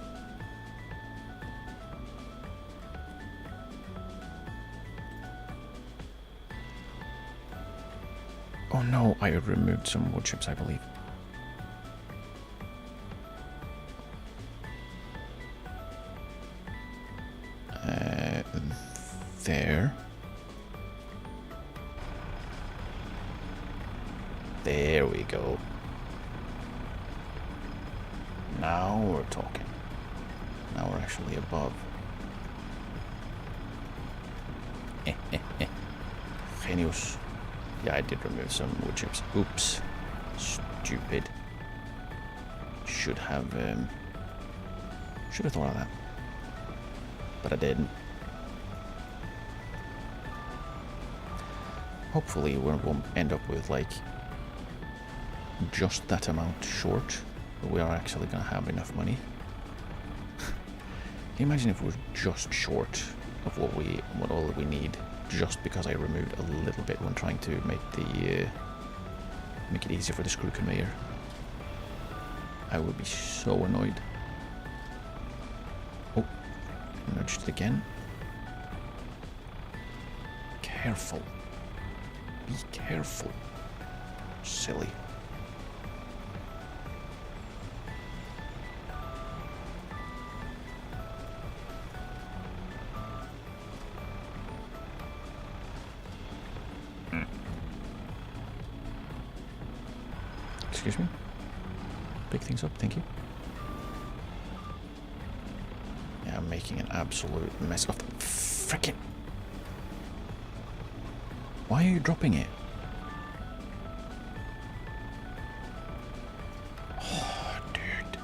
Oh no! I removed some wood chips, I believe. There. we go. Now we're talking. Now we're actually above. Genius. Yeah, I did remove some wood chips. Oops. Stupid. Should have thought of that. But I didn't. Hopefully we won't end up with like just that amount short, but we are actually gonna have enough money. Can you imagine if we're just short of what all we need, just because I removed a little bit when trying to make it easier for the screw conveyor? I would be so annoyed. Oh, nudged it again. Careful. Be careful. Silly. Excuse me? Pick things up, thank you. Yeah, I'm making an absolute mess of the frickin'. Why are you dropping it? Oh, dude,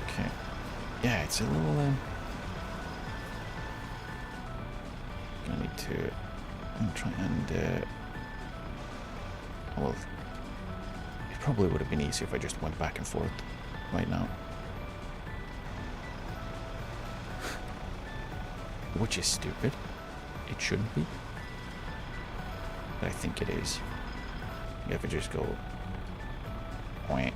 okay. Yeah, it's a little, gonna need to try and, well, it probably would have been easier if I just went back and forth right now. Which is stupid. It shouldn't be. But I think it is. You have to just go, wah.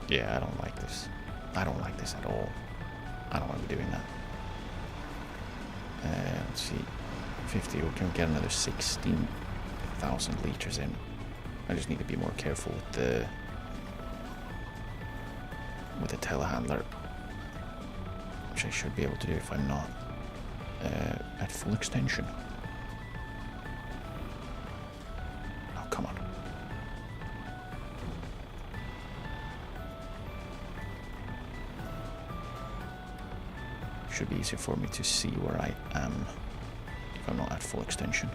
Yeah, I don't like this. I don't like this at all. I don't want to be doing that. Let's see. 50, we can get another 16,000 liters in. I just need to be more careful with the telehandler, which I should be able to do if I'm not at full extension. Oh, come on. Should be easier for me to see where I am if I'm not at full extension.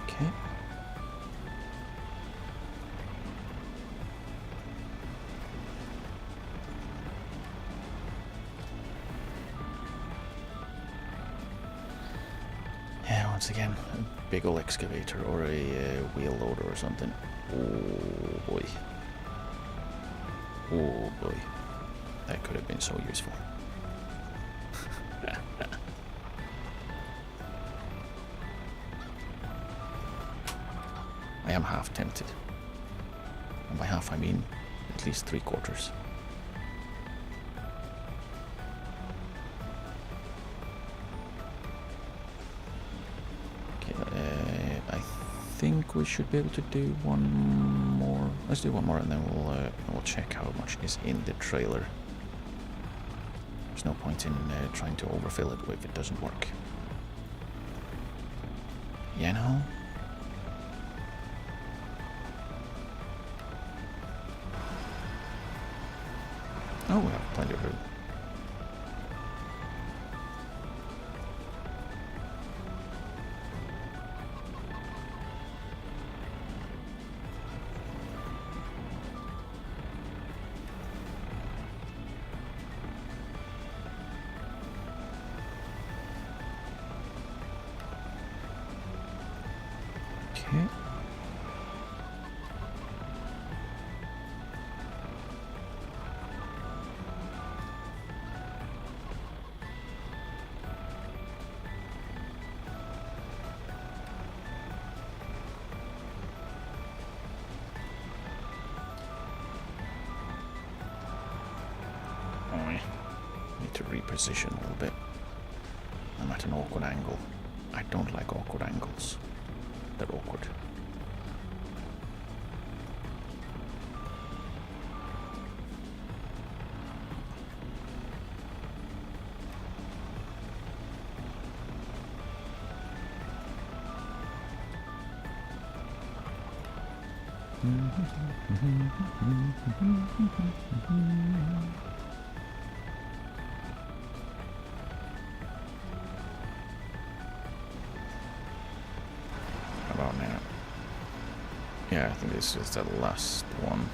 Okay. Yeah, once again, a big ol' excavator or a wheel loader or something. Oh boy. Oh boy. That could have been so useful. I am half tempted. And by half I mean at least 3/4. Okay, I think we should be able to do one more. let's do one more and then we'll check how much is in the trailer. There's no point in trying to overfill it if it doesn't work. You know? Oh, we have plenty of room. Okay. Need to reposition a little bit. I'm at an awkward angle. I don't like awkward angles. They're awkward. About now. Yeah, I think this is the last one.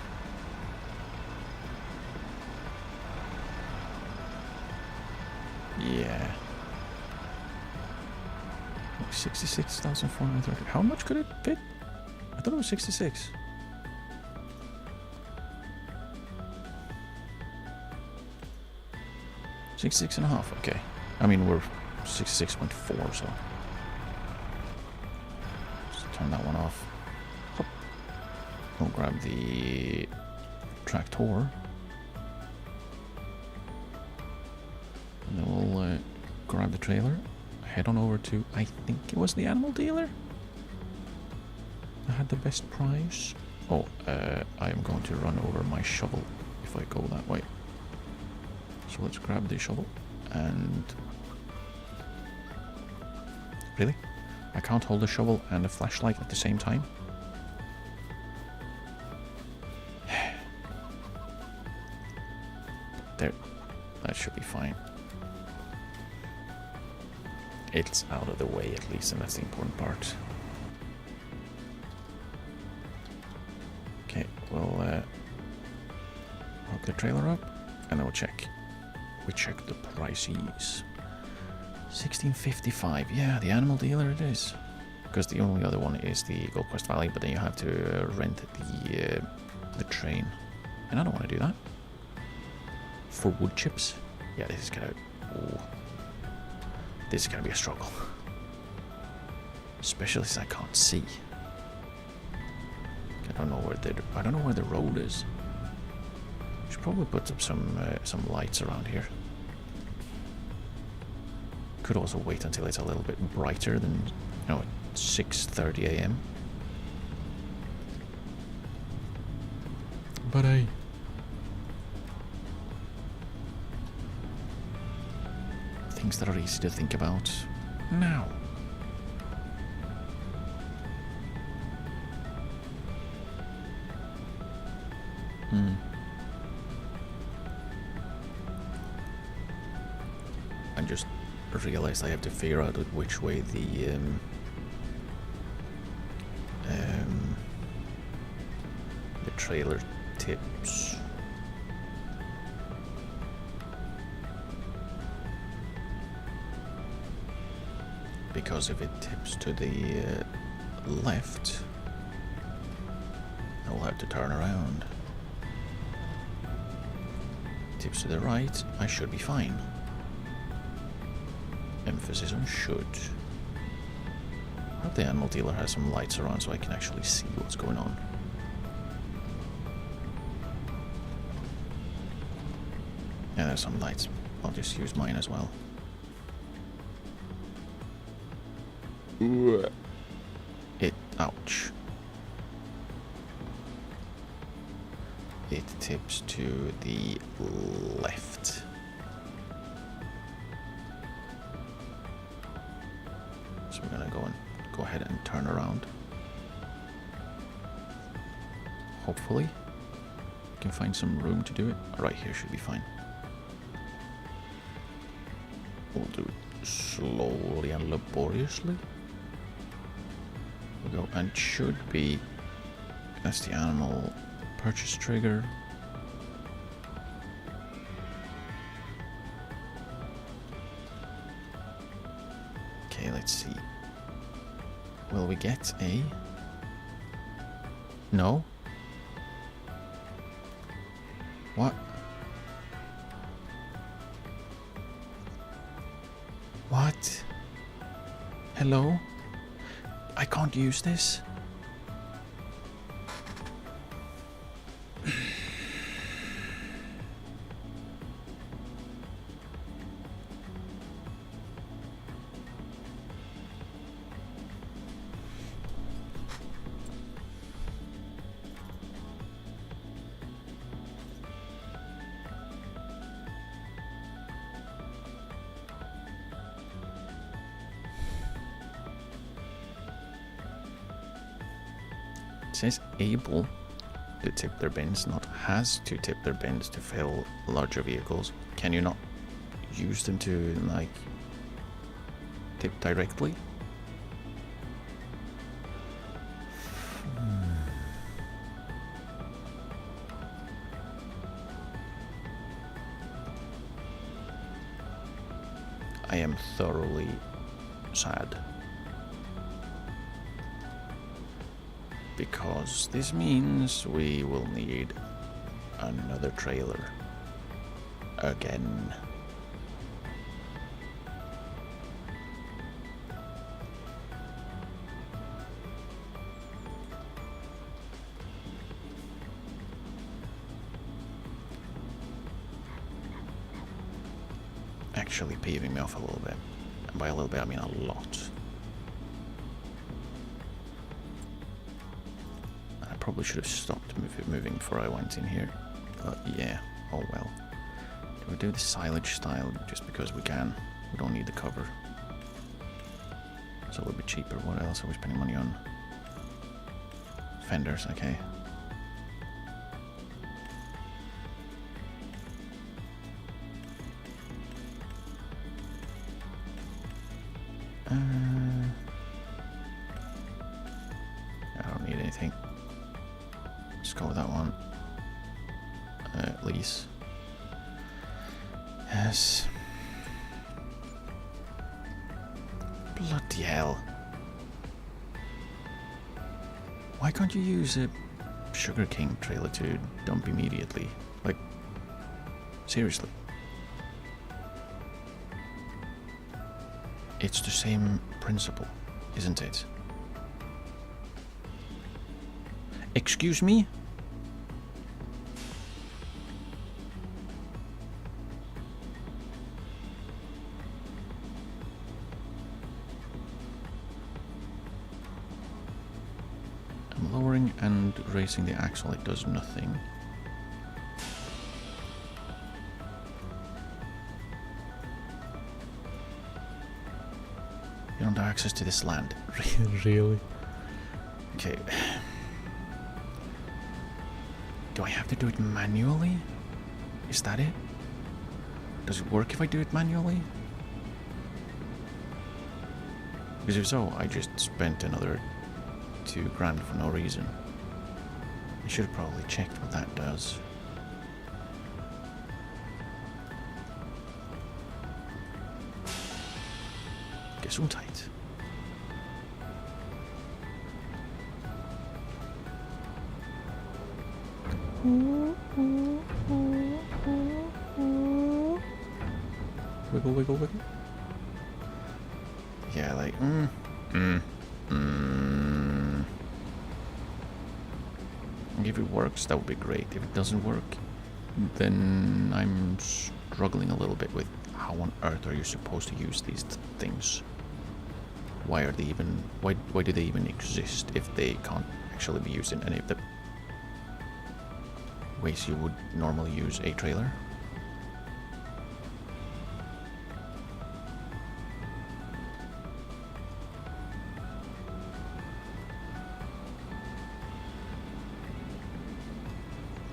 Yeah. 66,430. How much could it fit? I thought it was 66. $66.5, okay. I mean, we're 66.4, so. Just turn that one off. Hop. We'll grab the tractor. And then we'll grab the trailer. Head on over to, I think it was the animal dealer? I had the best price. Oh, I am going to run over my shovel if I go that way. So let's grab the shovel and... Really? I can't hold the shovel and a flashlight at the same time? There. That should be fine. It's out of the way at least, and that's the important part. Okay, we'll hook the trailer up and then we'll check. We check the prices. 1655. Yeah, the animal dealer it is. Because the only other one is the Gold Quest Valley, but then you have to rent the train. And I don't want to do that. For wood chips. Yeah, this is gonna. Ooh, this is gonna be a struggle. Especially since I can't see. I don't know where the road is. Should probably put up some lights around here. Could also wait until it's a little bit brighter than, you know, 6:30 a.m. But things that are easy to think about now. I just realized I have to figure out which way the trailer tips. Because if it tips to the left, I will have to turn around. Tips to the right, I should be fine. Emphasis on should. I hope the animal dealer has some lights around so I can actually see what's going on. Yeah, there's some lights. I'll just use mine as well. Ouch. it tips to the left. So we're gonna go ahead and turn around. Hopefully, we can find some room to do it. Right here should be fine. We'll do it slowly and laboriously. We go, and it should be. That's the animal purchase trigger. Okay, let's see. Will we get a... No? What? What? Hello? I can't use this? It says able to tip their bins, not has to tip their bins to fill larger vehicles. Can you not use them to, like, tip directly? I am thoroughly sad. Because this means we will need another trailer again. Actually peeving me off a little bit. And by a little bit I mean a lot. Probably should have stopped moving before I went in here. But yeah, oh well. Do we do the silage style just because we can? We don't need the cover. It's a little bit cheaper. What else are we spending money on? Fenders, okay. I don't need anything. Let's go with that one. Lease. Yes. Bloody hell. Why can't you use a Sugar King trailer to dump immediately? Like, seriously. It's the same principle, isn't it? Excuse me? I'm lowering and raising the axle, it does nothing. You don't have access to this land. Really? Okay. Do I have to do it manually? Is that it? Does it work if I do it manually? Because if so, I just spent another $2 grand for no reason. I should have probably checked what that does. Gesundheit. Wiggle, wiggle, wiggle. Yeah, like, If it works, that would be great. If it doesn't work, then I'm struggling a little bit with how on earth are you supposed to use these things? Why are they even? Why do they even exist if they can't actually be used in any of the ways you would normally use a trailer.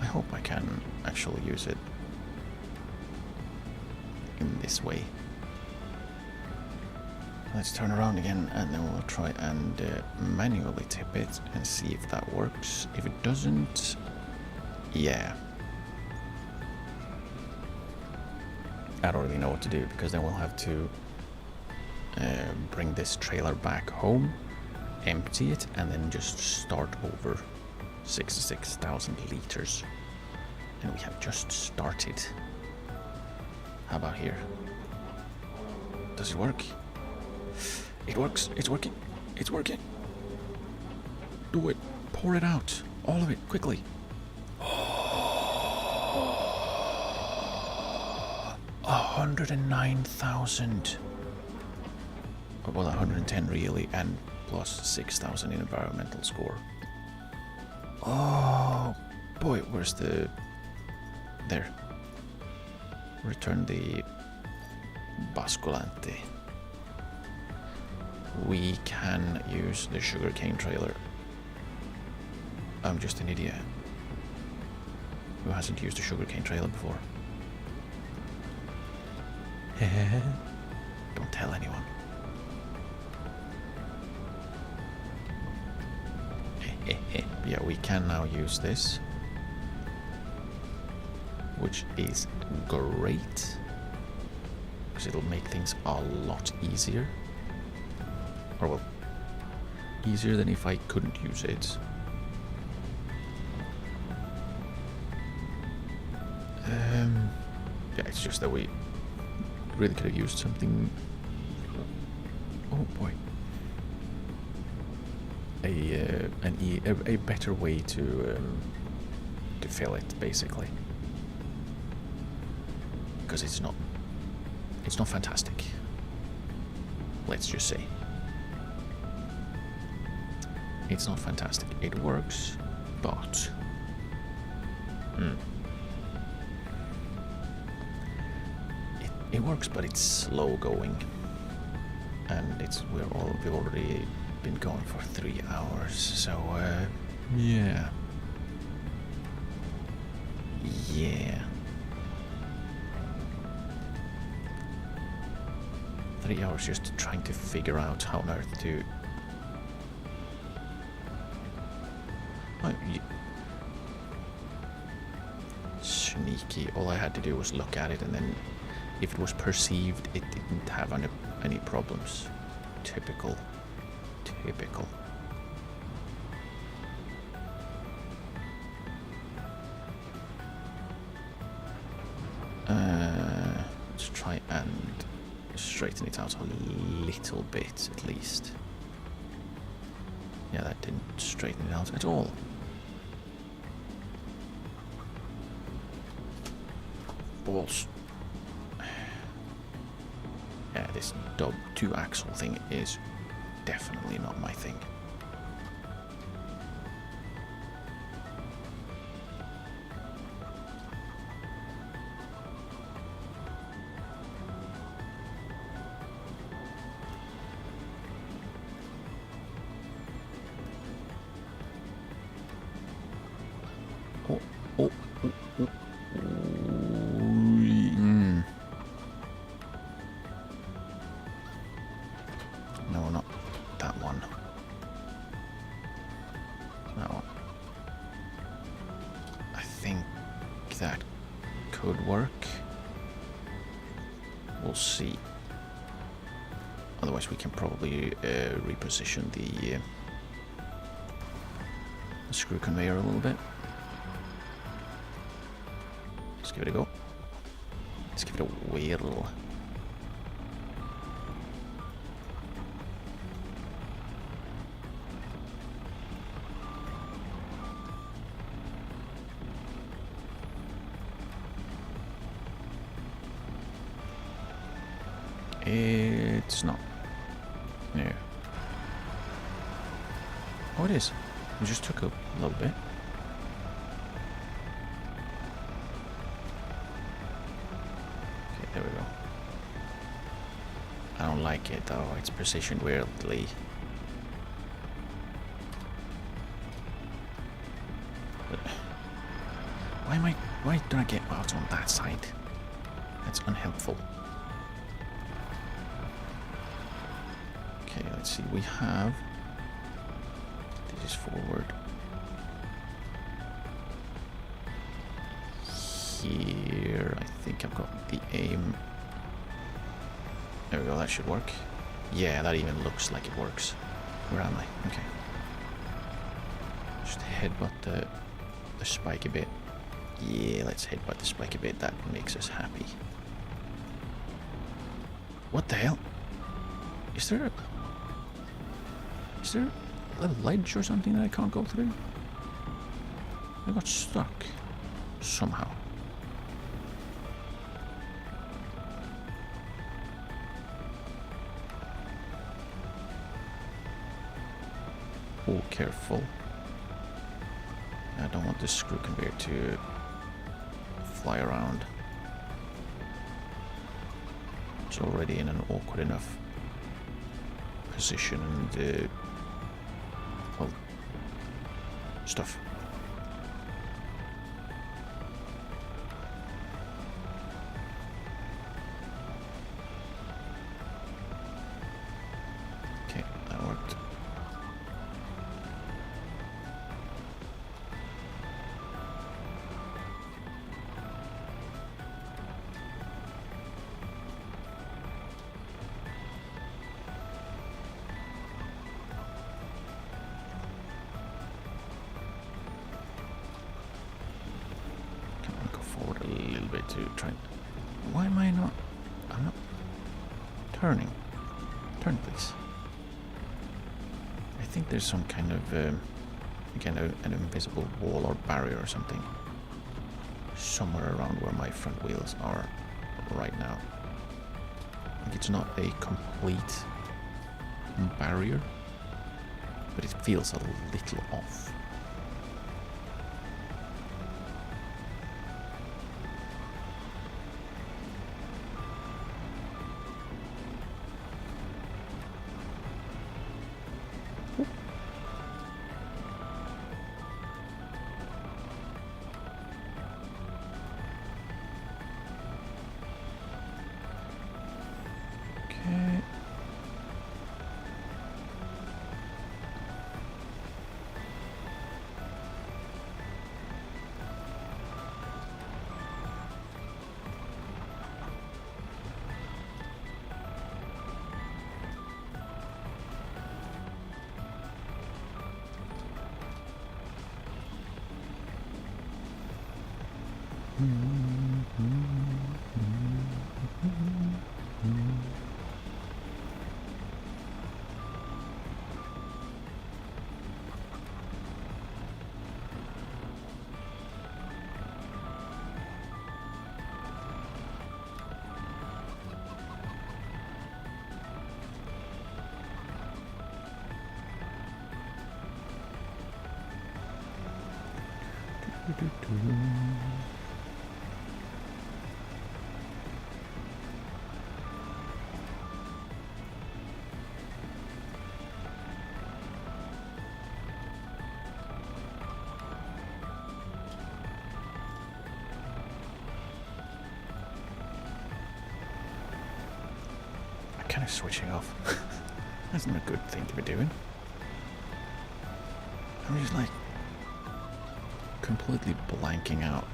I hope I can actually use it in this way. Let's turn around again and then we'll try and manually tip it and see if that works. If it doesn't, yeah. I don't really know what to do, because then we'll have to bring this trailer back home, empty it, and then just start over 66,000 liters. And we have just started. How about here? Does it work? It works. It's working. It's working. Do it. Pour it out. All of it. Quickly. 109,000. Well, 110 really, and plus 6,000 in environmental score. Oh boy, where's the... There. Return the basculante. We can use the sugarcane trailer. I'm just an idiot. Who hasn't used a sugarcane trailer before? Don't tell anyone. Yeah, we can now use this, which is great, because it'll make things a lot easier. Or, well, easier than if I couldn't use it. Yeah, it's just that we really could have used something. Oh boy. A better way to fill it, basically, because it's not fantastic. Let's just say it's not fantastic. It works, but it works, but it's slow going, and we've already been going for 3 hours, so yeah. 3 hours just trying to figure out how on earth to... Sneaky. All I had to do was look at it, and then if it was perceived, it didn't have any problems. Typical. Let's try and straighten it out a little bit, at least. Yeah, that didn't straighten it out at all. Balls. Yeah, this two-axle thing is definitely not my thing. No, not that one. That one. I think that could work. We'll see. Otherwise we can probably reposition the screw conveyor a little bit. Let's give it a go. Let's give it a whirl. It's not. No. Oh, it is. We just took a little bit. I don't like it though, it's positioned weirdly. Why do I get out on that side? That's unhelpful. Okay, let's see, we have... This is forward. Here, I think I've got the aim. There we go, that should work. Yeah, that even looks like it works. Where am I? Okay. Just headbutt the spike a bit. Yeah, let's headbutt the spike a bit. That makes us happy. What the hell? Is there a ledge or something that I can't go through? I got stuck somehow. Oh, careful. I don't want this screw conveyor to fly around. It's already in an awkward enough position and well, stuff. Okay, that worked. To try. Why am I not? I'm not turning. Turn, please. I think there's some kind of again an invisible wall or barrier or something somewhere around where my front wheels are right now. It's not a complete barrier, but it feels a little off. Kind of switching off. That's not a good thing to be doing. I'm just like completely blanking out.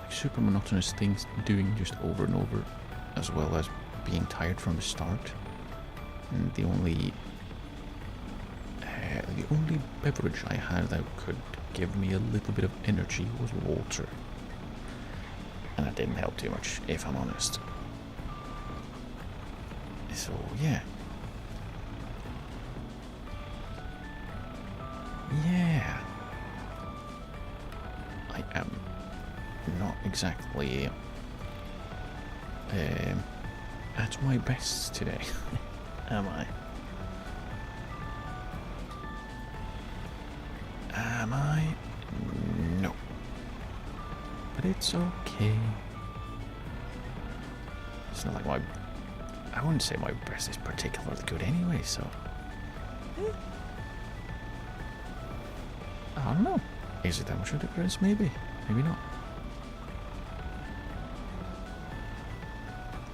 Like super monotonous things doing just over and over, as well as being tired from the start. And the only beverage I had that could give me a little bit of energy was water. And that didn't help too much, if I'm honest. So, yeah. Yeah. I am not exactly at my best today, am I? Am I? No. But it's okay. It's not like my... I wouldn't say my breast is particularly good anyway, so... I don't know. Is it that much of a difference? Maybe. Maybe not.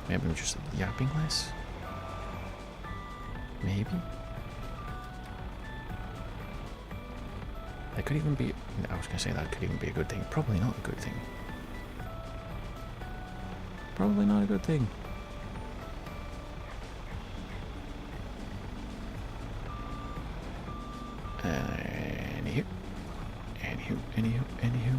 Maybe I'm just yapping less. Maybe. That could even be... I was going to say that could even be a good thing. Probably not a good thing. Probably not a good thing. Anywho.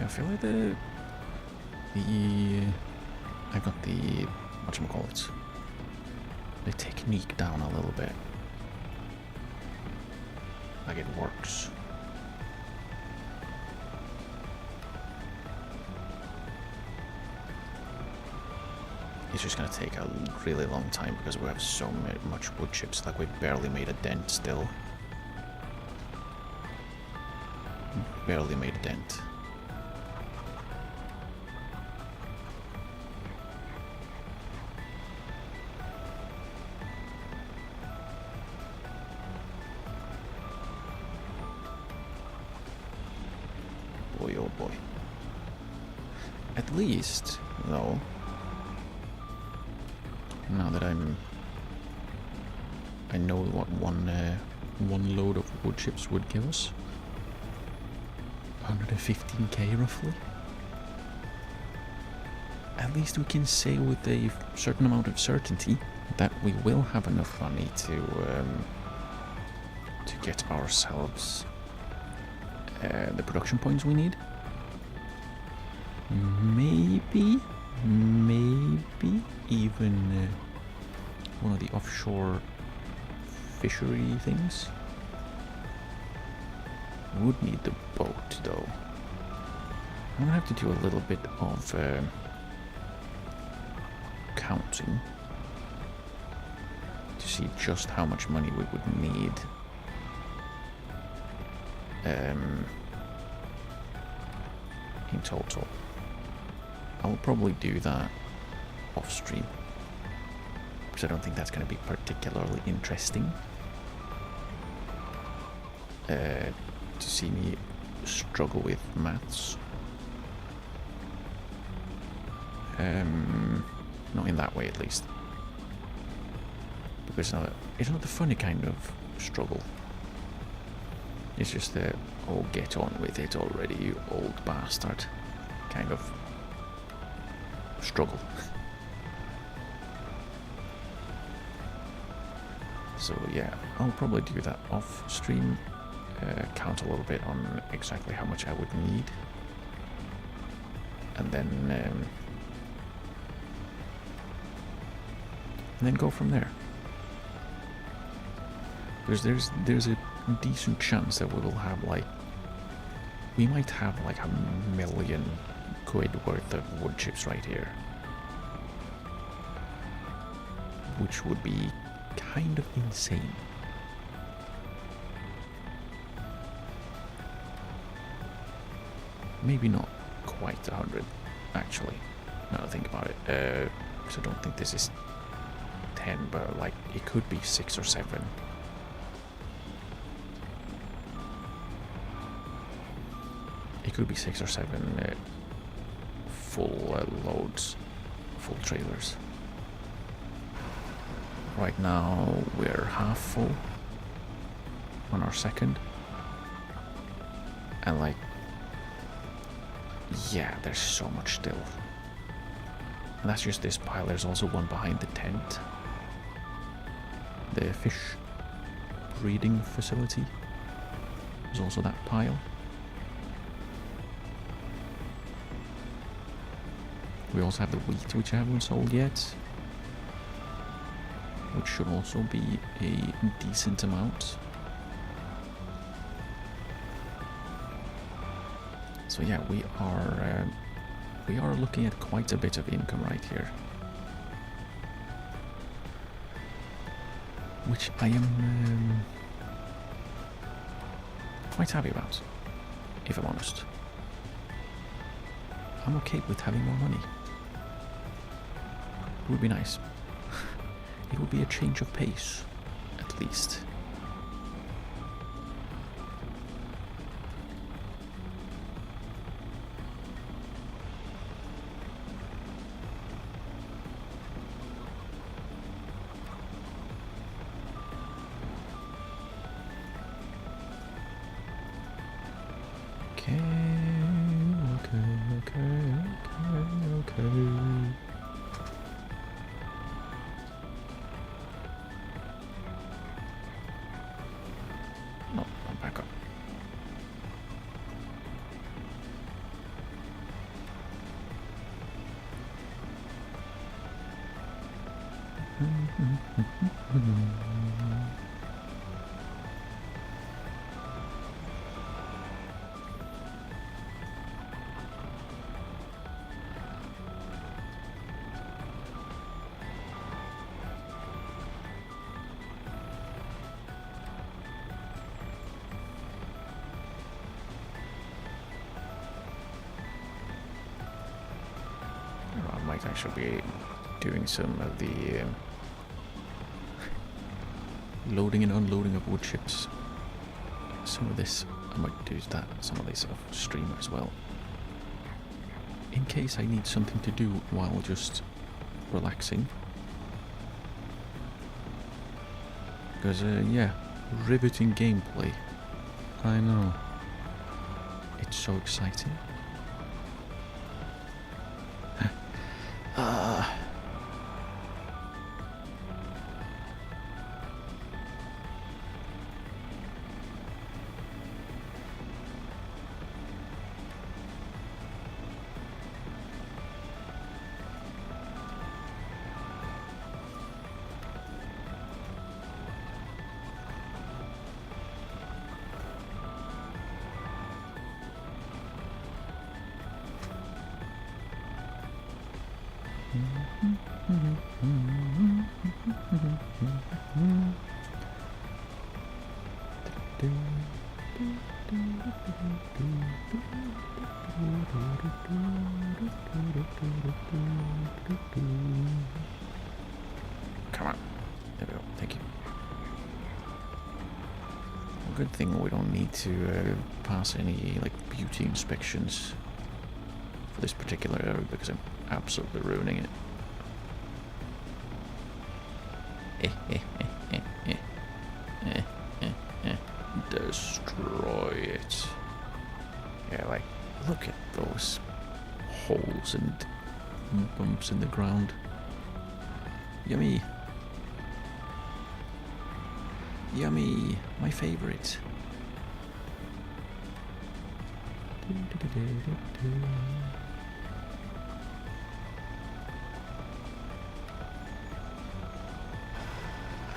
I feel like I got the whatchamacallit, the technique down a little bit. Like it works. It's just gonna take a really long time because we have so much wood chips. Like we barely made a dent still. Barely made a dent. Boy, oh boy. At least, though, now that I know what one load of wood chips would give us. 115k roughly. At least we can say with a certain amount of certainty that we will have enough money to get ourselves the production points we need. Maybe even one of the offshore fishery things. Would need the boat though. I'm gonna have to do a little bit of counting to see just how much money we would need in total. I will probably do that off stream because I don't think that's going to be particularly interesting to see me struggle with maths. Not in that way, at least, because it's not the funny kind of struggle. It's just the "oh, get on with it already, you old bastard" kind of struggle. So yeah, I'll probably do that off stream. Count a little bit on exactly how much I would need, and then go from there. Because there's a decent chance that we will have we might have like £1 million worth of wood chips right here, which would be kind of insane. Maybe not quite 100, actually, now that I think about it, because I don't think this is 10, but it could be 6 or 7. It could be 6 or 7 full loads, full trailers. Right now we're half full on our second, and yeah, there's so much still. And that's just this pile. There's also one behind the tent. The fish breeding facility. There's also that pile. We also have the wheat, which I haven't sold yet, which should also be a decent amount. So yeah, we are looking at quite a bit of income right here, which I am quite happy about, if I'm honest. I'm okay with having more money. It would be nice. It would be a change of pace, at least. Okay. No, I'm back up. I might actually be doing some of the loading and unloading of wood chips. Some of this, I might do that, some of this off stream as well. In case I need something to do while just relaxing. Because, yeah, riveting gameplay. I know. It's so exciting. Come on. There we go. Thank you. Well, good thing we don't need to pass any like beauty inspections for this particular area because I'm absolutely ruining it. Destroy it. Yeah, like, look at those holes and bumps in the ground. Yummy. Yummy. My favorite.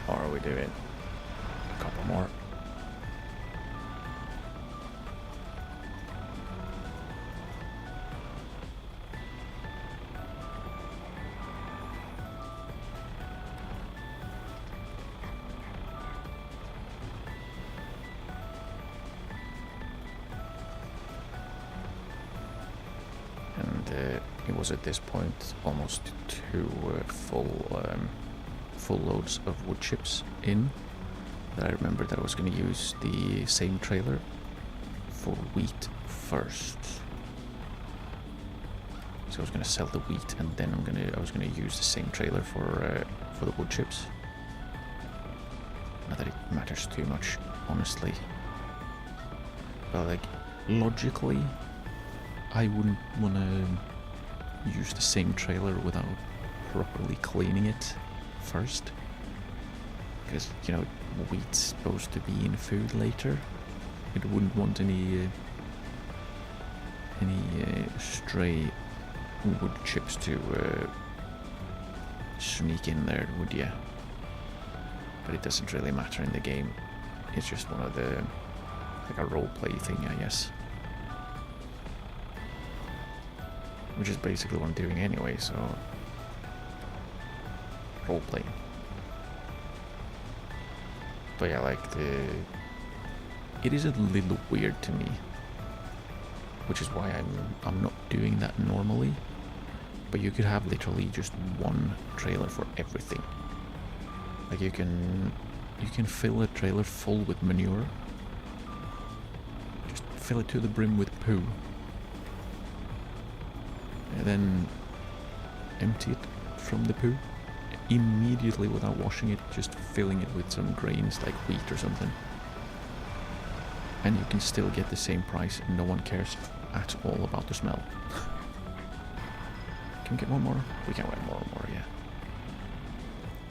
Or are we doing a couple more? It was at this point almost two full loads of wood chips in that I remembered that I was going to use the same trailer for wheat first. So I was going to sell the wheat and then I was going to use the same trailer for the wood chips. Not that it matters too much, honestly. But like logically, I wouldn't want to use the same trailer without properly cleaning it first, because you know wheat's supposed to be in food later. It wouldn't want any stray wood chips to sneak in there, would ya? But it doesn't really matter in the game. It's just one of the like a roleplay thing, I guess. which is basically what I'm doing anyway, so... Roleplay. But yeah, like it is a little weird to me, which is why I'm not doing that normally. But you could have literally just one trailer for everything. Like you can fill a trailer full with manure. Just fill it to the brim with poo. And then empty it from the poo. Immediately without washing it, just filling it with some grains like wheat or something. And you can still get the same price and no one cares at all about the smell. Can we get one more? We can get one more, yeah.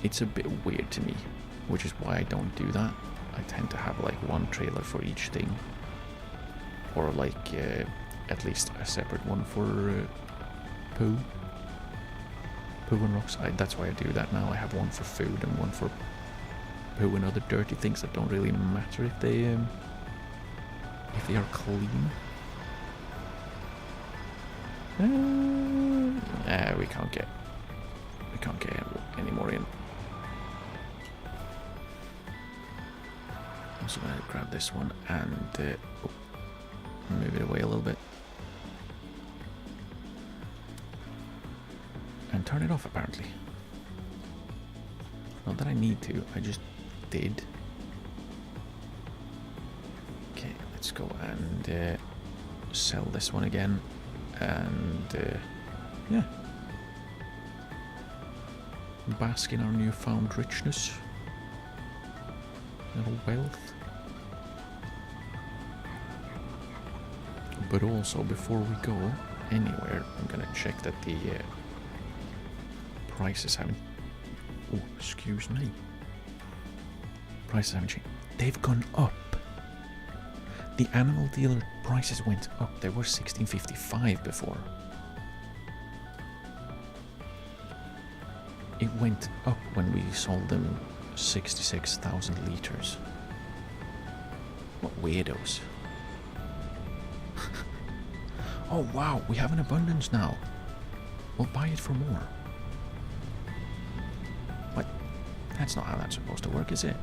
It's a bit weird to me, which is why I don't do that. I tend to have like one trailer for each thing. Or like at least a separate one for poo. Poo and rocks. That's why I do that now. I have one for food and one for poo and other dirty things that don't really matter if they are clean. We can't get any more in. I'm also gonna grab this one and move it away a little bit. And turn it off, apparently. Not that I need to, I just did. Okay, let's go and sell this one again. And yeah. Bask in our newfound richness. Little wealth. But also, before we go anywhere, I'm gonna check that the prices haven't... Oh, excuse me. Prices haven't changed. They've gone up. The animal dealer prices went up. They were 16.55 before. It went up when we sold them 66,000 liters. What weirdos. Oh wow, we have an abundance now. We'll buy it for more. What? That's not how that's supposed to work, is it?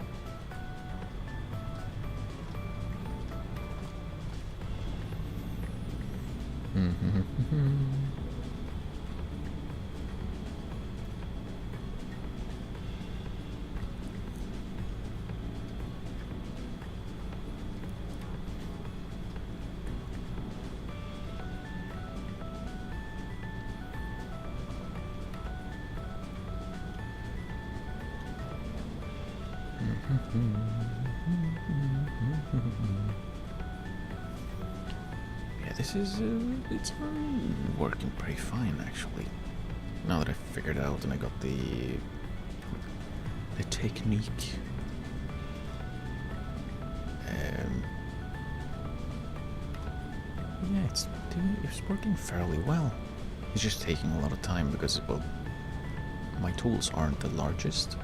Yeah, this is it's working pretty fine actually. Now that I figured it out and I got the technique. Yeah, it's working fairly well. It's just taking a lot of time because, well, my tools aren't the largest,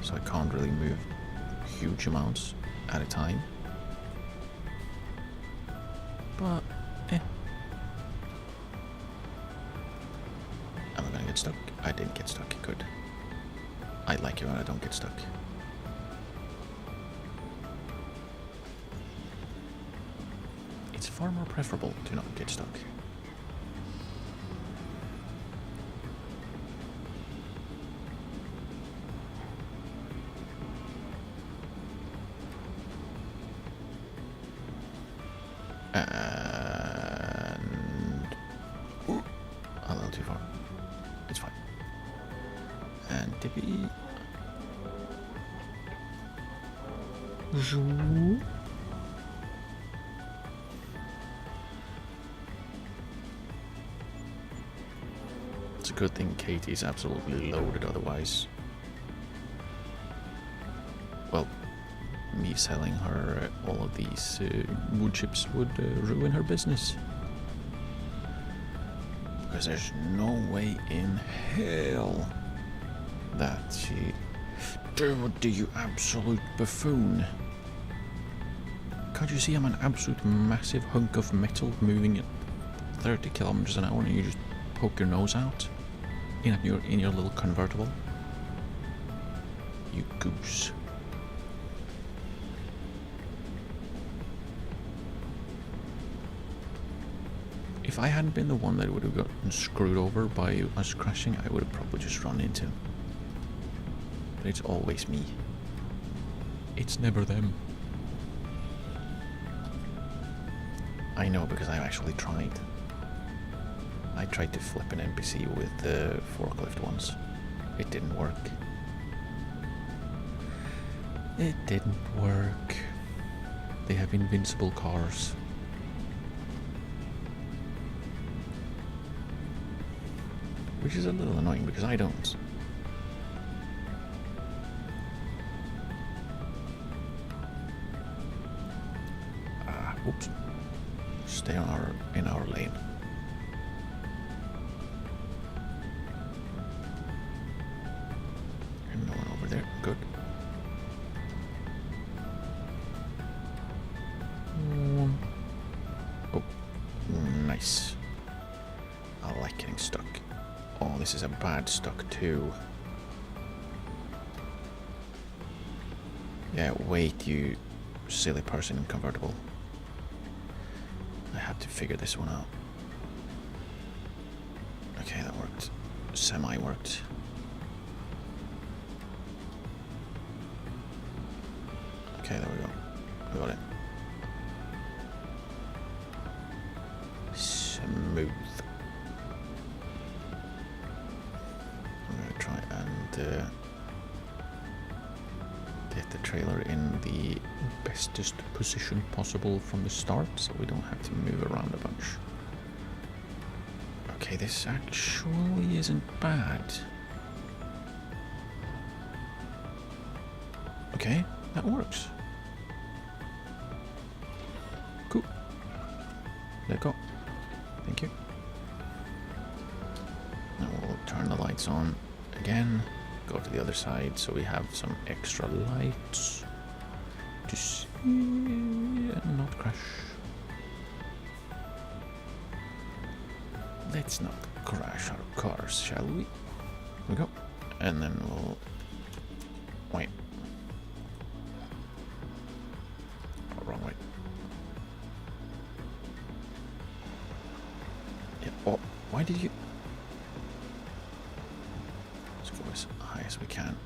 so I can't really move huge amounts at a time. But, Am I gonna get stuck? I didn't get stuck. Good. I like it when I don't get stuck. It's far more preferable to not get stuck. And a little too far. It's fine. And dippy. It's a good thing Katie's absolutely loaded, otherwise, well, me selling her all of these wood chips would ruin her business. Because there's no way in hell that she... Dude, you absolute buffoon. Can't you see I'm an absolute massive hunk of metal moving at 30 kilometers an hour and you just poke your nose out in your little convertible. You goose. If I hadn't been the one that would have gotten screwed over by us crashing, I would have probably just run into him. But it's always me. It's never them. I know, because I actually tried. I tried to flip an NPC with the forklift once. It didn't work. It didn't work. They have invincible cars. Which is a little annoying because I don't. Oops. Stay in our lane. And no one over there. Good. Oh, nice. I like getting stuck. Oh, this is a bad stuck too. Yeah, wait, you silly person in convertible. I had to figure this one out. Okay, that worked. Semi-worked. Okay, there we go. We got it. Smooth. I'm going to try and get the trailer in the bestest position possible from the start, so we don't have to move around a bunch. Okay, this actually isn't bad. Okay, that works. Cool. Let go. Thank you. Now we'll turn the lights on again. Go to the other side so we have some extra lights to see and not crash. Let's not crash our cars, shall we? Here we go. And then we'll... Wait. Oh, wrong way. Yeah. Oh, why did you... Let's go as high as we can.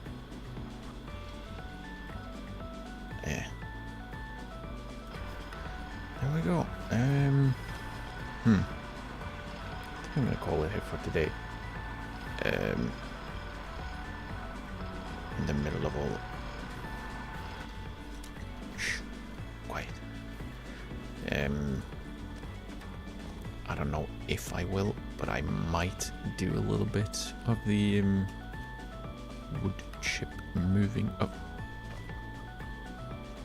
Yeah. There we go. I'm gonna call it here for today. In the middle of all... Shh. Quiet. I don't know if I will, but I might do a little bit of the wood chip moving up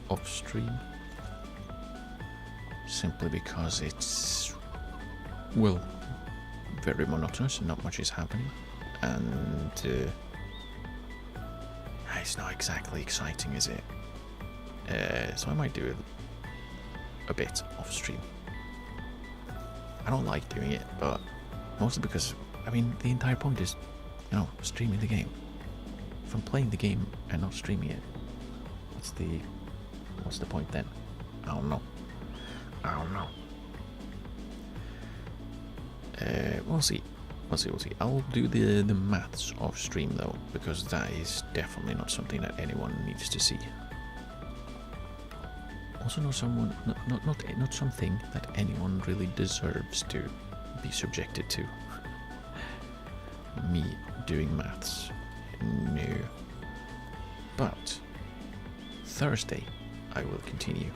off stream, simply because it's, well, very monotonous and not much is happening, and it's not exactly exciting, is it? So I might do a bit off stream. I don't like doing it, but mostly because, I mean, the entire point is, you know, streaming the game. If I'm playing the game and not streaming it, what's the point then? I don't know. We'll see. I'll do the maths off stream though, because that is definitely not something that anyone needs to see. Also not something that anyone really deserves to be subjected to. Me doing maths. No. But Thursday I will continue